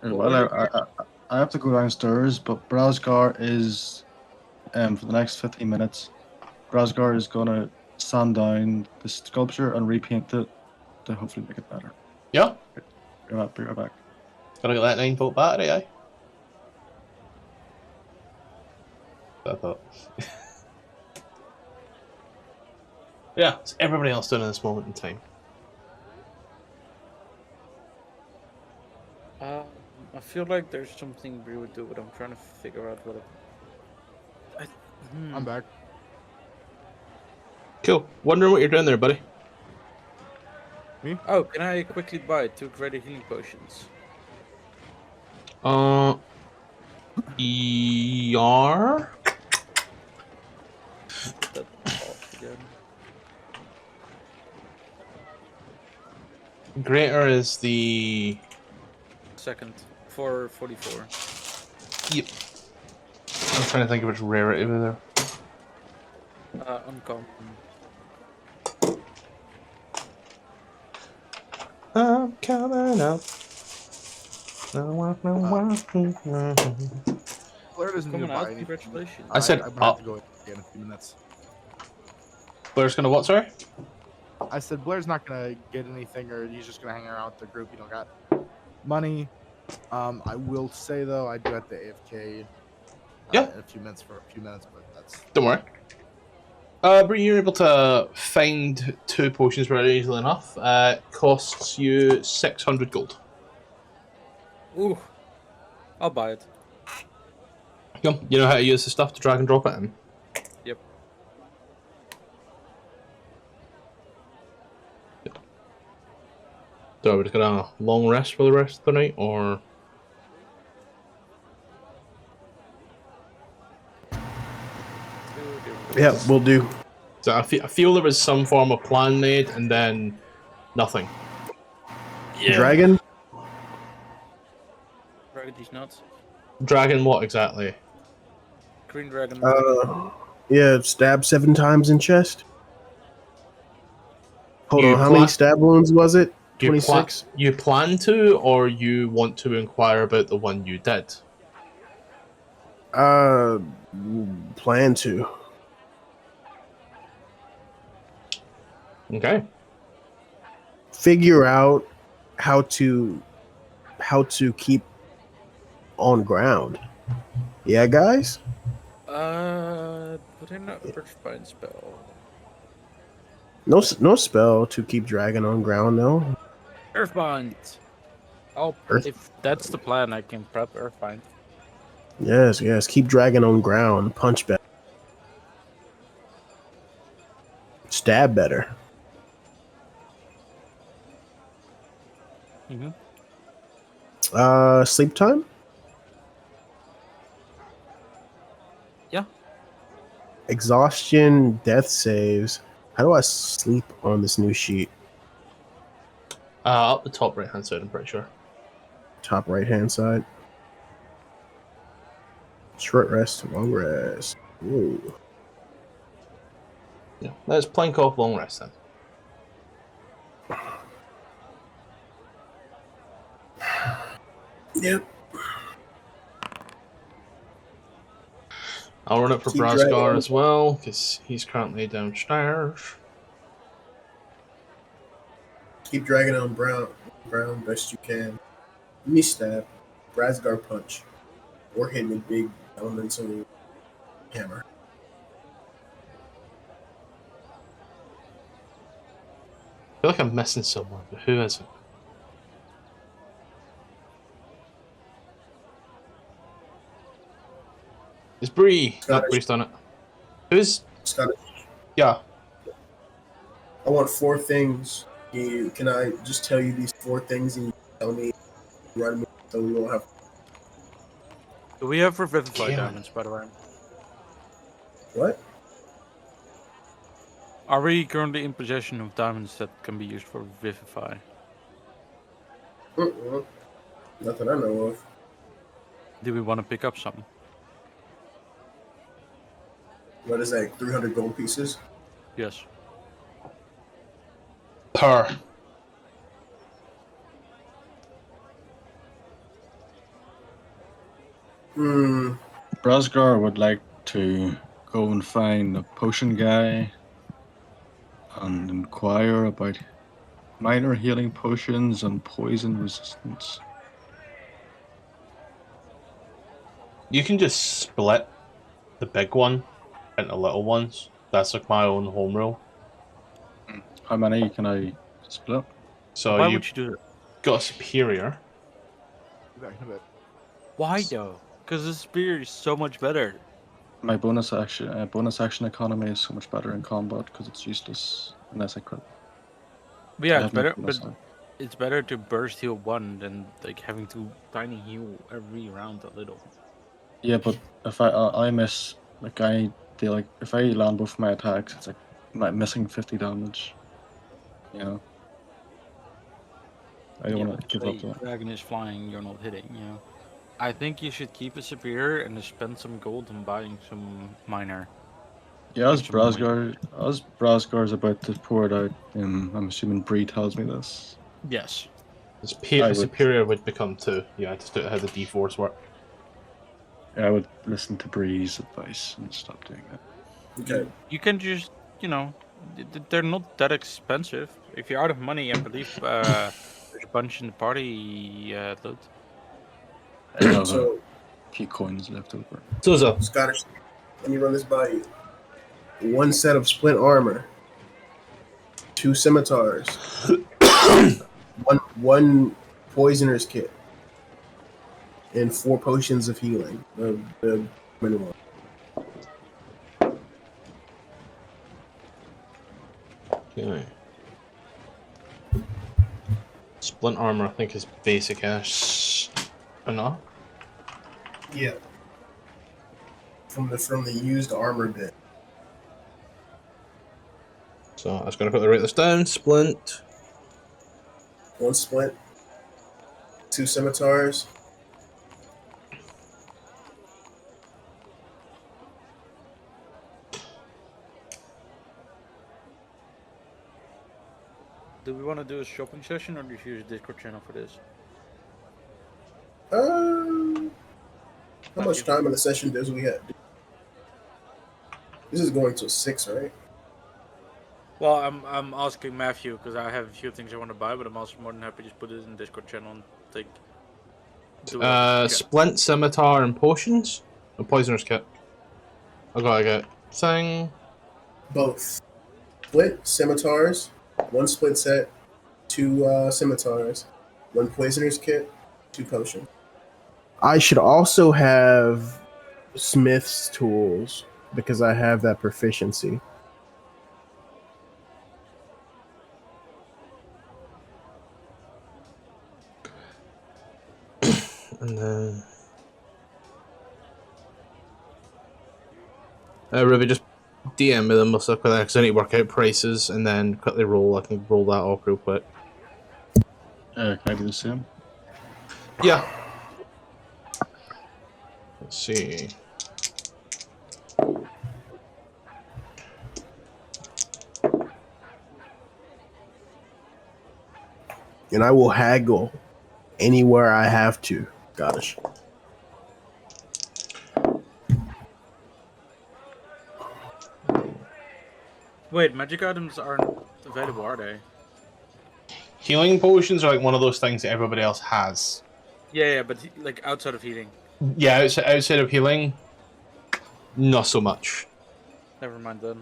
Speaker 4: Well, I have to go downstairs, but Brasgar is, for the next 15 minutes, Brasgar is going to sand down the sculpture and repaint it to hopefully make it better.
Speaker 1: Yeah?
Speaker 4: Be right back.
Speaker 1: Gotta get that 9-volt battery, eh? I thought. Yeah, it's everybody else doing at this moment in time.
Speaker 2: I feel like there's something we would do, but I'm trying to figure out what it...
Speaker 3: I'm back.
Speaker 1: Cool. Wondering what you're doing there, buddy.
Speaker 2: Oh, can I quickly buy 2 greater healing potions?
Speaker 1: ER?
Speaker 2: That off again.
Speaker 1: Greater is the...
Speaker 2: Second. 444.
Speaker 1: Yep. I'm trying to think of which rarity was there.
Speaker 2: Uncommon.
Speaker 1: I'm coming up.
Speaker 3: Blair doesn't need to
Speaker 2: Coming
Speaker 3: buy
Speaker 2: out,
Speaker 3: anything.
Speaker 2: congratulations.
Speaker 1: I said
Speaker 3: I'm gonna have
Speaker 1: up.
Speaker 3: to go in a few minutes.
Speaker 1: Blair's gonna what, sorry?
Speaker 3: I said Blair's not gonna get anything, or he's just gonna hang around with the group. You don't got money. I will say though, I do have to AFK.
Speaker 1: Yeah.
Speaker 3: In a few minutes, but that's.
Speaker 1: Don't worry. But you're able to find 2 potions very easily enough. Costs you 600 gold.
Speaker 2: Ooh. I'll buy it.
Speaker 1: Yep. You know how to use the stuff to drag and drop it in?
Speaker 2: Yep.
Speaker 1: So we're just gonna long rest for the rest of the night, or...
Speaker 6: Yeah, we'll do.
Speaker 1: So I feel there was some form of plan made, and then nothing.
Speaker 6: Dragon?
Speaker 2: Dragon these nuts.
Speaker 1: Dragon what exactly?
Speaker 2: Green dragon.
Speaker 6: Yeah, stab 7 times in chest. Hold
Speaker 1: You
Speaker 6: on, how many
Speaker 1: pla-
Speaker 6: stab wounds was it?
Speaker 1: You
Speaker 6: 26?
Speaker 1: You plan to, or you want to inquire about the one you did?
Speaker 6: Plan to.
Speaker 1: Okay.
Speaker 6: Figure out how to keep on ground. Yeah, guys?
Speaker 2: Put in a Earthbind spell.
Speaker 6: No spell to keep dragon on ground, though.
Speaker 2: Earthbind. Oh,
Speaker 6: Earth-
Speaker 2: if that's the plan, I can prep Earthbind.
Speaker 6: Yes, yes. Keep dragging on ground. Punch better. Stab better.
Speaker 2: Mm-hmm.
Speaker 6: Sleep time?
Speaker 2: Yeah.
Speaker 6: Exhaustion, death saves. How do I sleep on this new sheet?
Speaker 1: Up the top right hand side, I'm pretty sure.
Speaker 6: Top right hand side. Short rest, long rest. Ooh.
Speaker 1: Yeah, let's plank off long rest then.
Speaker 6: Yep.
Speaker 1: I'll run it for
Speaker 6: Keep dragging
Speaker 1: Brasgar
Speaker 6: on.
Speaker 1: as well, because he's currently downstairs.
Speaker 6: Keep dragging on brown best you can. Me stab. Brasgar punch. Or hit with big elemental hammer.
Speaker 1: I feel like I'm missing someone, but who is it? It's Bree. No,
Speaker 6: Scottish.
Speaker 1: Bree's done it. Who's?
Speaker 6: Scottish.
Speaker 1: Yeah.
Speaker 6: I want 4 things. Can I just tell you these 4 things and you tell me run me so we won't have
Speaker 2: Do we have Revivify
Speaker 1: Damn it.
Speaker 2: diamonds, by the way?
Speaker 6: what?
Speaker 2: Are we currently in possession of diamonds that can be used for Revivify?
Speaker 6: Nothing I know of.
Speaker 2: Do we want to pick up some?
Speaker 6: What is that? 300 gold pieces?
Speaker 2: Yes.
Speaker 1: Per.
Speaker 4: Brasgar would like to go and find a potion guy and inquire about minor healing potions and poison resistance.
Speaker 1: You can just split the big one into little ones. That's like my own home rule.
Speaker 4: How many can I split?
Speaker 1: So
Speaker 2: Why
Speaker 1: you
Speaker 2: would you do that?
Speaker 1: got a superior.
Speaker 3: Back in a bit.
Speaker 2: Why though? Because the spear is so much better.
Speaker 4: My bonus action economy is so much better in combat because it's useless unless I crit.
Speaker 2: But yeah,
Speaker 4: I
Speaker 2: it's
Speaker 4: have no
Speaker 2: better.
Speaker 4: bonus
Speaker 2: But
Speaker 4: action.
Speaker 2: it's better to burst heal one than like having to tiny heal every round a little.
Speaker 4: Yeah, but if I miss, like I do, like if I land both my attacks, it's like missing 50 damage. You know. I don't
Speaker 2: Yeah,
Speaker 4: want
Speaker 2: but
Speaker 4: to give up
Speaker 2: say
Speaker 4: that.
Speaker 2: dragon is flying, you're not hitting. You know. I think you should keep a superior and spend some gold on buying some minor.
Speaker 4: Yeah, as
Speaker 2: Some minor.
Speaker 4: Brasgar's about to pour it out, I'm assuming Bree tells me this.
Speaker 2: Yes.
Speaker 4: I
Speaker 1: A
Speaker 4: would,
Speaker 1: superior would become 2. Yeah, just how the D4s work.
Speaker 4: I would listen to Bree's advice and stop doing that.
Speaker 6: Okay.
Speaker 2: You can just, you know, they're not that expensive. If you're out of money, I believe there's a bunch in the party loot.
Speaker 4: I have a
Speaker 6: So,
Speaker 4: few coins left over.
Speaker 1: So,
Speaker 6: Scottish, let me run this by you. 1 set of splint armor. 2 scimitars. one poisoner's kit. And 4 potions of healing. The minimum.
Speaker 1: okay. Splint armor, I think, is basic-ish enough.
Speaker 6: Yeah. From the used armor bit.
Speaker 1: So I was going to quickly write this down. Splint.
Speaker 6: 1 splint. 2 scimitars.
Speaker 2: Do we want to do a shopping session or do you use a Discord channel for this?
Speaker 6: How much time in the session does we have? This is going till 6, right?
Speaker 2: Well, I'm asking Matthew because I have a few things I want to buy, but I'm also more than happy to just put it in Discord channel and take.
Speaker 1: Splint, scimitar, and potions. A poisoner's kit. I gotta get thing.
Speaker 6: Both. Split scimitars, 1 split set, 2 scimitars, 1 poisoner's kit, 2 potions. I should also have smith's tools because I have that proficiency.
Speaker 1: And then Ruby, just DM me them. We'll stick with that because I need to work out prices and then quickly roll. I can roll that off real quick.
Speaker 4: Can I do the same?
Speaker 1: Yeah. Let's see.
Speaker 6: And I will haggle anywhere I have to. Gosh.
Speaker 2: Wait, magic items aren't available, are they?
Speaker 1: Healing potions are like one of those things that everybody else has.
Speaker 2: Yeah, but like outside of healing.
Speaker 1: Yeah, outside of healing, not so much.
Speaker 2: Never mind then.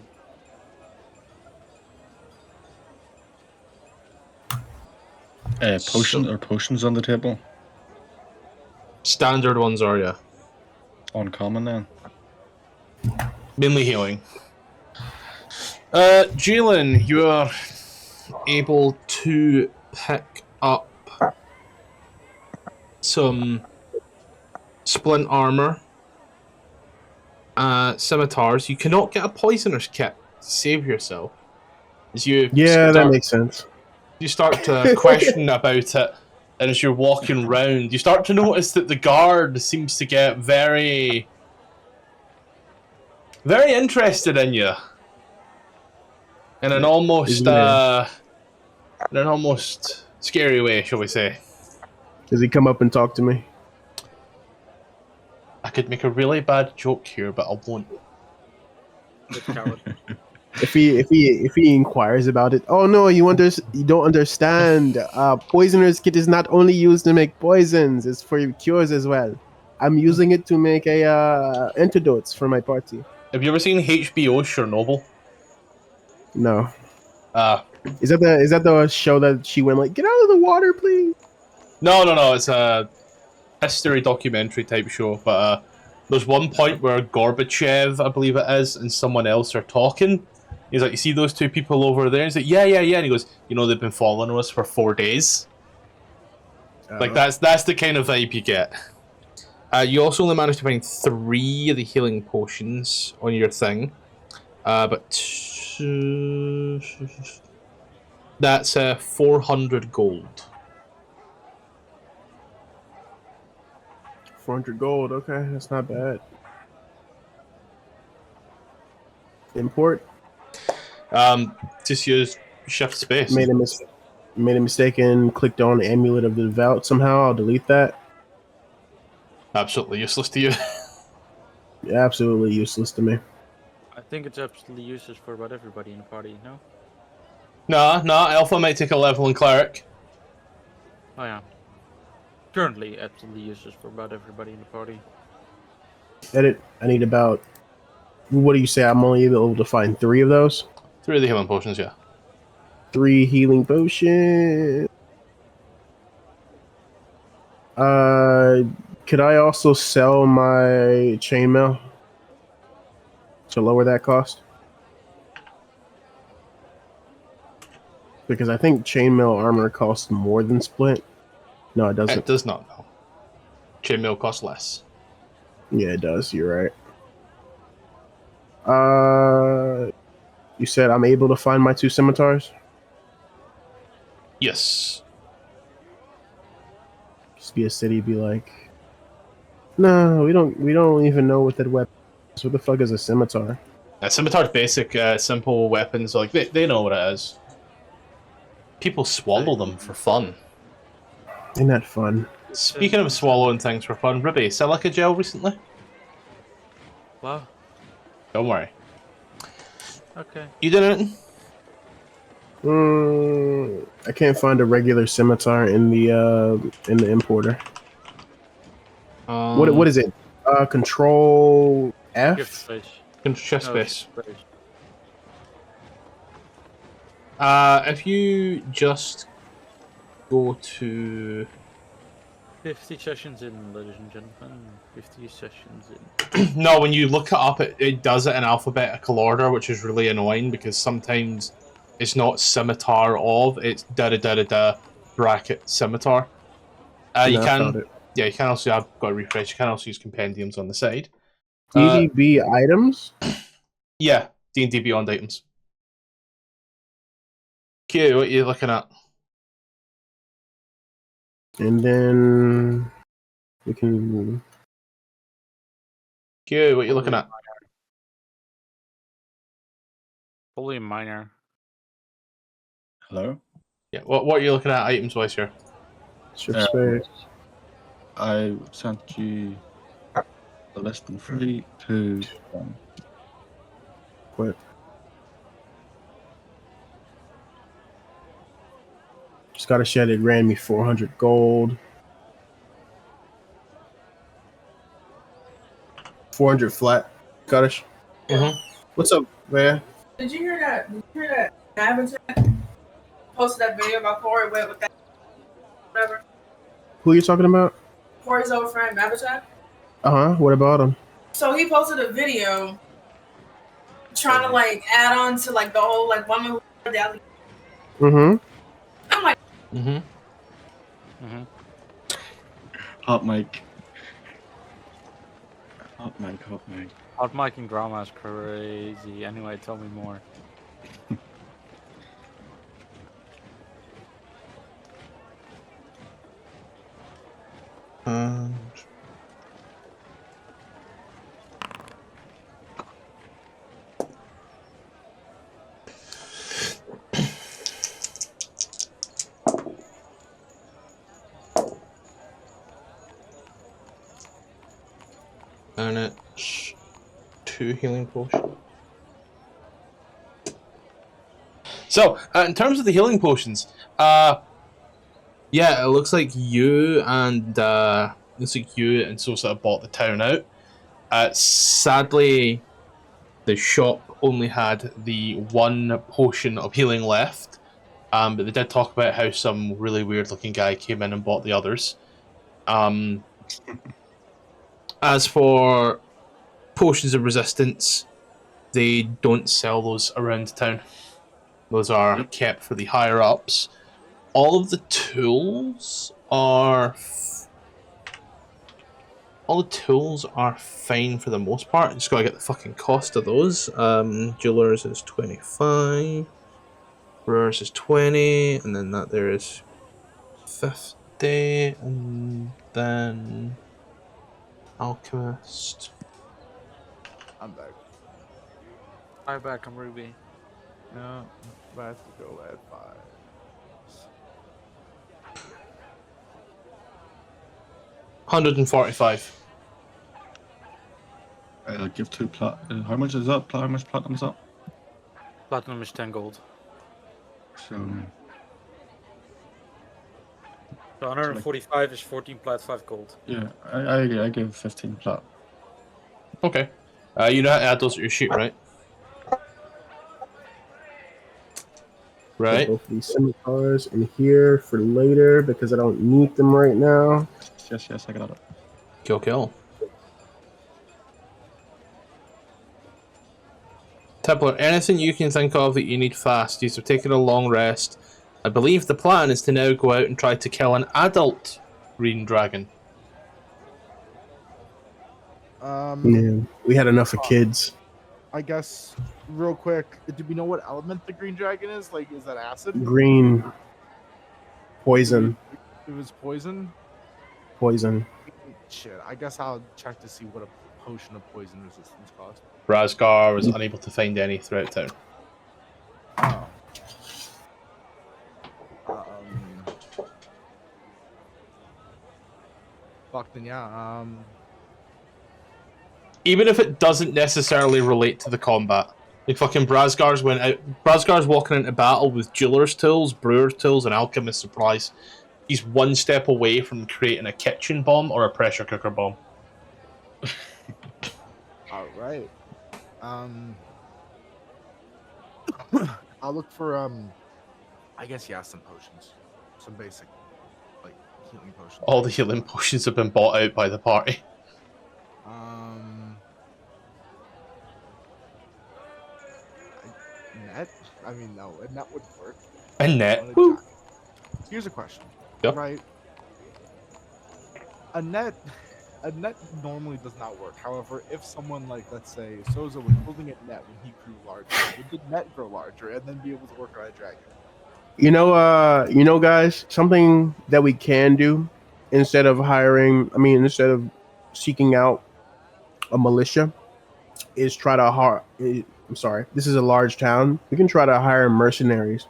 Speaker 4: Potions on the table?
Speaker 1: Standard ones are, yeah.
Speaker 4: Uncommon then?
Speaker 1: Mainly healing. Jalen, you are able to pick up some splint armor, scimitars. You cannot get a poisoner's kit to save yourself. As you
Speaker 6: that makes sense.
Speaker 1: You start to question about it, and as you're walking round, you start to notice that the guard seems to get very, very interested in you. In an almost scary way, shall we say.
Speaker 6: Does he come up and talk to me?
Speaker 1: I could make a really bad joke here, but I won't.
Speaker 6: If he inquires about it, oh no, you don't understand. Poisoner's kit is not only used to make poisons; it's for cures as well. I'm using it to make antidotes for my party.
Speaker 1: Have you ever seen HBO Chernobyl?
Speaker 6: No. Is that the show that she went like, get out of the water, please?
Speaker 1: No. It's a history documentary type show. But there's one point where Gorbachev, I believe it is, and someone else are talking. He's like, you see those 2 people over there? He's like, yeah. And he goes, you know, they've been following us for 4 days. Like that's the kind of vibe you get. You also only managed to find 3 of the healing potions on your thing, but that's 400 gold.
Speaker 6: 400 gold. Okay, that's not bad. Import.
Speaker 1: Just use shift space.
Speaker 6: Made a mistake and clicked on Amulet of the Devout. Somehow I'll delete that.
Speaker 1: Absolutely useless to you.
Speaker 6: Absolutely useless to me.
Speaker 2: I think it's absolutely useless for about everybody in the party, no?
Speaker 1: No, Alpha might take a level in Cleric.
Speaker 2: Oh yeah. Currently absolutely useless for about everybody in the party.
Speaker 6: Edit. I need about... What do you say? I'm only able to find 3 of those?
Speaker 1: 3 of the healing potions, yeah.
Speaker 6: 3 healing potions. Could I also sell my chainmail to lower that cost? Because I think chainmail armor costs more than splint. No, it doesn't.
Speaker 1: It does not, no. Chainmail costs less.
Speaker 6: Yeah, it does. You're right. You said I'm able to find my 2 scimitars?
Speaker 1: Yes.
Speaker 6: Just be a city, be like, no, we don't even know what that weapon is. What the fuck is a scimitar?
Speaker 1: Scimitar's basic, simple weapons. Like they know what it is. People swallow them for fun.
Speaker 6: Isn't that fun?
Speaker 1: Speaking of swallowing things for fun, Ruby, silica gel recently?
Speaker 2: Wow.
Speaker 1: Don't worry.
Speaker 2: Okay.
Speaker 1: You did anything?
Speaker 6: I can't find a regular scimitar in the importer. What is it? Control F?
Speaker 2: Shift space.
Speaker 1: Shift space.
Speaker 2: Shift space.
Speaker 1: If you just go to...
Speaker 2: 50 sessions in, ladies and gentlemen. 50 sessions in.
Speaker 1: No, when you look it up, it does it in alphabetical order, which is really annoying because sometimes it's not scimitar of, it's da-da-da-da-da bracket scimitar. You
Speaker 6: No, I found
Speaker 1: can...
Speaker 6: it.
Speaker 1: Yeah, you can also... I've got to refresh. You can also use compendiums on the side.
Speaker 6: DDB items.
Speaker 1: Yeah, D&D Beyond items. Q, what are you looking at?
Speaker 6: And then we can.
Speaker 1: Q, what are you looking at?
Speaker 2: Fully minor.
Speaker 4: Hello?
Speaker 1: Yeah, what are you looking at items-wise here?
Speaker 6: Shift
Speaker 4: Um,
Speaker 6: space.
Speaker 4: I sent you the list in 3, 2, 1.
Speaker 6: Quit. Just got a shed. It ran me 400 gold. 400 flat. Scottish.
Speaker 1: Mm-hmm.
Speaker 6: What's up, man?
Speaker 7: Did you hear that? Did you hear that? Adventure posted that video about Corey went with that whatever.
Speaker 6: Who are you talking about?
Speaker 7: Corey's old friend, Avatar.
Speaker 6: What about him?
Speaker 7: So he posted a video trying to like add on to like the whole like woman who the alligator.
Speaker 6: Mm-hmm.
Speaker 7: I'm like,
Speaker 2: Mm-hmm.
Speaker 4: Hot mic. Hot mic, hot mic.
Speaker 2: Hot mic and drama is crazy. Anyway, tell me more.
Speaker 1: And it's 2 healing potions. So, in terms of the healing potions, yeah, it looks like you and Sosa have bought the town out. Sadly, the shop only had the 1 potion of healing left, but they did talk about how some really weird-looking guy came in and bought the others. As for potions of resistance, they don't sell those around town. Those are kept for the higher ups. All of the tools are fine for the most part. Just gotta get the fucking cost of those. Jewelers is 25, brewers is 20, and then that there is 50, and then alchemist.
Speaker 3: I'm back.
Speaker 2: Hi back, I'm Ruby.
Speaker 3: Yeah, I have to go at 5.
Speaker 1: 145.
Speaker 4: I'll give 2 plat. How much is that? How much platinum is that?
Speaker 2: Platinum is 10 gold.
Speaker 4: So,
Speaker 2: So 145 is 14 plat, 5 gold.
Speaker 4: yeah, I give 15 plat.
Speaker 1: Okay. You know how to add those to your sheet, right? Right.
Speaker 6: Both of these scimitars in here for later because I don't need them right now.
Speaker 4: Yes, I got it.
Speaker 1: Kill. Templar, anything you can think of that you need fast. You're taking a long rest. I believe the plan is to now go out and try to kill an adult green dragon.
Speaker 6: Yeah, we had enough of kids.
Speaker 3: I guess real quick, do we know what element the green dragon is? Like, is that acid?
Speaker 6: Green. Poison.
Speaker 3: It was poison.
Speaker 6: Poison.
Speaker 3: Shit, I guess I'll check to see what a potion of poison resistance costs.
Speaker 1: Razgar was unable to find any throughout town.
Speaker 3: Oh. Fuck then, yeah.
Speaker 1: Even if it doesn't necessarily relate to the combat. Like fucking Brazgar's walking into battle with jeweler's tools, brewer's tools, and alchemist supplies. He's 1 step away from creating a kitchen bomb or a pressure cooker bomb.
Speaker 3: All right. I'll look for I guess some potions, some basic like healing potions.
Speaker 1: All the healing potions have been bought out by the party.
Speaker 3: Net? I mean, no, a net would work.
Speaker 1: And net.
Speaker 3: On a
Speaker 1: Woo.
Speaker 3: giant. Here's a question.
Speaker 1: Yep.
Speaker 3: Right? A net normally does not work. However, if someone like, let's say, Soza was building a net when he grew larger, would the net grow larger and then be able to work on a dragon?
Speaker 6: You know, guys, something that we can do instead of seeking out a militia is try to hire. I'm sorry, this is a large town. We can try to hire mercenaries.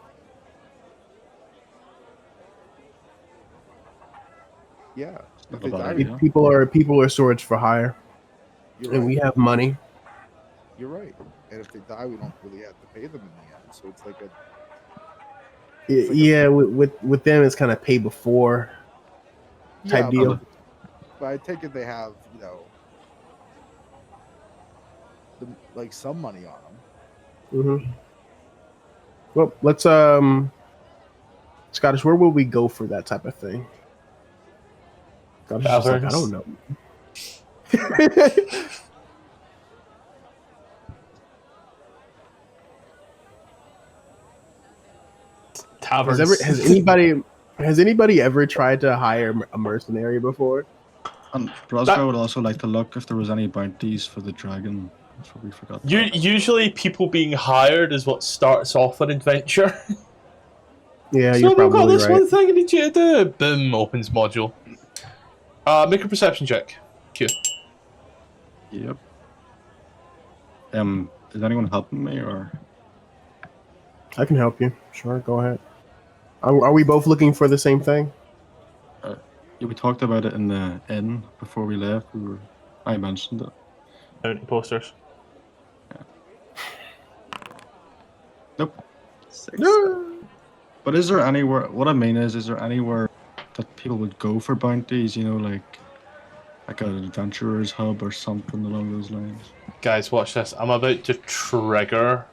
Speaker 3: Yeah. If
Speaker 4: Not
Speaker 3: they
Speaker 4: a bad
Speaker 3: die,
Speaker 4: idea.
Speaker 6: People are swords for hire,
Speaker 3: you're
Speaker 6: and
Speaker 3: right.
Speaker 6: we have money.
Speaker 3: You're right. And if they die, we don't really have to pay them in the end. So it's like a
Speaker 6: Yeah, with them, it's kind of pay before type deal.
Speaker 3: But I take it they have, like some money on them.
Speaker 6: Mm-hmm. Well, let's Scottish. Where will we go for that type of thing? Scottish is like, I don't know.
Speaker 1: Taverns.
Speaker 6: Has anybody ever tried to hire a mercenary before?
Speaker 4: And Brosco would also like to look if there was any bounties for the dragon. That's what we forgot.
Speaker 1: Usually, people being hired is what starts off an adventure.
Speaker 6: Yeah,
Speaker 1: So
Speaker 6: you're
Speaker 1: we've got
Speaker 6: probably
Speaker 1: this
Speaker 6: right.
Speaker 1: one thing I need you to do. Boom, opens module. Make a perception check. Q.
Speaker 4: Yep. Is anyone helping me or?
Speaker 6: I can help you. Sure, go ahead. Are we both looking for the same thing?
Speaker 4: Yeah, we talked about it in the inn before we left. I mentioned it.
Speaker 1: Bounty posters.
Speaker 4: Nope. 6. But is there anywhere? What I mean is there anywhere that people would go for bounties? You know, like an adventurer's hub or something along those lines.
Speaker 1: Guys, watch this. I'm about to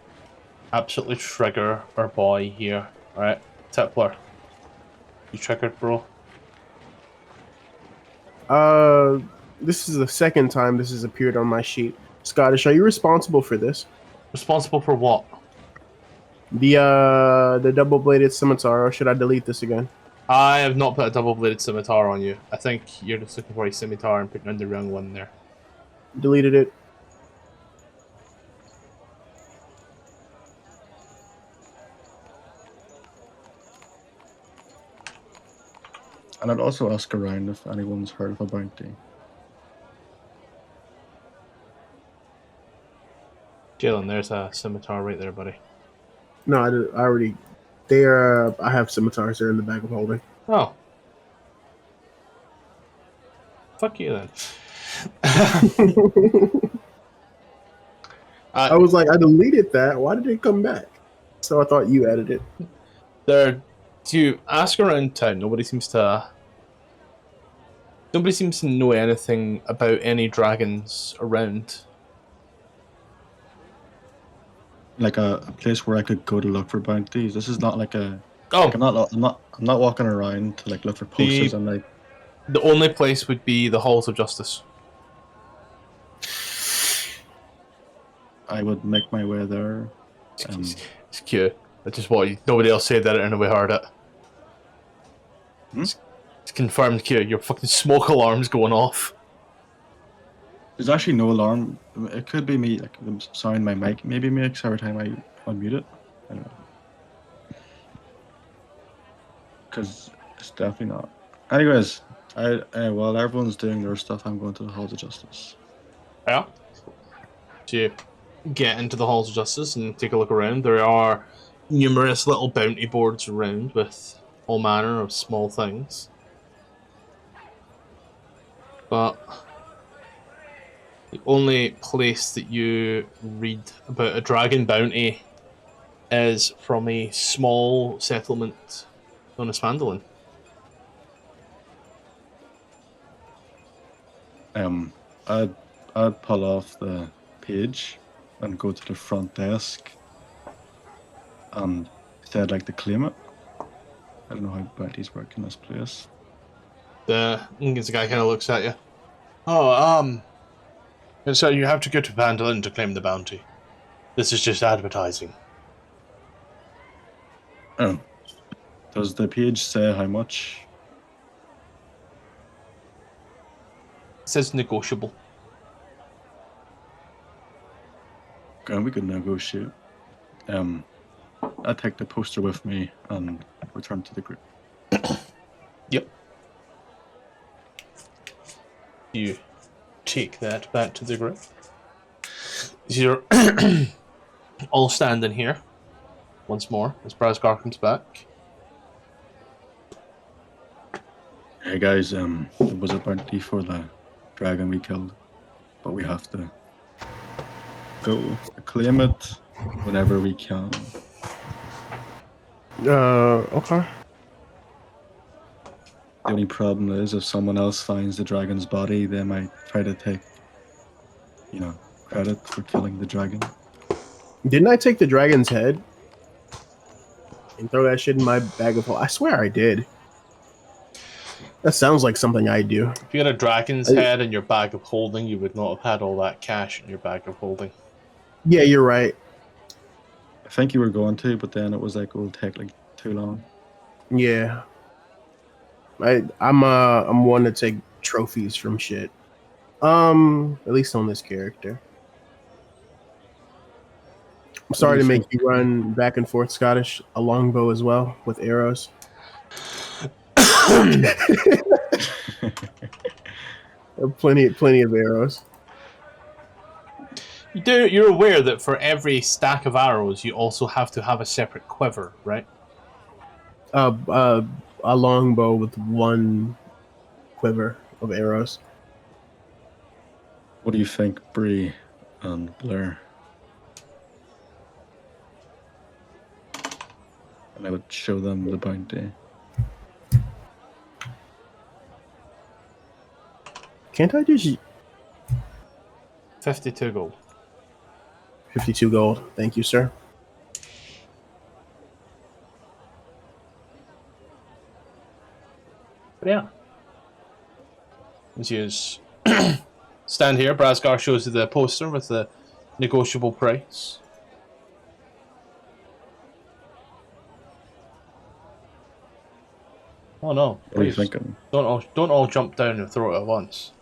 Speaker 1: absolutely trigger our boy here. Alright, Tipler. You triggered, bro?
Speaker 6: This is the second time this has appeared on my sheet. Scottish, are you responsible for this?
Speaker 1: Responsible for what?
Speaker 6: The double-bladed scimitar, or should I delete this again?
Speaker 1: I have not put a double-bladed scimitar on you. I think you're just looking for a scimitar and putting on the wrong one there.
Speaker 6: Deleted it.
Speaker 4: And I'd also ask around if anyone's heard of a bounty.
Speaker 1: Jalen, there's a scimitar right there, buddy.
Speaker 6: No, I already. I have scimitars there in the bag of holding.
Speaker 1: Oh. Fuck you then.
Speaker 6: I was like, I deleted that. Why did it come back? So I thought you added it.
Speaker 1: To ask around town, nobody seems to know anything about any dragons around.
Speaker 4: Like a place where I could go to look for bounties. This is not like a.
Speaker 1: Oh,
Speaker 4: Like I'm not walking around to like look for posters. I'm like.
Speaker 1: The only place would be the halls of justice.
Speaker 4: I would make my way there.
Speaker 1: It's cute. That's just what nobody else said that and we heard it. It's confirmed, Q. Your fucking smoke alarm's going off.
Speaker 4: There's actually no alarm. It could be me. Like I'm sorry, my mic maybe makes every time I unmute it. I don't know. Because it's definitely not. Anyways, while everyone's doing their stuff, I'm going to the Halls of Justice.
Speaker 1: Yeah. So you get into the halls of justice and take a look around. There are numerous little bounty boards around with all manner of small things. But the only place that you read about a dragon bounty is from a small settlement known as Phandalin.
Speaker 4: I'd pull off the page and go to the front desk and say I'd like to claim it. I don't know how bounties work in this place.
Speaker 1: The guy kind of looks at you. Oh, and so you have to go to Phandalin to claim the bounty. This is just advertising.
Speaker 4: Oh. Does the page say how much?
Speaker 1: It says negotiable.
Speaker 4: Okay, we could negotiate. I take the poster with me and return to the group.
Speaker 1: Yep. You take that back to the group. You're all standing here once more as Brasgar comes back.
Speaker 4: Hey guys, there was a bounty for the dragon we killed, but we have to go claim it whenever we can.
Speaker 6: Okay.
Speaker 4: The only problem is if someone else finds the dragon's body, they might try to take, credit for killing the dragon.
Speaker 6: Didn't I take the dragon's head and throw that shit in my bag of holding? I swear I did. That sounds like something I do.
Speaker 1: If you had a dragon's head in your bag of holding, you would not have had all that cash in your bag of holding.
Speaker 6: Yeah, you're right.
Speaker 4: I think you were going to, but then it was like, it'll take like too long.
Speaker 6: Yeah. I'm one to take trophies from shit. At least on this character. I'm sorry to make you run back and forth, Scottish. A longbow as well with arrows. Plenty of arrows.
Speaker 1: You're aware that for every stack of arrows, you also have to have a separate quiver, right?
Speaker 6: A longbow with one quiver of arrows.
Speaker 4: What do you think, Bree and Blare? And I would show them the bounty.
Speaker 6: Can't I just
Speaker 1: 52 gold.
Speaker 6: 52 gold? Thank you, sir.
Speaker 1: But yeah. As you stand here, Brasgar shows you the poster with the negotiable price. Oh no!
Speaker 4: What are you
Speaker 1: Please,
Speaker 4: thinking?
Speaker 1: don't all jump down and throw it at once.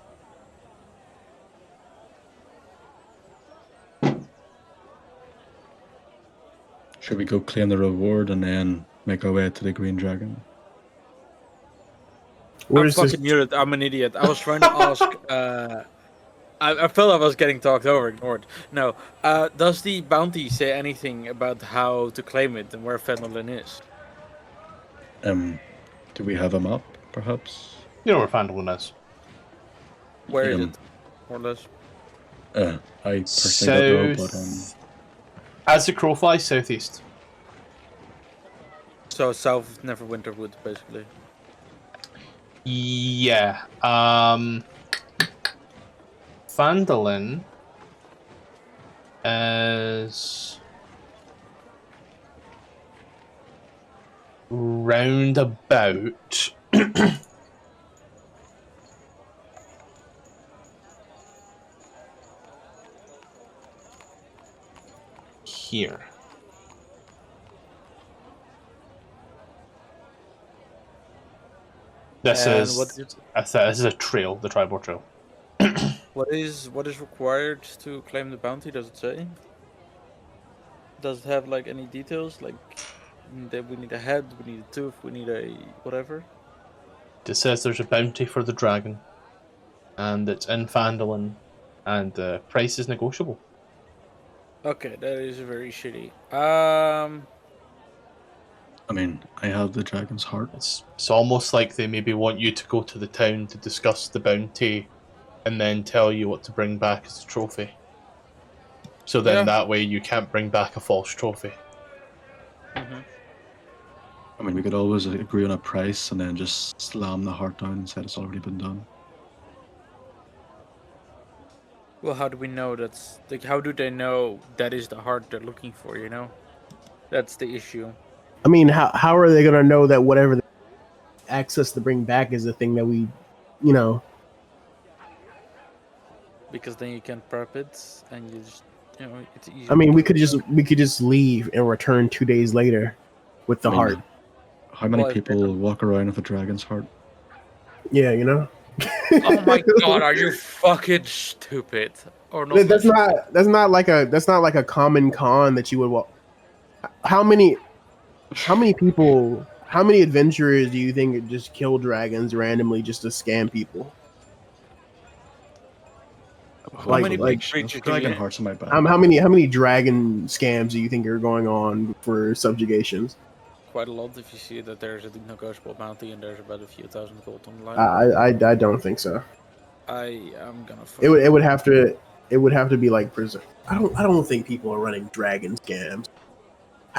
Speaker 4: Should we go claim the reward and then make our way to the Green Dragon?
Speaker 2: I'm fucking muted. I'm an idiot. I was trying to ask. I felt I was getting talked over. Ignored. No. Does the bounty say anything about how to claim it and where Phandalin is?
Speaker 4: Do we have a map, perhaps?
Speaker 1: You know where Phandalin is.
Speaker 2: Where is it? More or less.
Speaker 4: I personally don't know, but
Speaker 1: as the crow flies, southeast.
Speaker 2: So south of Neverwinterwood, basically.
Speaker 1: Yeah. Phandalin is round about here. This is a trail, the tribal trail.
Speaker 2: What is required to claim the bounty? Does it say? Does it have like any details? Like that we need a head, we need a tooth, we need a whatever.
Speaker 1: It says there's a bounty for the dragon, and it's in Phandalin, and the price is negotiable.
Speaker 2: Okay, that is very shitty.
Speaker 4: I mean, I have the dragon's heart.
Speaker 1: It's almost like they maybe want you to go to the town to discuss the bounty, and then tell you what to bring back as a trophy. So then that way you can't bring back a false trophy.
Speaker 2: Mm-hmm.
Speaker 4: I mean, we could always agree on a price and then just slam the heart down and say it's already been done.
Speaker 2: Well, how do we know that's like? How do they know that is the heart they're looking for? You know, that's the issue.
Speaker 6: I mean, how are they gonna know that whatever they access to bring back is the thing that we you know,
Speaker 2: Because then you can prep it, and you just, it's easy.
Speaker 6: I mean, we could just leave and return 2 days later with the
Speaker 4: I mean,
Speaker 6: heart.
Speaker 4: How many
Speaker 2: Well, if
Speaker 4: people walk around with a dragon's heart?
Speaker 6: Yeah, you know.
Speaker 2: Oh my god, are you fucking stupid? Or not?
Speaker 6: That's not like a common con that you would walk. How many people? How many adventurers do you think just kill dragons randomly just to scam people?
Speaker 2: How many
Speaker 6: like
Speaker 2: big creatures do
Speaker 4: dragon
Speaker 2: you?
Speaker 4: hearts in my back.
Speaker 6: how many dragon scams do you think are going on for subjugations?
Speaker 2: Quite a lot if you see that there's a negotiable bounty and there's about a few thousand gold on the line.
Speaker 6: I don't think so.
Speaker 2: I am gonna.
Speaker 6: It would have to be like preserve. I don't think people are running dragon scams.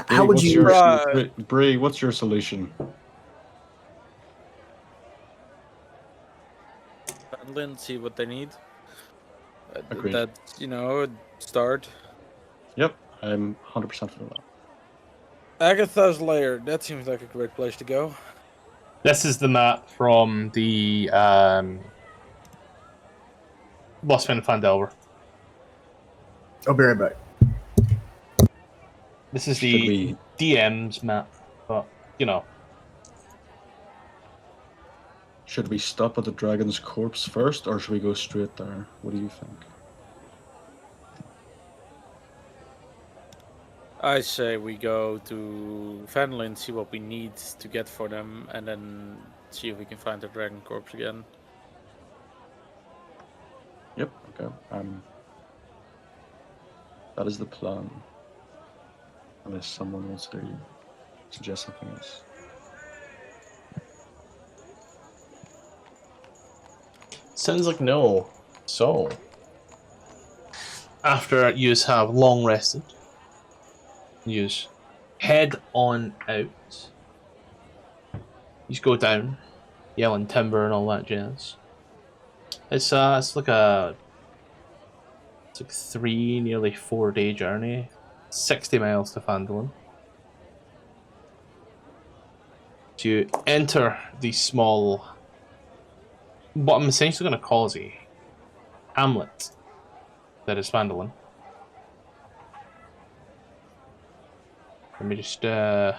Speaker 6: How would you?
Speaker 4: Bree, what's your solution?
Speaker 2: Phandalin, see what they need.
Speaker 4: Agreed.
Speaker 2: That start.
Speaker 4: Yep, I'm 100% for that.
Speaker 2: Agatha's lair. That seems like a great place to go.
Speaker 1: This is the map from the Lost Men of Phandelver.
Speaker 6: I'll be right back.
Speaker 1: This is
Speaker 4: Should
Speaker 1: the
Speaker 4: we-
Speaker 1: DM's map, but you know.
Speaker 4: Should we stop at the dragon's corpse first, or should we go straight there? What do you think?
Speaker 2: I say we go to Phandalin, see what we need to get for them, and then see if we can find the dragon corpse again.
Speaker 4: Yep, okay. That is the plan. Unless someone wants to suggest something else.
Speaker 1: Sounds like no. So, after you have long rested, you head on out. You go down, yelling timber and all that jazz. It's like 3, nearly 4 day journey, 60 miles to Phandalin. You enter the small, what I'm essentially going to call is a hamlet that is Phandalin. Let me just drop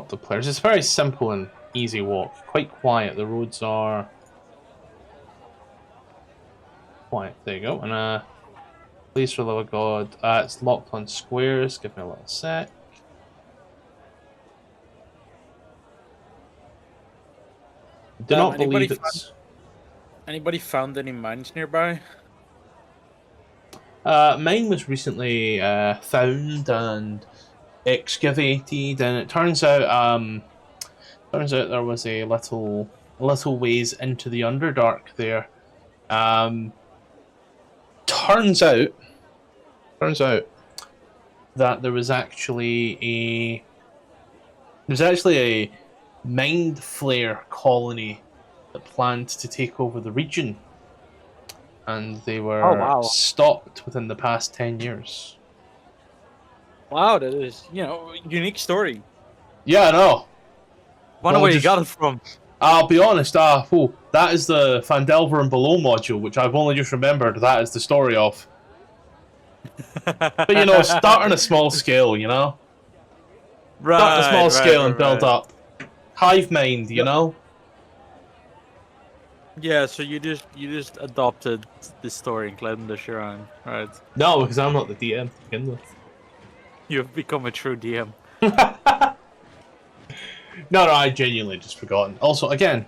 Speaker 1: the players. It's a very simple and easy walk. Quite quiet. The roads are quiet. There you go. And please, for the love of God, it's locked on squares. Give me a little sec. Do not believe it's.
Speaker 2: Anybody found any mines nearby?
Speaker 1: Mine was recently found and excavated, and it turns out there was a little ways into the Underdark there. Turns out that there was actually a mind flare colony that planned to take over the region, and they were stopped within the past 10 years.
Speaker 2: Wow, that is, unique story.
Speaker 1: Yeah, I know.
Speaker 2: Wonder where you got it from.
Speaker 1: I'll be honest, that is the Phandelver and Below module, which I've only just remembered that is the story of. But start on a small scale,
Speaker 2: Right.
Speaker 1: Start on a small scale and build up. Hive mind,
Speaker 2: Yeah, so you just adopted this story and claimed the Shiran, right?
Speaker 1: No, because I'm not the DM to begin with.
Speaker 2: You've become a true DM.
Speaker 1: No, I genuinely just forgotten. Also, again,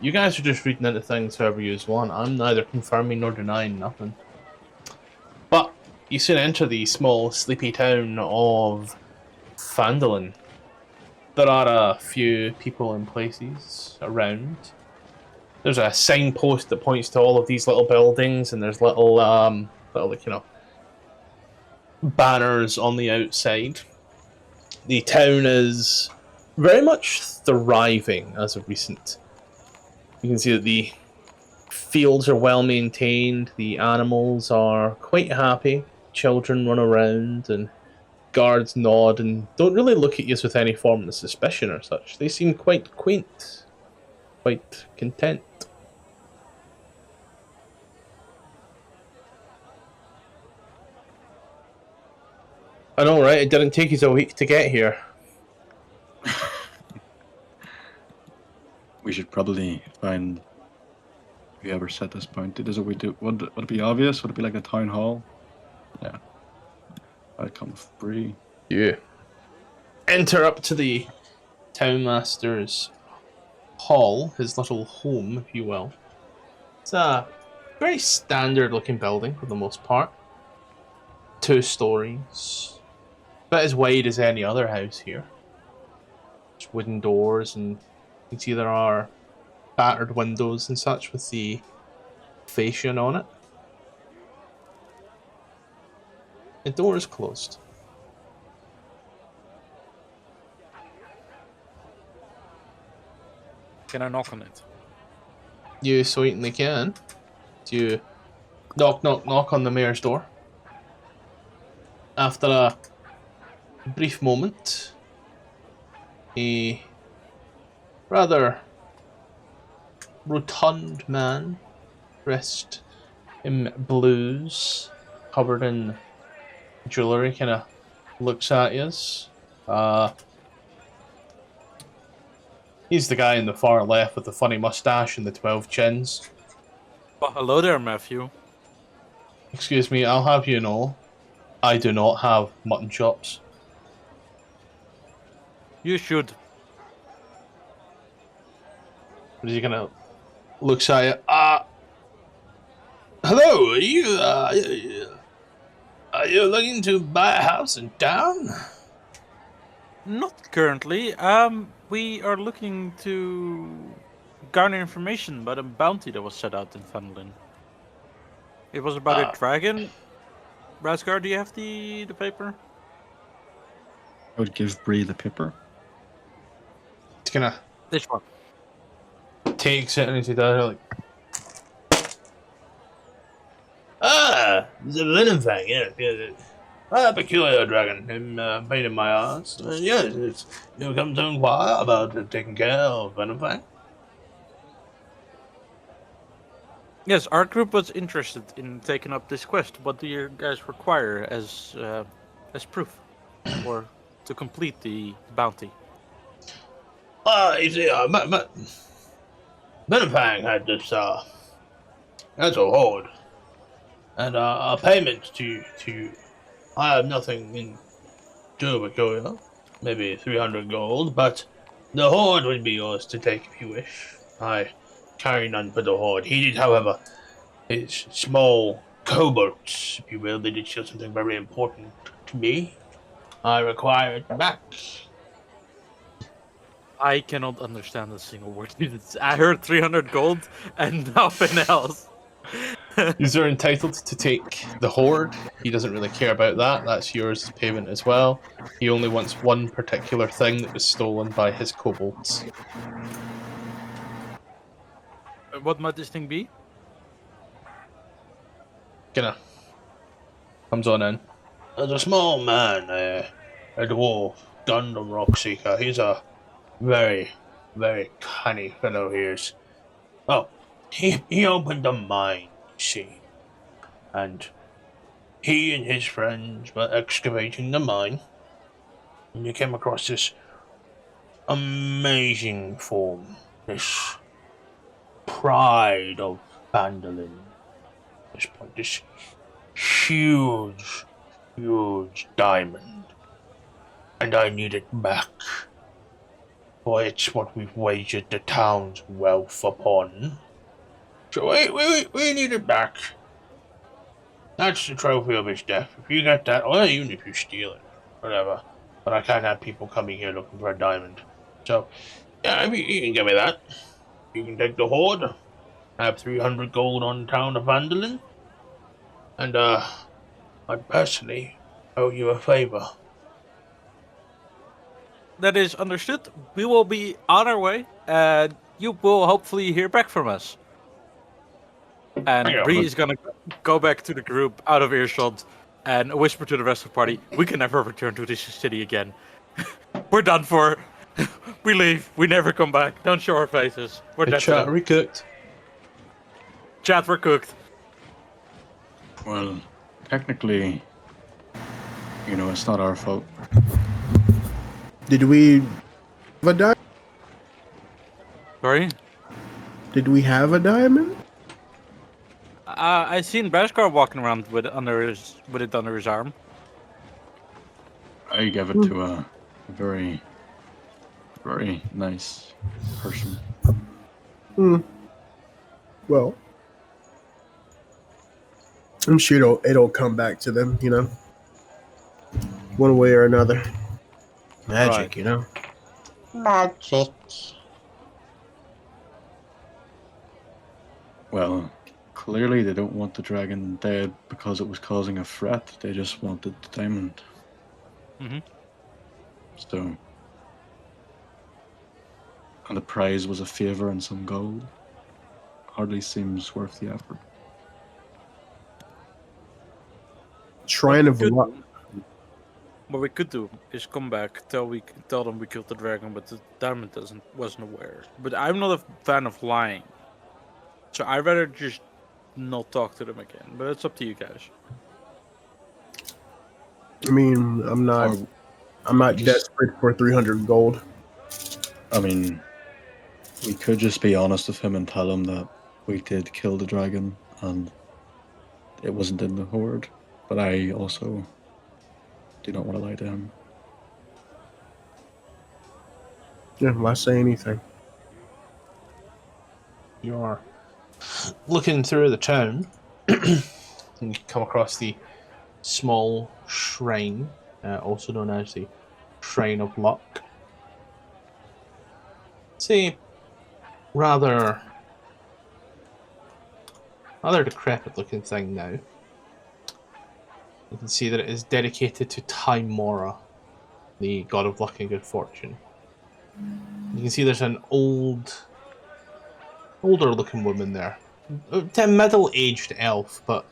Speaker 1: you guys are just reading into things however you want. I'm neither confirming nor denying nothing. But you soon enter the small, sleepy town of Phandalin. There are a few people and places around. There's a signpost that points to all of these little buildings, and there's little banners on the outside. The town is very much thriving as of recent. You can see that the fields are well maintained, the animals are quite happy, children run around, and guards nod and don't really look at you with any form of suspicion or such. They seem quite quaint. quite content. I know, right? It didn't take us a week to get here.
Speaker 4: We should probably find whoever set this bounty. Does it we do? Would it be obvious? Would it be like a town hall? Yeah. I'd come free.
Speaker 1: You enter up to the townmaster's hall, his little home, if you will. It's a very standard-looking building for the most part. 2 stories, about as wide as any other house here. Just wooden doors, and you can see there are battered windows and such with the fascian on it. The door is closed.
Speaker 2: Can I knock on it?
Speaker 1: You certainly can. You knock, knock, knock on the mayor's door. After a brief moment, a rather rotund man, dressed in blues, covered in jewellery, kind of looks at you. He's the guy in the far left with the funny mustache and the 12 chins.
Speaker 2: Well, hello there, Matthew.
Speaker 1: Excuse me, I'll have you know, I do not have mutton chops.
Speaker 2: You should.
Speaker 1: What is he gonna look at you? Hello, are you looking to buy a house in town?
Speaker 2: Not currently. We are looking to garner information about a bounty that was set out in Phandalin. It was about a dragon. Rasgar, do you have the paper?
Speaker 4: I would give Bree the paper.
Speaker 1: He's gonna
Speaker 2: This one.
Speaker 1: takes it and he does like, it's a Venomfang, yes. A peculiar dragon, him pain in my ass. Yes, you come to inquire about taking care of Venomfang?
Speaker 2: Yes, our group was interested in taking up this quest. What do you guys require as proof, or to complete the bounty?
Speaker 1: You see, Venomfang had this, that's a hoard. And a payment to I have nothing in do with going, maybe 300 gold, but the hoard would be yours to take if you wish. I carry none but the hoard. He did, however, his small cohorts, if you will, they did show something very important to me. I require it back.
Speaker 2: I cannot understand a single word. I heard 300 gold and nothing else.
Speaker 1: You're entitled to take the hoard. He doesn't really care about that. That's yours as payment as well. He only wants one particular thing that was stolen by his kobolds.
Speaker 2: What might this thing be?
Speaker 1: Gonna comes on in. There's a small man, a dwarf, Gundam Rockseeker. He's a very, very canny fellow. Here's he opened a mine, you see, and he and his friends were excavating the mine, and you came across this amazing form, this pride of Phandalin. This huge diamond, and I need it back. For it's what we've wagered the town's wealth upon. So we need it back. That's the trophy of his death. If you get that, or even if you steal it, whatever. But I can't have people coming here looking for a diamond. So, yeah, you can give me that. You can take the hoard. I have 300 gold on the town of Phandalin. And, I personally owe you a favor.
Speaker 2: That is understood. We will be on our way, and you will hopefully hear back from us. And
Speaker 1: Yeah,
Speaker 2: Bree
Speaker 1: but-
Speaker 2: is gonna go back to the group, out of earshot, and whisper to the rest of the party, we can never return to this city again. We're done for. We leave. We never come back. Don't show our faces. We're
Speaker 1: Hey,
Speaker 2: dead to
Speaker 1: chat,
Speaker 2: them.
Speaker 1: recooked.
Speaker 2: Chat, we're cooked.
Speaker 4: Well, technically, it's not our fault.
Speaker 6: Did we have a diamond?
Speaker 2: Sorry?
Speaker 6: Did we have a diamond?
Speaker 2: I seen Beskar walking around with it under his arm.
Speaker 4: I gave it to a very, very nice person.
Speaker 6: Well, I'm sure it'll come back to them, one way or another. Magic,
Speaker 2: Right.
Speaker 1: Magic.
Speaker 4: Well, clearly they don't want the dragon dead because it was causing a threat. They just wanted the diamond.
Speaker 2: Mm-hmm.
Speaker 4: So, and the prize was a favor and some gold. Hardly seems worth the effort.
Speaker 6: Shrine of
Speaker 2: Good.
Speaker 6: Luck.
Speaker 2: What we could do is come back, tell them we killed the dragon, but the diamond wasn't aware. But I'm not a fan of lying, so I'd rather just not talk to them again. But it's up to you guys.
Speaker 6: I mean, I'm not
Speaker 4: just-
Speaker 6: desperate for 300 gold.
Speaker 4: I mean, we could just be honest with him and tell him that we did kill the dragon and it wasn't in the horde. But I also do not want to lie to him.
Speaker 6: Yeah, why say anything?
Speaker 1: You are looking through the town, and you come across the small shrine, also known as the Shrine of Luck. It's a rather decrepit-looking thing now. You can see that it is dedicated to Timora, the god of luck and good fortune. You can see there's an older-looking woman there. A middle-aged elf, but,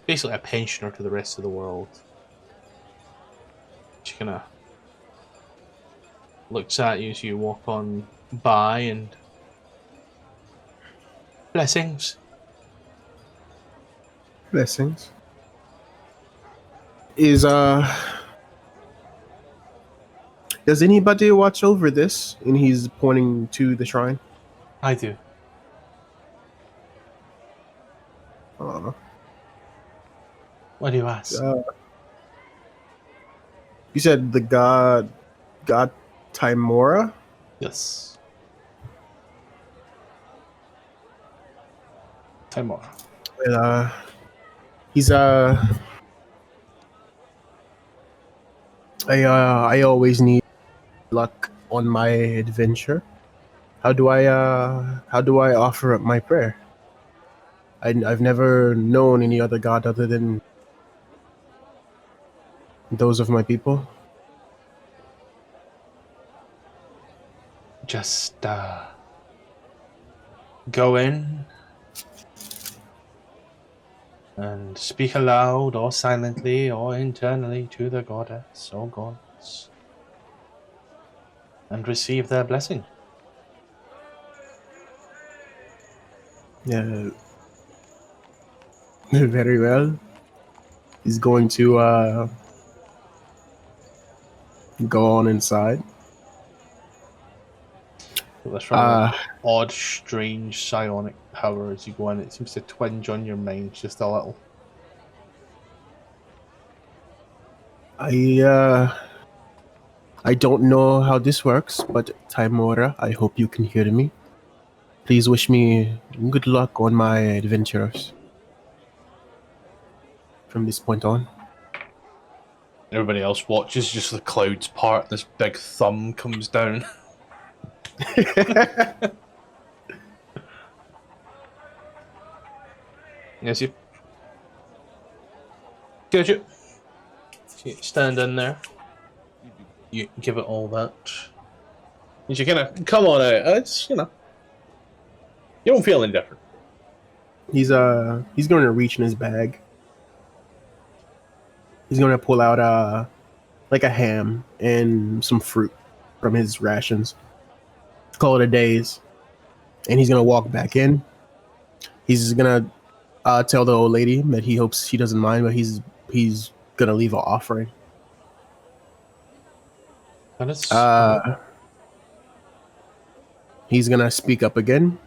Speaker 1: basically a pensioner to the rest of the world. She kind of looks at you as you walk on by and... Blessings.
Speaker 6: Blessings. Does anybody watch over this? And he's pointing to the shrine.
Speaker 1: I do. What do you ask?
Speaker 6: You said the god Timora?
Speaker 1: Yes. Timora.
Speaker 6: Well, he's I always need luck on my adventure. How do I offer up my prayer? I've never known any other god other than those of my people.
Speaker 1: Just go in and speak aloud or silently or internally to the goddess or gods and receive their blessing.
Speaker 6: Yeah. Very well. He's going to go on inside.
Speaker 1: This rather odd, strange psionic power as you go in. It seems to twinge on your mind just a little.
Speaker 6: I don't know how this works, but Timora, I hope you can hear me. Please wish me good luck on my adventures from this point on.
Speaker 1: Everybody else watches, just the clouds part, this big thumb comes down. Yes, you. Get you. Stand in there. You give it all that. You kind of come on out. It's you don't feel any different.
Speaker 6: He's going to reach in his bag. He's going to pull out like a ham and some fruit from his rations. Call it a days, and he's gonna walk back in. He's gonna tell the old lady that he hopes she doesn't mind, but he's gonna leave an offering.
Speaker 1: That is
Speaker 6: He's gonna speak up again.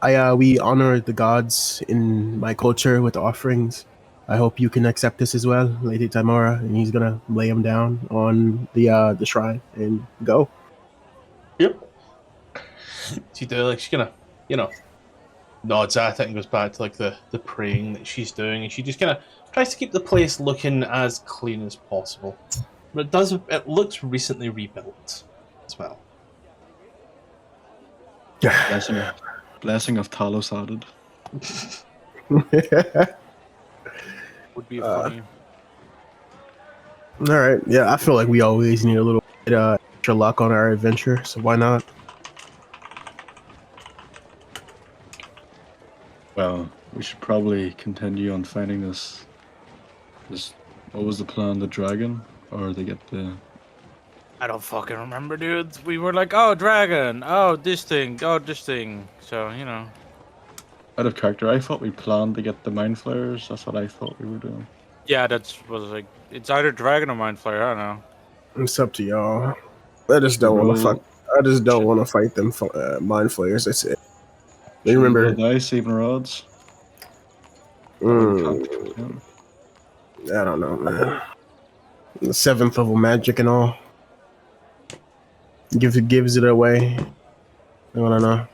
Speaker 6: We honor the gods in my culture with offerings. I hope you can accept this as well, Lady Timora. And he's gonna lay him down on the shrine and go.
Speaker 1: Yep. She's gonna, nods at it and goes back to like the praying that she's doing, and she just kind of tries to keep the place looking as clean as possible. But it looks recently rebuilt as well.
Speaker 4: Blessing of Talos added.
Speaker 2: Would be funny.
Speaker 6: All right, yeah, I feel like we always need a little bit extra luck on our adventure, so why not?
Speaker 4: Well, we should probably continue on finding this. What was the plan? The dragon, or they get the?
Speaker 2: I don't fucking remember, dude. We were like, oh, dragon. Oh, this thing. Oh, this thing. So,
Speaker 4: Out of character, I thought we planned to get the mind flayers. That's what I thought we were doing.
Speaker 2: Yeah, was like, it's either dragon or mind flayer. I don't know.
Speaker 6: It's up to y'all. I just don't want to fuck. I just don't want to fight them mind flayers. That's it. You remember?
Speaker 4: Dice, even rods.
Speaker 6: I don't know, man. The 7th level magic and all. Gives it away. I don't know.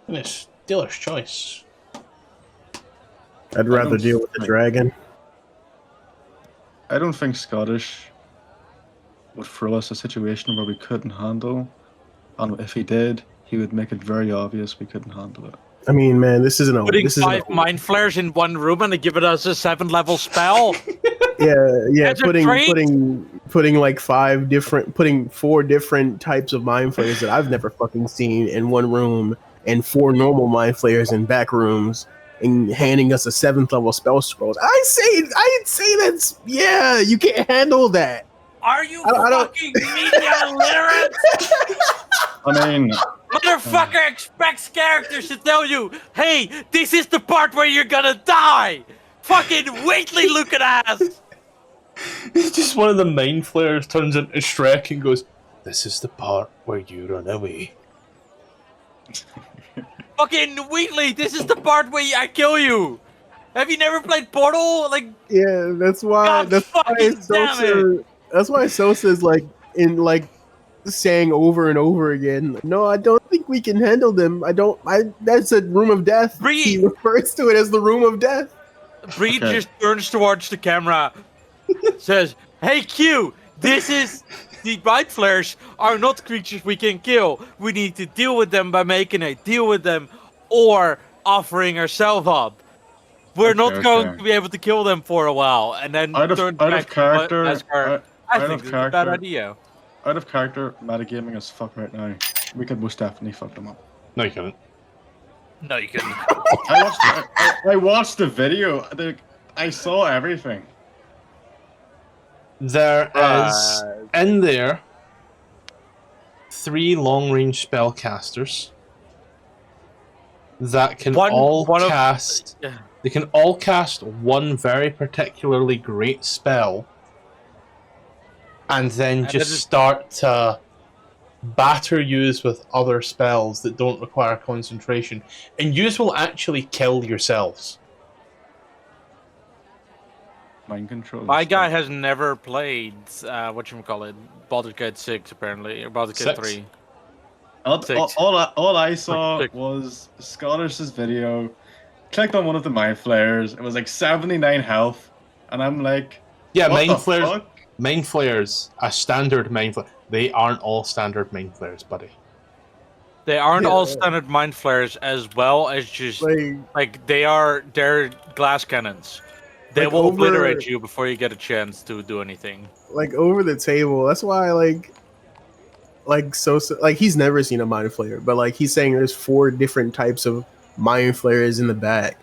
Speaker 1: And it's dealer's choice.
Speaker 6: I'd rather deal with the dragon.
Speaker 4: I don't think Scottish would throw us a situation where we couldn't handle, and if he did, he would make it very obvious we couldn't handle it.
Speaker 6: I mean, man, this isn't a
Speaker 2: Putting 5 mind flares in one room and give it us a 7th-level spell.
Speaker 6: Yeah.
Speaker 2: As a trait?
Speaker 6: Putting like 4 different types of mind flayers that I've never fucking seen in one room, and 4 normal mind flayers in back rooms, and handing us a 7th level spell scrolls. I'd say that's you can't handle that.
Speaker 2: Are you fucking media literate?
Speaker 4: I mean,
Speaker 2: Motherfucker expects characters to tell you, hey, this is the part where you're gonna die. Fucking Wheatley looking ass.
Speaker 1: It's just one of the mind flayers turns into Shrek and goes, "This is the part where you run away."
Speaker 2: Fucking Wheatley, this is the part where I kill you. Have you never played Portal? Like,
Speaker 6: yeah, that's why. That's why Sosa is like saying over and over again, no, I don't think we can handle them. That's a room of death.
Speaker 2: Bree,
Speaker 6: he refers to it as the room of death.
Speaker 2: Bree just turns towards the camera, says, hey Q, the mind flayers are not creatures we can kill. We need to deal with them by making a deal with them or offering ourselves up. We're not going to be able to kill them for a while. And then
Speaker 4: out of character,
Speaker 2: I think it's a bad idea.
Speaker 4: Out of character, metagaming as fuck right now. We could most definitely fuck them up.
Speaker 1: No, you couldn't.
Speaker 2: No, you couldn't.
Speaker 4: I watched the video. I saw everything.
Speaker 1: There is in there 3 long-range spellcasters that can cast. They can all cast one very particularly great spell, and then just start to batter yous with other spells that don't require concentration, and yous will actually kill yourselves.
Speaker 4: Mind control.
Speaker 2: My guy has never played Baldur's Gate 6 apparently, or Baldur's Gate 3.
Speaker 4: All I saw was Scholar's video. Clicked on one of the mind flayers. It was like 79 health, and I'm like,
Speaker 1: yeah,
Speaker 4: what
Speaker 1: mind
Speaker 4: the
Speaker 1: flayers.
Speaker 4: fuck?
Speaker 1: Mind flayers, a standard mind flayer. They aren't all standard mind flayers, buddy.
Speaker 2: They aren't all standard mind flayers, as well as just they're glass cannons. They will obliterate you before you get a chance to do anything.
Speaker 6: Like over the table. That's why he's never seen a mind flayer, but like he's saying there's 4 different types of mind flayers in the back.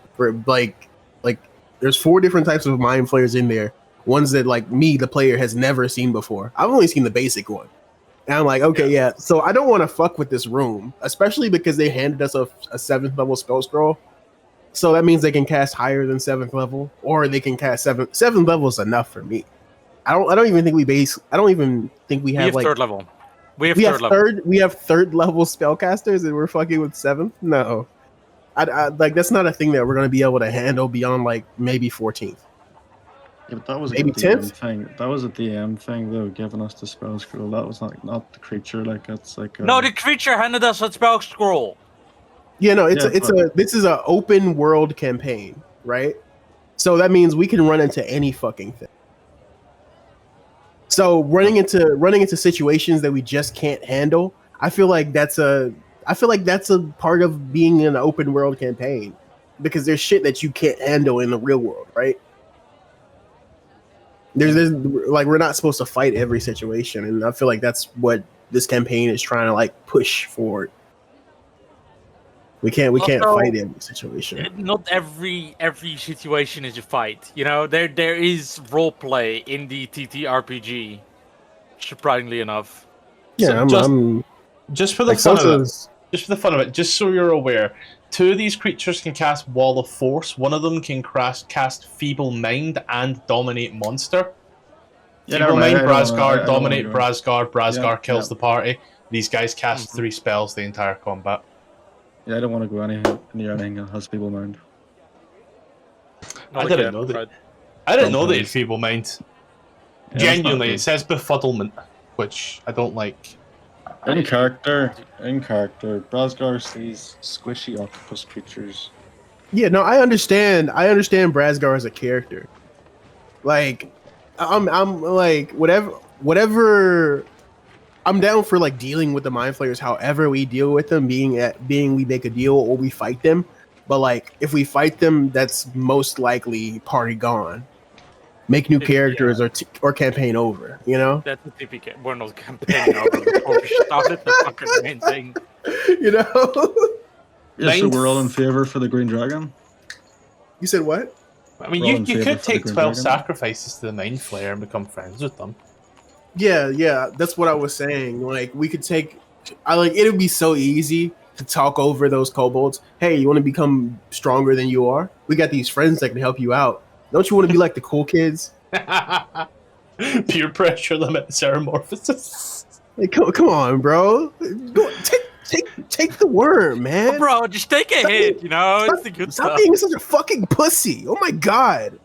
Speaker 6: There's 4 different types of mind flayers in there ones that like me, the player, has never seen before. I've only seen the basic one. And I'm like, okay, yeah. So I don't want to fuck with this room, especially because they handed us a 7th level spell scroll. So that means they can cast higher than 7th level, or they can cast 7th level is enough for me. I don't even think we have like
Speaker 2: third level. We have
Speaker 6: third level spellcasters and we're fucking with 7th. No, I like that's not a thing that we're gonna be able to handle beyond like maybe 14th.
Speaker 4: Yeah, but that was
Speaker 6: Maybe
Speaker 4: a DM
Speaker 6: 10th?
Speaker 4: thing. That was a DM thing, though, giving us the spell scroll. That was not the creature. Like that's like
Speaker 2: No, the creature handed us a spell scroll.
Speaker 6: Yeah, no,
Speaker 4: Yeah,
Speaker 6: this is an open world campaign, right? So that means we can run into any fucking thing. So running into situations that we just can't handle, I feel like that's a part of being in an open world campaign, because there's shit that you can't handle in the real world, right? There's like we're not supposed to fight every situation, and I feel like that's what this campaign is trying to like push forward. We can't fight every situation.
Speaker 2: Not every situation is a fight. You know, there is role play in the TTRPG. Surprisingly enough.
Speaker 6: Yeah,
Speaker 1: So just for the
Speaker 6: like
Speaker 1: fun of it,
Speaker 6: Sosa's.
Speaker 1: just so you're aware, 2 of these creatures can cast Wall of Force. One of them can cast Feeble Mind and Dominate Monster.
Speaker 4: Yeah,
Speaker 1: Feeble Mind,
Speaker 4: I don't
Speaker 1: Brazgar,
Speaker 4: wanna
Speaker 1: Dominate
Speaker 4: go.
Speaker 1: Brazgar kills
Speaker 4: yeah.
Speaker 1: the party. These guys cast 3 spells the entire combat.
Speaker 4: Yeah, I don't want to go near anything that has people mind.
Speaker 1: I didn't know that. I didn't know they had Feeble Mind.
Speaker 4: Yeah,
Speaker 1: Genuinely, it says Befuddlement, which I don't like.
Speaker 4: In character, Brazgar sees squishy octopus creatures.
Speaker 6: Yeah, no, I understand Brazgar as a character. Like, I'm like whatever. I'm down for like dealing with the mind flayers. However we deal with them, being we make a deal or we fight them. But like, if we fight them, that's most likely party gone. Make new characters or campaign over. You know.
Speaker 2: That's a typical. We're not campaigning over before we started the fucking main thing.
Speaker 6: You know.
Speaker 4: Yeah, so we're all in favor for the Green Dragon.
Speaker 6: You said what?
Speaker 1: I mean, you could take 12 sacrifices to the Mind Flayer and become friends with them.
Speaker 6: Yeah, that's what I was saying. Like, we could take, it would be so easy to talk over those kobolds. Hey, you want to become stronger than you are? We got these friends that can help you out. Don't you want to be like the cool kids?
Speaker 1: Peer pressure them at Ceramorphosis.
Speaker 6: Like, come on, bro. Go, take the worm, man.
Speaker 2: Oh, bro, just take a hit, you know? It's the good stuff.
Speaker 6: Stop being such a fucking pussy. Oh my god.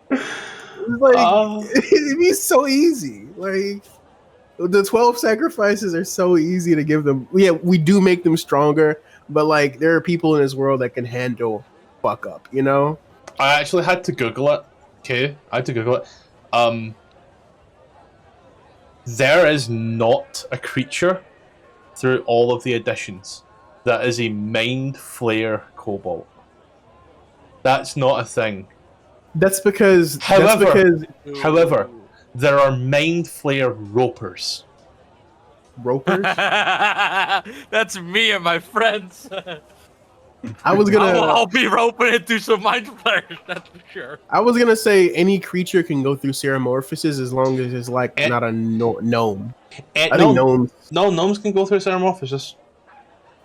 Speaker 6: Like, it'd be so easy. Like, the 12 sacrifices are so easy to give them. Yeah, we do make them stronger, but like, there are people in this world that can handle fuck up, you know?
Speaker 1: I actually had to Google it. Okay, I had to Google it. There is not a creature through all of the editions that is a Mind Flayer Kobold. That's not a thing.
Speaker 6: That's because.
Speaker 1: However, there are Mind Flayer Ropers.
Speaker 6: Ropers?
Speaker 2: That's me and my friends. I'll be roping into some Mind Flayers, that's for sure.
Speaker 6: I was gonna say any creature can go through Ceramorphosis as long as it's like not a gnome. I think gnomes.
Speaker 1: No, gnomes can go through Ceramorphosis.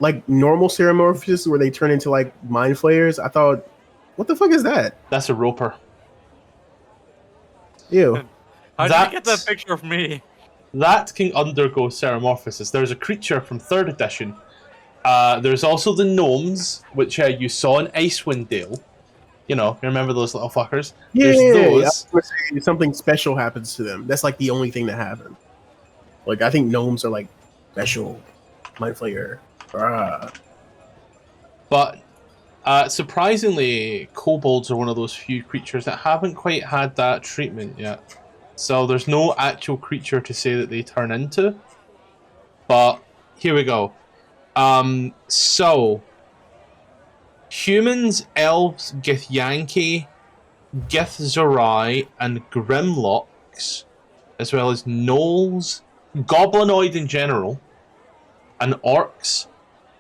Speaker 6: Like normal Ceramorphosis where they turn into like Mind Flayers. I thought, what the fuck is that?
Speaker 1: That's a Roper.
Speaker 6: Ew.
Speaker 2: How did you get that picture of me?
Speaker 1: That can undergo Ceramorphosis. There's a creature from 3rd edition. There's also the gnomes, which you saw in Icewind Dale. You know, you remember those little fuckers?
Speaker 6: Yeah,
Speaker 1: There's those.
Speaker 6: I was gonna say something special happens to them. That's like the only thing that happens. Like, I think gnomes are like special Mind Flayer.
Speaker 1: But surprisingly, kobolds are one of those few creatures that haven't quite had that treatment yet. So there's no actual creature to say that they turn into. But here we go. So humans, elves, Githyanki, Githzerai, and Grimlocks, as well as gnolls, goblinoid in general, and orcs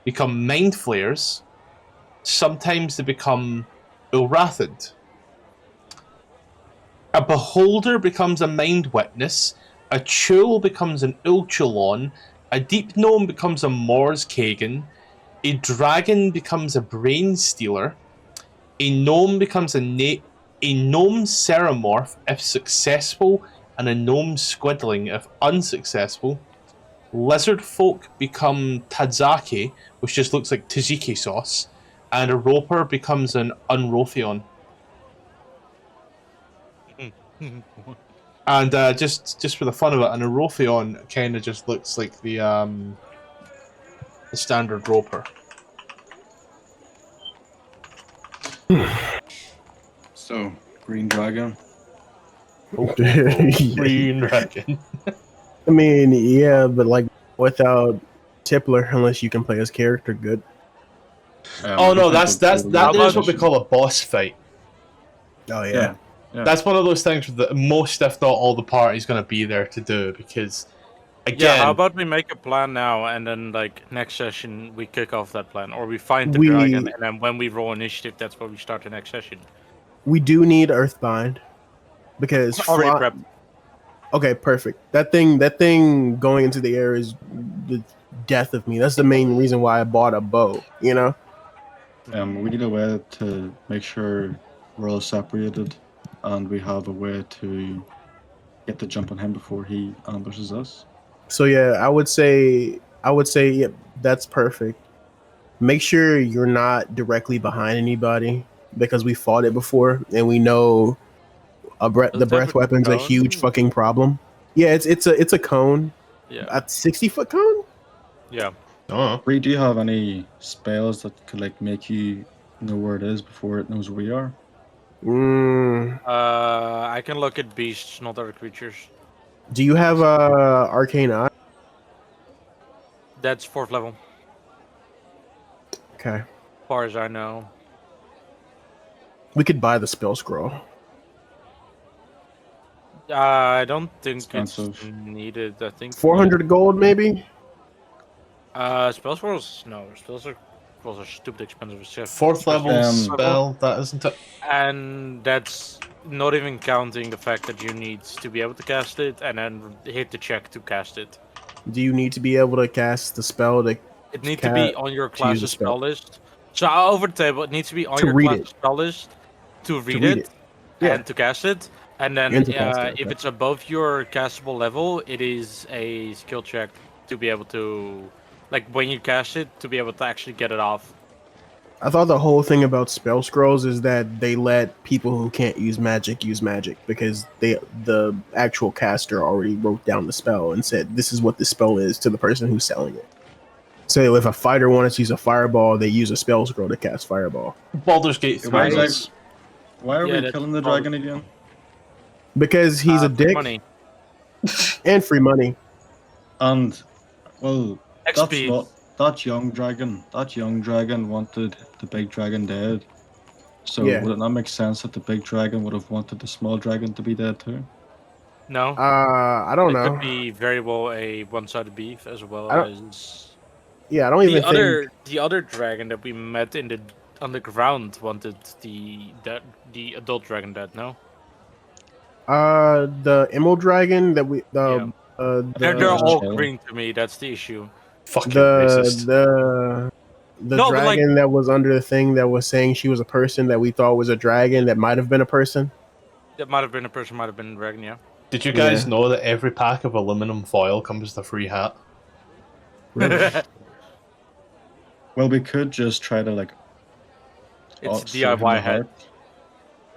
Speaker 1: become Mind Flayers. Sometimes they become Ulrathid. A beholder becomes a mind witness. A chul becomes an ulchulon. A deep gnome becomes a Mors Kagan. A dragon becomes a brain stealer. A gnome becomes a gnome ceramorph if successful, and a gnome squidling if unsuccessful. Lizard folk become Tadzaki, which just looks like tzatziki sauce, and a roper becomes an Unrothion. And just for the fun of it, an Orothion kind of just looks like the standard roper.
Speaker 4: So, green dragon.
Speaker 1: Green dragon.
Speaker 6: I mean, yeah, but like without Tippler, unless you can play his character good.
Speaker 1: Oh no, that's what we call a boss fight.
Speaker 6: Oh yeah.
Speaker 4: Yeah.
Speaker 1: That's one of those things that most, if not all, the party's going to be there to do, because again,
Speaker 2: Yeah, how about we make a plan now, and then like next session we kick off that plan, or we find the dragon, and then when we roll initiative, that's where we start the next session.
Speaker 6: We do need Earthbind because
Speaker 2: Already prepped.
Speaker 6: Okay, perfect. That thing going into the air is the death of me. That's the main reason why I bought a bow. You know.
Speaker 4: We need a way to make sure we're all separated, and we have a way to get the jump on him before he ambushes us.
Speaker 6: So yeah, I would say yeah, that's perfect. Make sure you're not directly behind anybody because we fought it before and we know the breath weapon's a huge fucking problem. Yeah, it's a cone.
Speaker 2: Yeah.
Speaker 6: A 60-foot cone?
Speaker 2: Yeah.
Speaker 1: oh,
Speaker 4: Bree, do you have any spells that could like make you know where it is before it knows where we are?
Speaker 2: I can look at beasts, not other creatures.
Speaker 6: Do you have arcane eye?
Speaker 2: That's 4th level,
Speaker 6: Okay.
Speaker 2: as far as I know.
Speaker 6: We could buy the spell scroll.
Speaker 2: I don't think
Speaker 4: Expensive.
Speaker 2: it's needed. I think
Speaker 6: 400 gold maybe?
Speaker 2: spell scrolls. No, spell scrolls are stupid expensive as shit.
Speaker 1: 4th level spell, that isn't it?
Speaker 2: And that's not even counting the fact that you need to be able to cast it and then hit the check to cast it.
Speaker 6: Do you need to be able to cast the spell to
Speaker 2: It needs to be on your
Speaker 6: use the
Speaker 2: class's
Speaker 6: spell.
Speaker 2: spell list. So over the table, it needs to be on
Speaker 6: To
Speaker 2: your
Speaker 6: read
Speaker 2: class's
Speaker 6: it.
Speaker 2: spell list to read
Speaker 6: read
Speaker 2: it
Speaker 6: it. Yeah.
Speaker 2: and to cast it. And then
Speaker 6: And to cast it,
Speaker 2: if
Speaker 6: okay.
Speaker 2: it's above your castable level, it is a skill check to be able to, like when you cast it, to be able to actually get it off.
Speaker 6: I thought the whole thing about spell scrolls is that they let people who can't use magic because the actual caster already wrote down the spell and said this is what the spell is to the person who's selling it. So if a fighter wanted to use a fireball, they use a spell scroll to cast fireball.
Speaker 1: Baldur's Gate 3.
Speaker 4: Why,
Speaker 1: is-
Speaker 4: why are
Speaker 2: Yeah,
Speaker 4: we
Speaker 2: that's
Speaker 4: killing the
Speaker 2: all-
Speaker 4: dragon again?
Speaker 6: Because he's a
Speaker 2: For
Speaker 6: dick
Speaker 2: money.
Speaker 6: and free money.
Speaker 4: And well,
Speaker 2: XP.
Speaker 4: that young dragon wanted the big dragon dead. So
Speaker 6: Yeah.
Speaker 4: would it not make sense that the big dragon would have wanted the small dragon to be dead too?
Speaker 2: No.
Speaker 6: I don't
Speaker 2: It
Speaker 6: know.
Speaker 2: could be very well a one-sided beef as well
Speaker 6: I don't-
Speaker 2: as
Speaker 6: Yeah, I don't even
Speaker 2: the other dragon that we met in the underground wanted the adult dragon dead. No,
Speaker 6: the emerald dragon that we
Speaker 2: they're all
Speaker 4: chill.
Speaker 2: green to me. That's the issue.
Speaker 1: Fucking racist.
Speaker 6: the
Speaker 2: No, but, like-
Speaker 6: dragon that was under the thing that was saying she was a person that we thought was a dragon that might have been a person.
Speaker 2: That might have been a person, might have been a dragon. Yeah.
Speaker 1: Did you guys
Speaker 6: Yeah.
Speaker 1: know that every pack of aluminum foil comes with a free hat?
Speaker 4: Well, we could just try to like.
Speaker 2: It's
Speaker 4: show him
Speaker 2: DIY
Speaker 4: the
Speaker 2: head.
Speaker 4: heart.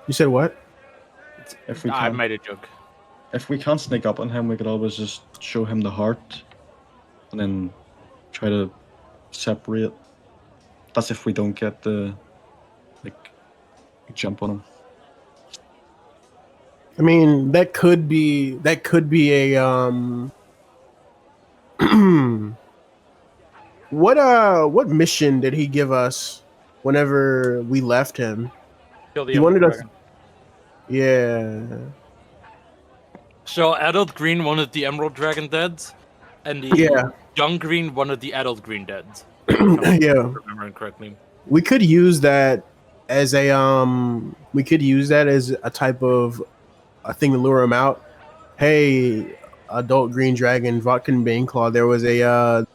Speaker 6: You said what?
Speaker 4: If we
Speaker 2: I
Speaker 4: can,
Speaker 2: made a joke.
Speaker 4: if we can't sneak up on him, we could always just show him the heart, and then try to separate. That's if we don't get the like jump on him.
Speaker 6: I mean, that could be a what mission did he give us whenever we left him?
Speaker 2: Kill the
Speaker 6: He
Speaker 2: emerald
Speaker 6: wanted us.
Speaker 2: dragon.
Speaker 6: Yeah.
Speaker 2: So adult green wanted the emerald dragon dead, and the
Speaker 6: Yeah.
Speaker 2: young green wanted the adult green dead.
Speaker 6: Yeah.
Speaker 2: Remembering correctly.
Speaker 6: We could use that as a type of a thing to lure him out. Hey, adult green dragon, Vodkin Baneclaw, there was a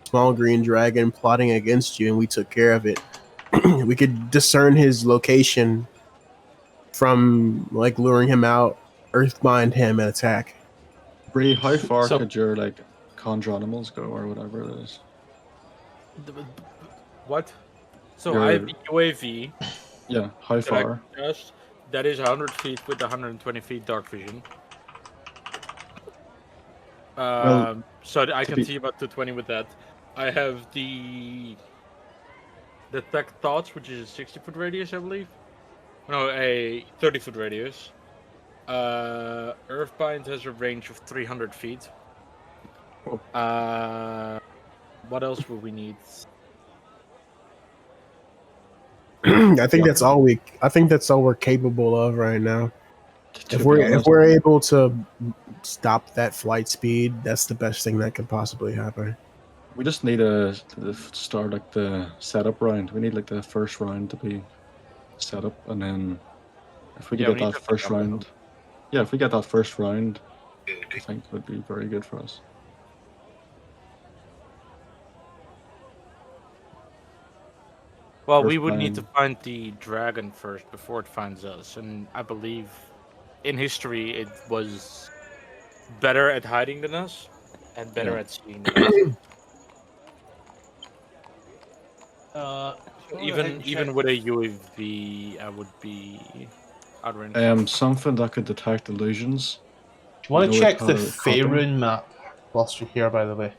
Speaker 6: small green dragon plotting against you, and we took care of it. We could discern his location from like luring him out, earthbind him, and attack.
Speaker 4: Bree, how far
Speaker 1: So-
Speaker 4: could your like conjure animals go or whatever it is?
Speaker 2: What? So
Speaker 4: Your-
Speaker 2: I have the UAV.
Speaker 4: Yeah, how
Speaker 2: that I
Speaker 4: far?
Speaker 2: can cast. That is 100 feet with 120 feet dark vision. So I
Speaker 4: to
Speaker 2: can
Speaker 4: be-
Speaker 2: see about 220 with that. I have the detect thoughts, which is a 60-foot radius, I believe. No, a 30-foot radius. Earthbind has a range of 300 feet.
Speaker 4: Oh.
Speaker 2: What else will we need?
Speaker 6: I think that's all we. I think that's all we're capable of right now.
Speaker 4: To
Speaker 6: If
Speaker 4: be
Speaker 6: we're
Speaker 4: honest,
Speaker 6: able to stop that flight speed, that's the best thing that could possibly happen.
Speaker 4: we just need to start like the setup round. We need like the first round to be set up, and then if we
Speaker 2: Yeah,
Speaker 4: can
Speaker 2: we
Speaker 4: get
Speaker 2: need
Speaker 4: that
Speaker 2: to
Speaker 4: first
Speaker 2: pick up the-
Speaker 4: round, yeah, if we get that first round, I think it would be very good for us.
Speaker 2: Well, we would need to
Speaker 4: Earthbind.
Speaker 2: find the dragon first before it finds us, and I believe in history it was better at hiding than us and better
Speaker 4: Yeah.
Speaker 2: at seeing than us. So even with a UAV, I would be out range.
Speaker 4: Something that could detect illusions.
Speaker 1: Do you want
Speaker 4: know
Speaker 1: to
Speaker 4: it,
Speaker 1: check
Speaker 4: how
Speaker 1: the
Speaker 4: to cut them?
Speaker 1: Faerun map whilst you're here, by the way?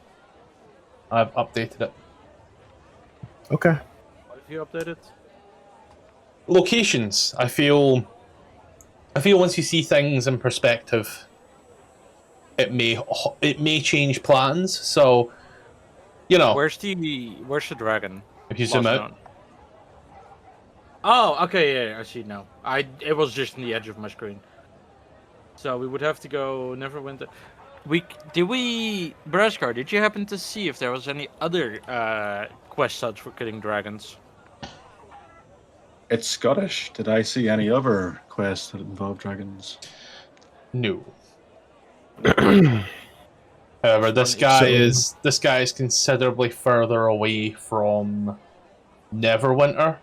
Speaker 1: I've updated it.
Speaker 6: Okay.
Speaker 2: What have you updated?
Speaker 1: Locations. I feel once you see things in perspective, it may change plans. So,
Speaker 2: Where's the dragon?
Speaker 1: if you zoom
Speaker 2: Lost
Speaker 1: out,
Speaker 2: Zone. Oh, okay, yeah, I see now. It was just in the edge of my screen. So we would have to go Neverwinter. Breskar, did you happen to see if there was any other quest subs for killing dragons?
Speaker 4: It's Scottish. Did I see any other quests that involve dragons?
Speaker 1: no. However, this guy is considerably further away from Neverwinter.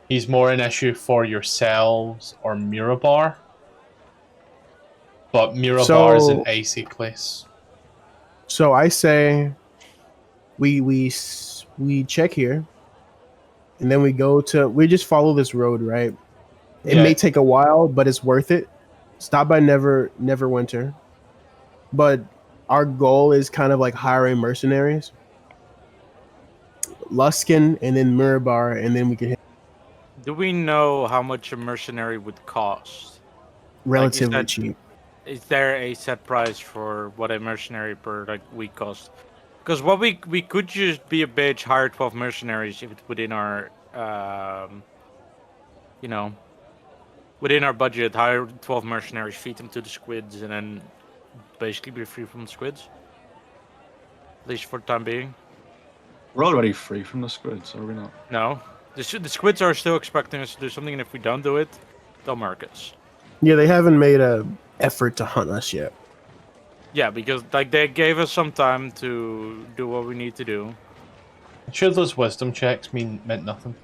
Speaker 1: He's more an issue for yourselves or Mirabar. But Mirabar is an icy place.
Speaker 6: So I say we check here, and then we just follow this road, right? It may take a while, but it's worth it. Stop by Neverwinter, but our goal is kind of like hiring mercenaries, Luskin, and then Mirabar, and then we can hit
Speaker 2: Do we know how much a mercenary would cost?
Speaker 6: relatively cheap.
Speaker 2: Is there a set price for what a mercenary per week costs? Because what we could just be a bitch, hire 12 mercenaries if it's within our within our budget. Hire 12 mercenaries, feed them to the squids, and then basically be free from the squids. At least for the time being.
Speaker 4: We're already free from the squids, are we not?
Speaker 2: No, the squids are still expecting us to do something, and if we don't do it, they'll mark us.
Speaker 6: Yeah, they haven't made a effort to hunt us yet.
Speaker 2: Yeah, because they gave us some time to do what we need to do.
Speaker 1: I'm sure those wisdom checks meant nothing.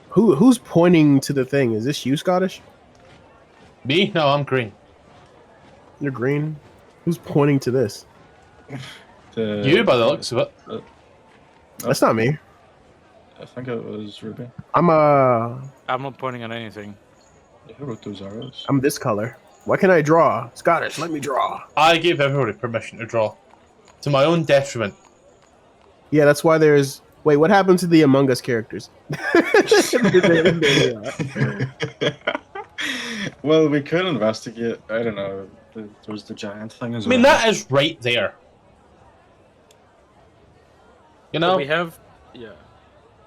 Speaker 6: Who's pointing to the thing? Is this you, Scottish?
Speaker 1: Me? No, I'm green.
Speaker 6: You're green. Who's pointing to this?
Speaker 1: You, by the looks of it.
Speaker 6: That's not me.
Speaker 4: I think it was Ruby.
Speaker 2: I'm not pointing at anything.
Speaker 4: Yeah, who wrote those arrows?
Speaker 6: I'm this color. Why can't I draw? Scottish, let me draw.
Speaker 1: I gave everybody permission to draw. To my own detriment.
Speaker 6: Yeah, that's why there's... Wait, what happened to the Among Us characters?
Speaker 4: Well, we could investigate. I don't know. There was the giant thing as
Speaker 1: I mean,
Speaker 4: well.
Speaker 1: that is right there. You know?
Speaker 2: So we have, yeah.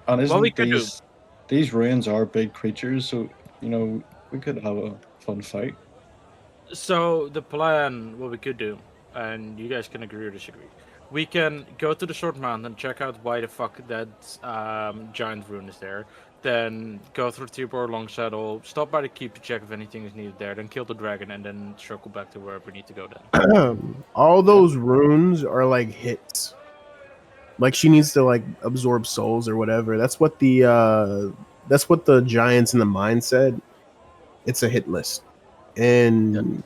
Speaker 4: And isn't
Speaker 2: we could do-
Speaker 4: these ruins are big creatures, so we could have a fun fight.
Speaker 2: So the plan, what we could do, and you guys can agree or disagree, we can go to the Sword Mountain and check out why the fuck that giant rune is there. then go through Tibor Long Saddle, stop by the keep to check if anything is needed there, then kill the dragon, and then circle back to wherever we need to go then.
Speaker 6: All those runes are like hits. Like she needs to like absorb souls or whatever. That's what the giants in the mine said. It's a hit list, and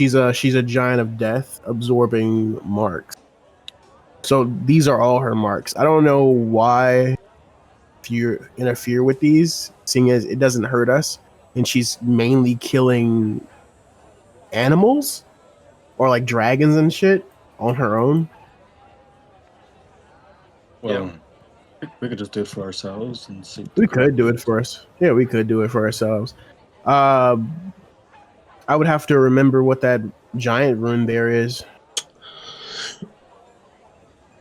Speaker 6: she's a giant of death absorbing marks. So these are all her marks. I don't know why if you interfere with these, seeing as it doesn't hurt us, and she's mainly killing animals or like dragons and shit on her own.
Speaker 4: Well, we could just do it for ourselves and see.
Speaker 6: We could do it for us. Yeah, we could do it for ourselves. I would have to remember what that giant rune there is.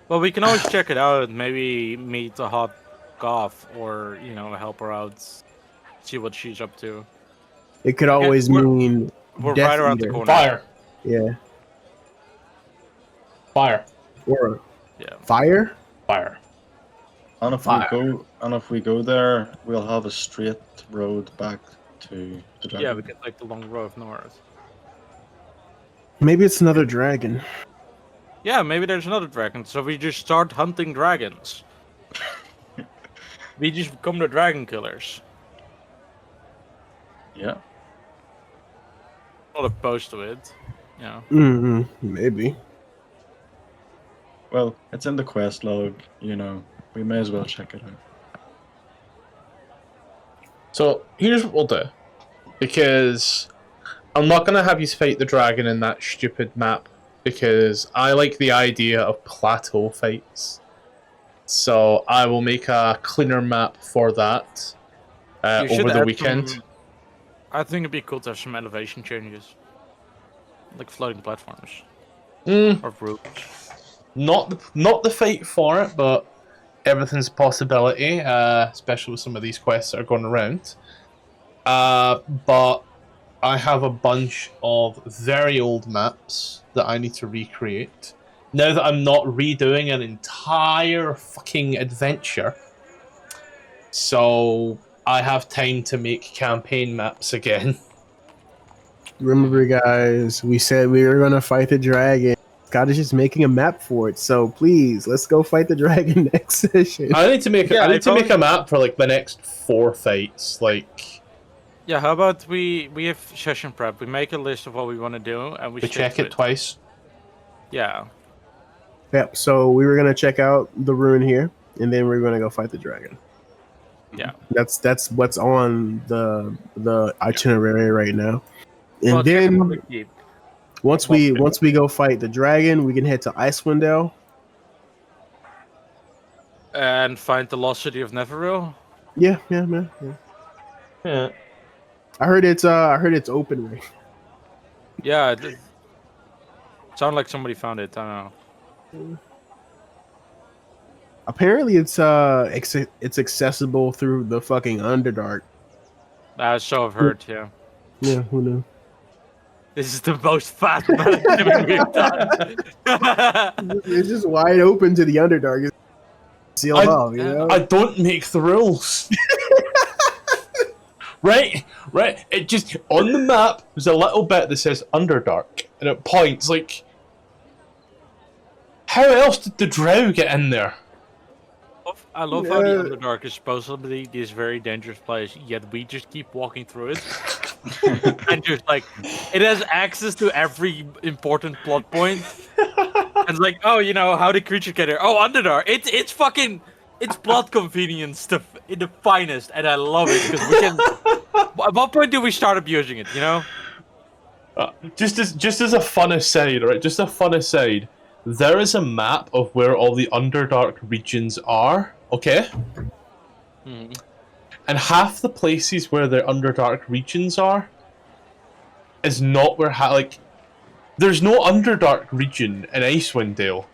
Speaker 2: Well, we can always check it out. Maybe meet a hot goth, or help her out, see what she's up to.
Speaker 6: It could always mean
Speaker 2: We're
Speaker 6: Death
Speaker 2: right around
Speaker 6: Eater.
Speaker 2: the corner.
Speaker 1: Fire.
Speaker 6: Yeah.
Speaker 1: Fire.
Speaker 6: Or
Speaker 2: Yeah.
Speaker 6: fire.
Speaker 1: Fire.
Speaker 4: And if we go there, we'll have a straight road back to the dragon.
Speaker 2: Yeah, we can take the long road north.
Speaker 6: Maybe it's another dragon.
Speaker 2: Yeah, maybe there's another dragon. So we just start hunting dragons. We just become the dragon killers.
Speaker 4: Yeah.
Speaker 2: Not opposed to it.
Speaker 6: Maybe.
Speaker 4: Well, it's in the quest log, we may as well check it out.
Speaker 1: So here's what we'll do, because I'm not gonna have you fight the dragon in that stupid map, because I like the idea of plateau fights. So I will make a cleaner map for that over the weekend.
Speaker 2: I think it'd be cool to have some elevation changes, like floating platforms or roofs.
Speaker 1: Not the fight for it, but everything's a possibility, especially with some of these quests that are going around. But I have a bunch of very old maps that I need to recreate. Now that I'm not redoing an entire fucking adventure, so I have time to make campaign maps again.
Speaker 6: Remember, guys, we said we were gonna fight the dragon. Scott is just making a map for it, so please, let's go fight the dragon next session.
Speaker 1: I need to make make a map for like the next 4 fights. Like,
Speaker 2: yeah, how about we have session prep? We make a list of what we want to do, and we
Speaker 1: check it twice.
Speaker 2: Yeah.
Speaker 6: Yep. So we were gonna check out the ruin here, and then we're gonna go fight the dragon.
Speaker 2: Yeah.
Speaker 6: That's what's on the itinerary right now. And
Speaker 2: Well,
Speaker 6: then once we go fight the dragon, we can head to Icewind Dale
Speaker 2: and find the lost city of Neveril.
Speaker 6: Yeah.
Speaker 1: Yeah.
Speaker 6: I heard it's open right.
Speaker 2: Yeah, it sounded like somebody found it. I don't know.
Speaker 6: Apparently, it's accessible through the fucking Underdark.
Speaker 2: So I've heard. Yeah.
Speaker 6: Yeah, who knew?
Speaker 2: This is the most fat management we've done.
Speaker 6: It's just wide open to the Underdark. It's sealed off, you know?
Speaker 1: I don't make the rules. Right. It just on the map there's a little bit that says Underdark, and it points like. How else did the Drow get in there?
Speaker 2: I love how the Underdark is supposedly this very dangerous place, yet we just keep walking through it. And just like, it has access to every important plot point. And it's like, oh, how did creatures get here? Oh, Underdark. It's fucking, it's plot convenience stuff in the finest, and I love it because we can. At what point do we start abusing it?
Speaker 1: Just as a fun aside, right? Just a fun aside. There is a map of where all the Underdark regions are, okay?
Speaker 2: Mm.
Speaker 1: And half the places where the Underdark regions are is not where there's no Underdark region in Icewind Dale.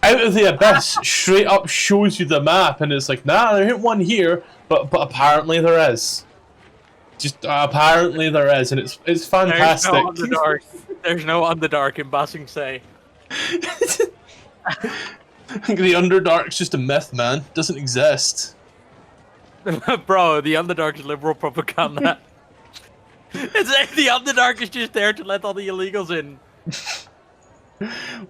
Speaker 1: Out of the Abyss straight up shows you the map, and it's like, nah, there ain't one here, but apparently there is. Just apparently there is, and it's fantastic.
Speaker 2: There's no Underdark in Basing Say.
Speaker 1: The Underdark's just a myth, man. Doesn't exist.
Speaker 2: Bro, the Underdark is liberal propaganda. The Underdark is just there to let all the illegals in.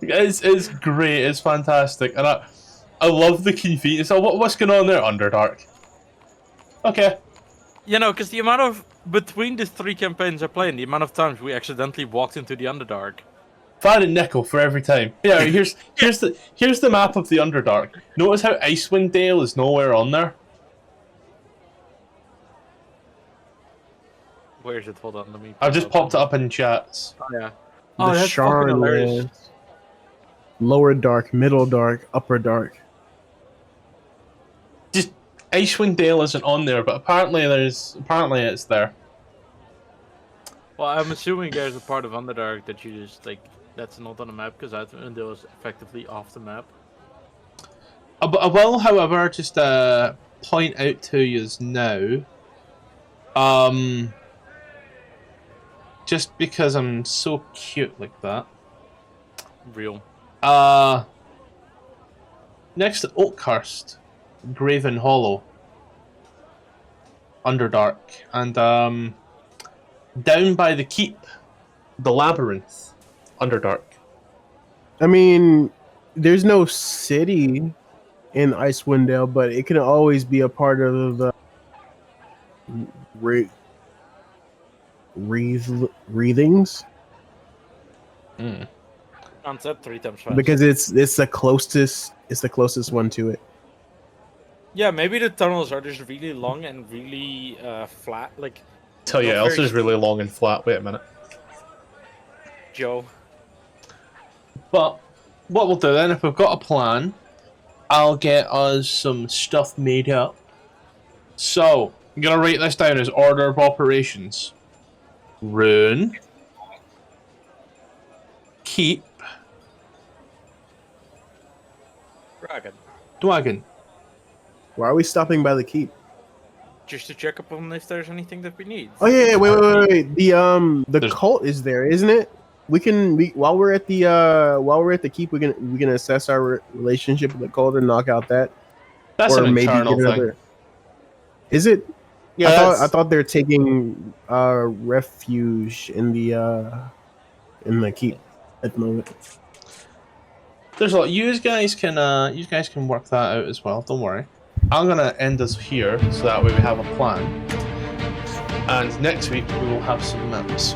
Speaker 1: It's great. It's fantastic, and I love the key feat. So what's going on there, Underdark? Okay.
Speaker 2: You know, because the amount of between the 3 campaigns I play, and the amount of times we accidentally walked into the Underdark.
Speaker 1: Fan and nickel for every time. Yeah, here's the map of the Underdark. Notice how Icewind Dale is nowhere on there.
Speaker 2: Where is it? Hold on, let me.
Speaker 1: I've just popped it up in chats.
Speaker 2: Oh, yeah.
Speaker 6: The
Speaker 2: Oh, that's fucking hilarious.
Speaker 6: Shardlands. Lower dark, middle dark, upper dark.
Speaker 1: Just Icewind Dale isn't on there, but apparently it's there.
Speaker 2: Well, I'm assuming there's a part of Underdark that you just like that's not on the map because Icewind is effectively off the map.
Speaker 1: I will, however, just point out to you now. Just because I'm so cute like that.
Speaker 2: Real.
Speaker 1: Next to Oakhurst, Graven Hollow, Underdark, and down by the keep, the Labyrinth, Underdark.
Speaker 6: I mean, there's no city in Icewind Dale, but it can always be a part of the wreathings.
Speaker 2: Concept 3 times 5.
Speaker 6: Because it's the closest one to it.
Speaker 2: Yeah, maybe the tunnels are just really long and really flat. Like,
Speaker 1: Tell you
Speaker 2: not
Speaker 1: else
Speaker 2: very
Speaker 1: is really long and flat. Wait a minute.
Speaker 2: Joe.
Speaker 1: But what we'll do then, if we've got a plan, I'll get us some stuff made up. So, I'm going to write this down as order of operations. Rune. Keep. Dragon.
Speaker 6: Why are we stopping by the keep?
Speaker 2: Just to check up on if there's anything that we need.
Speaker 6: Oh yeah, wait. The
Speaker 1: There's-
Speaker 6: cult is there, isn't it? While we're at the keep, we can assess our relationship with the cult and knock out that.
Speaker 1: That's
Speaker 6: or
Speaker 1: an
Speaker 6: maybe
Speaker 1: internal
Speaker 6: get
Speaker 1: thing.
Speaker 6: another. Is it?
Speaker 1: Yeah,
Speaker 6: I thought they're taking refuge in the keep at the moment.
Speaker 1: there's a lot. You guys can work that out as well. Don't worry. I'm gonna end us here so that way we have a plan. And next week we will have some maps.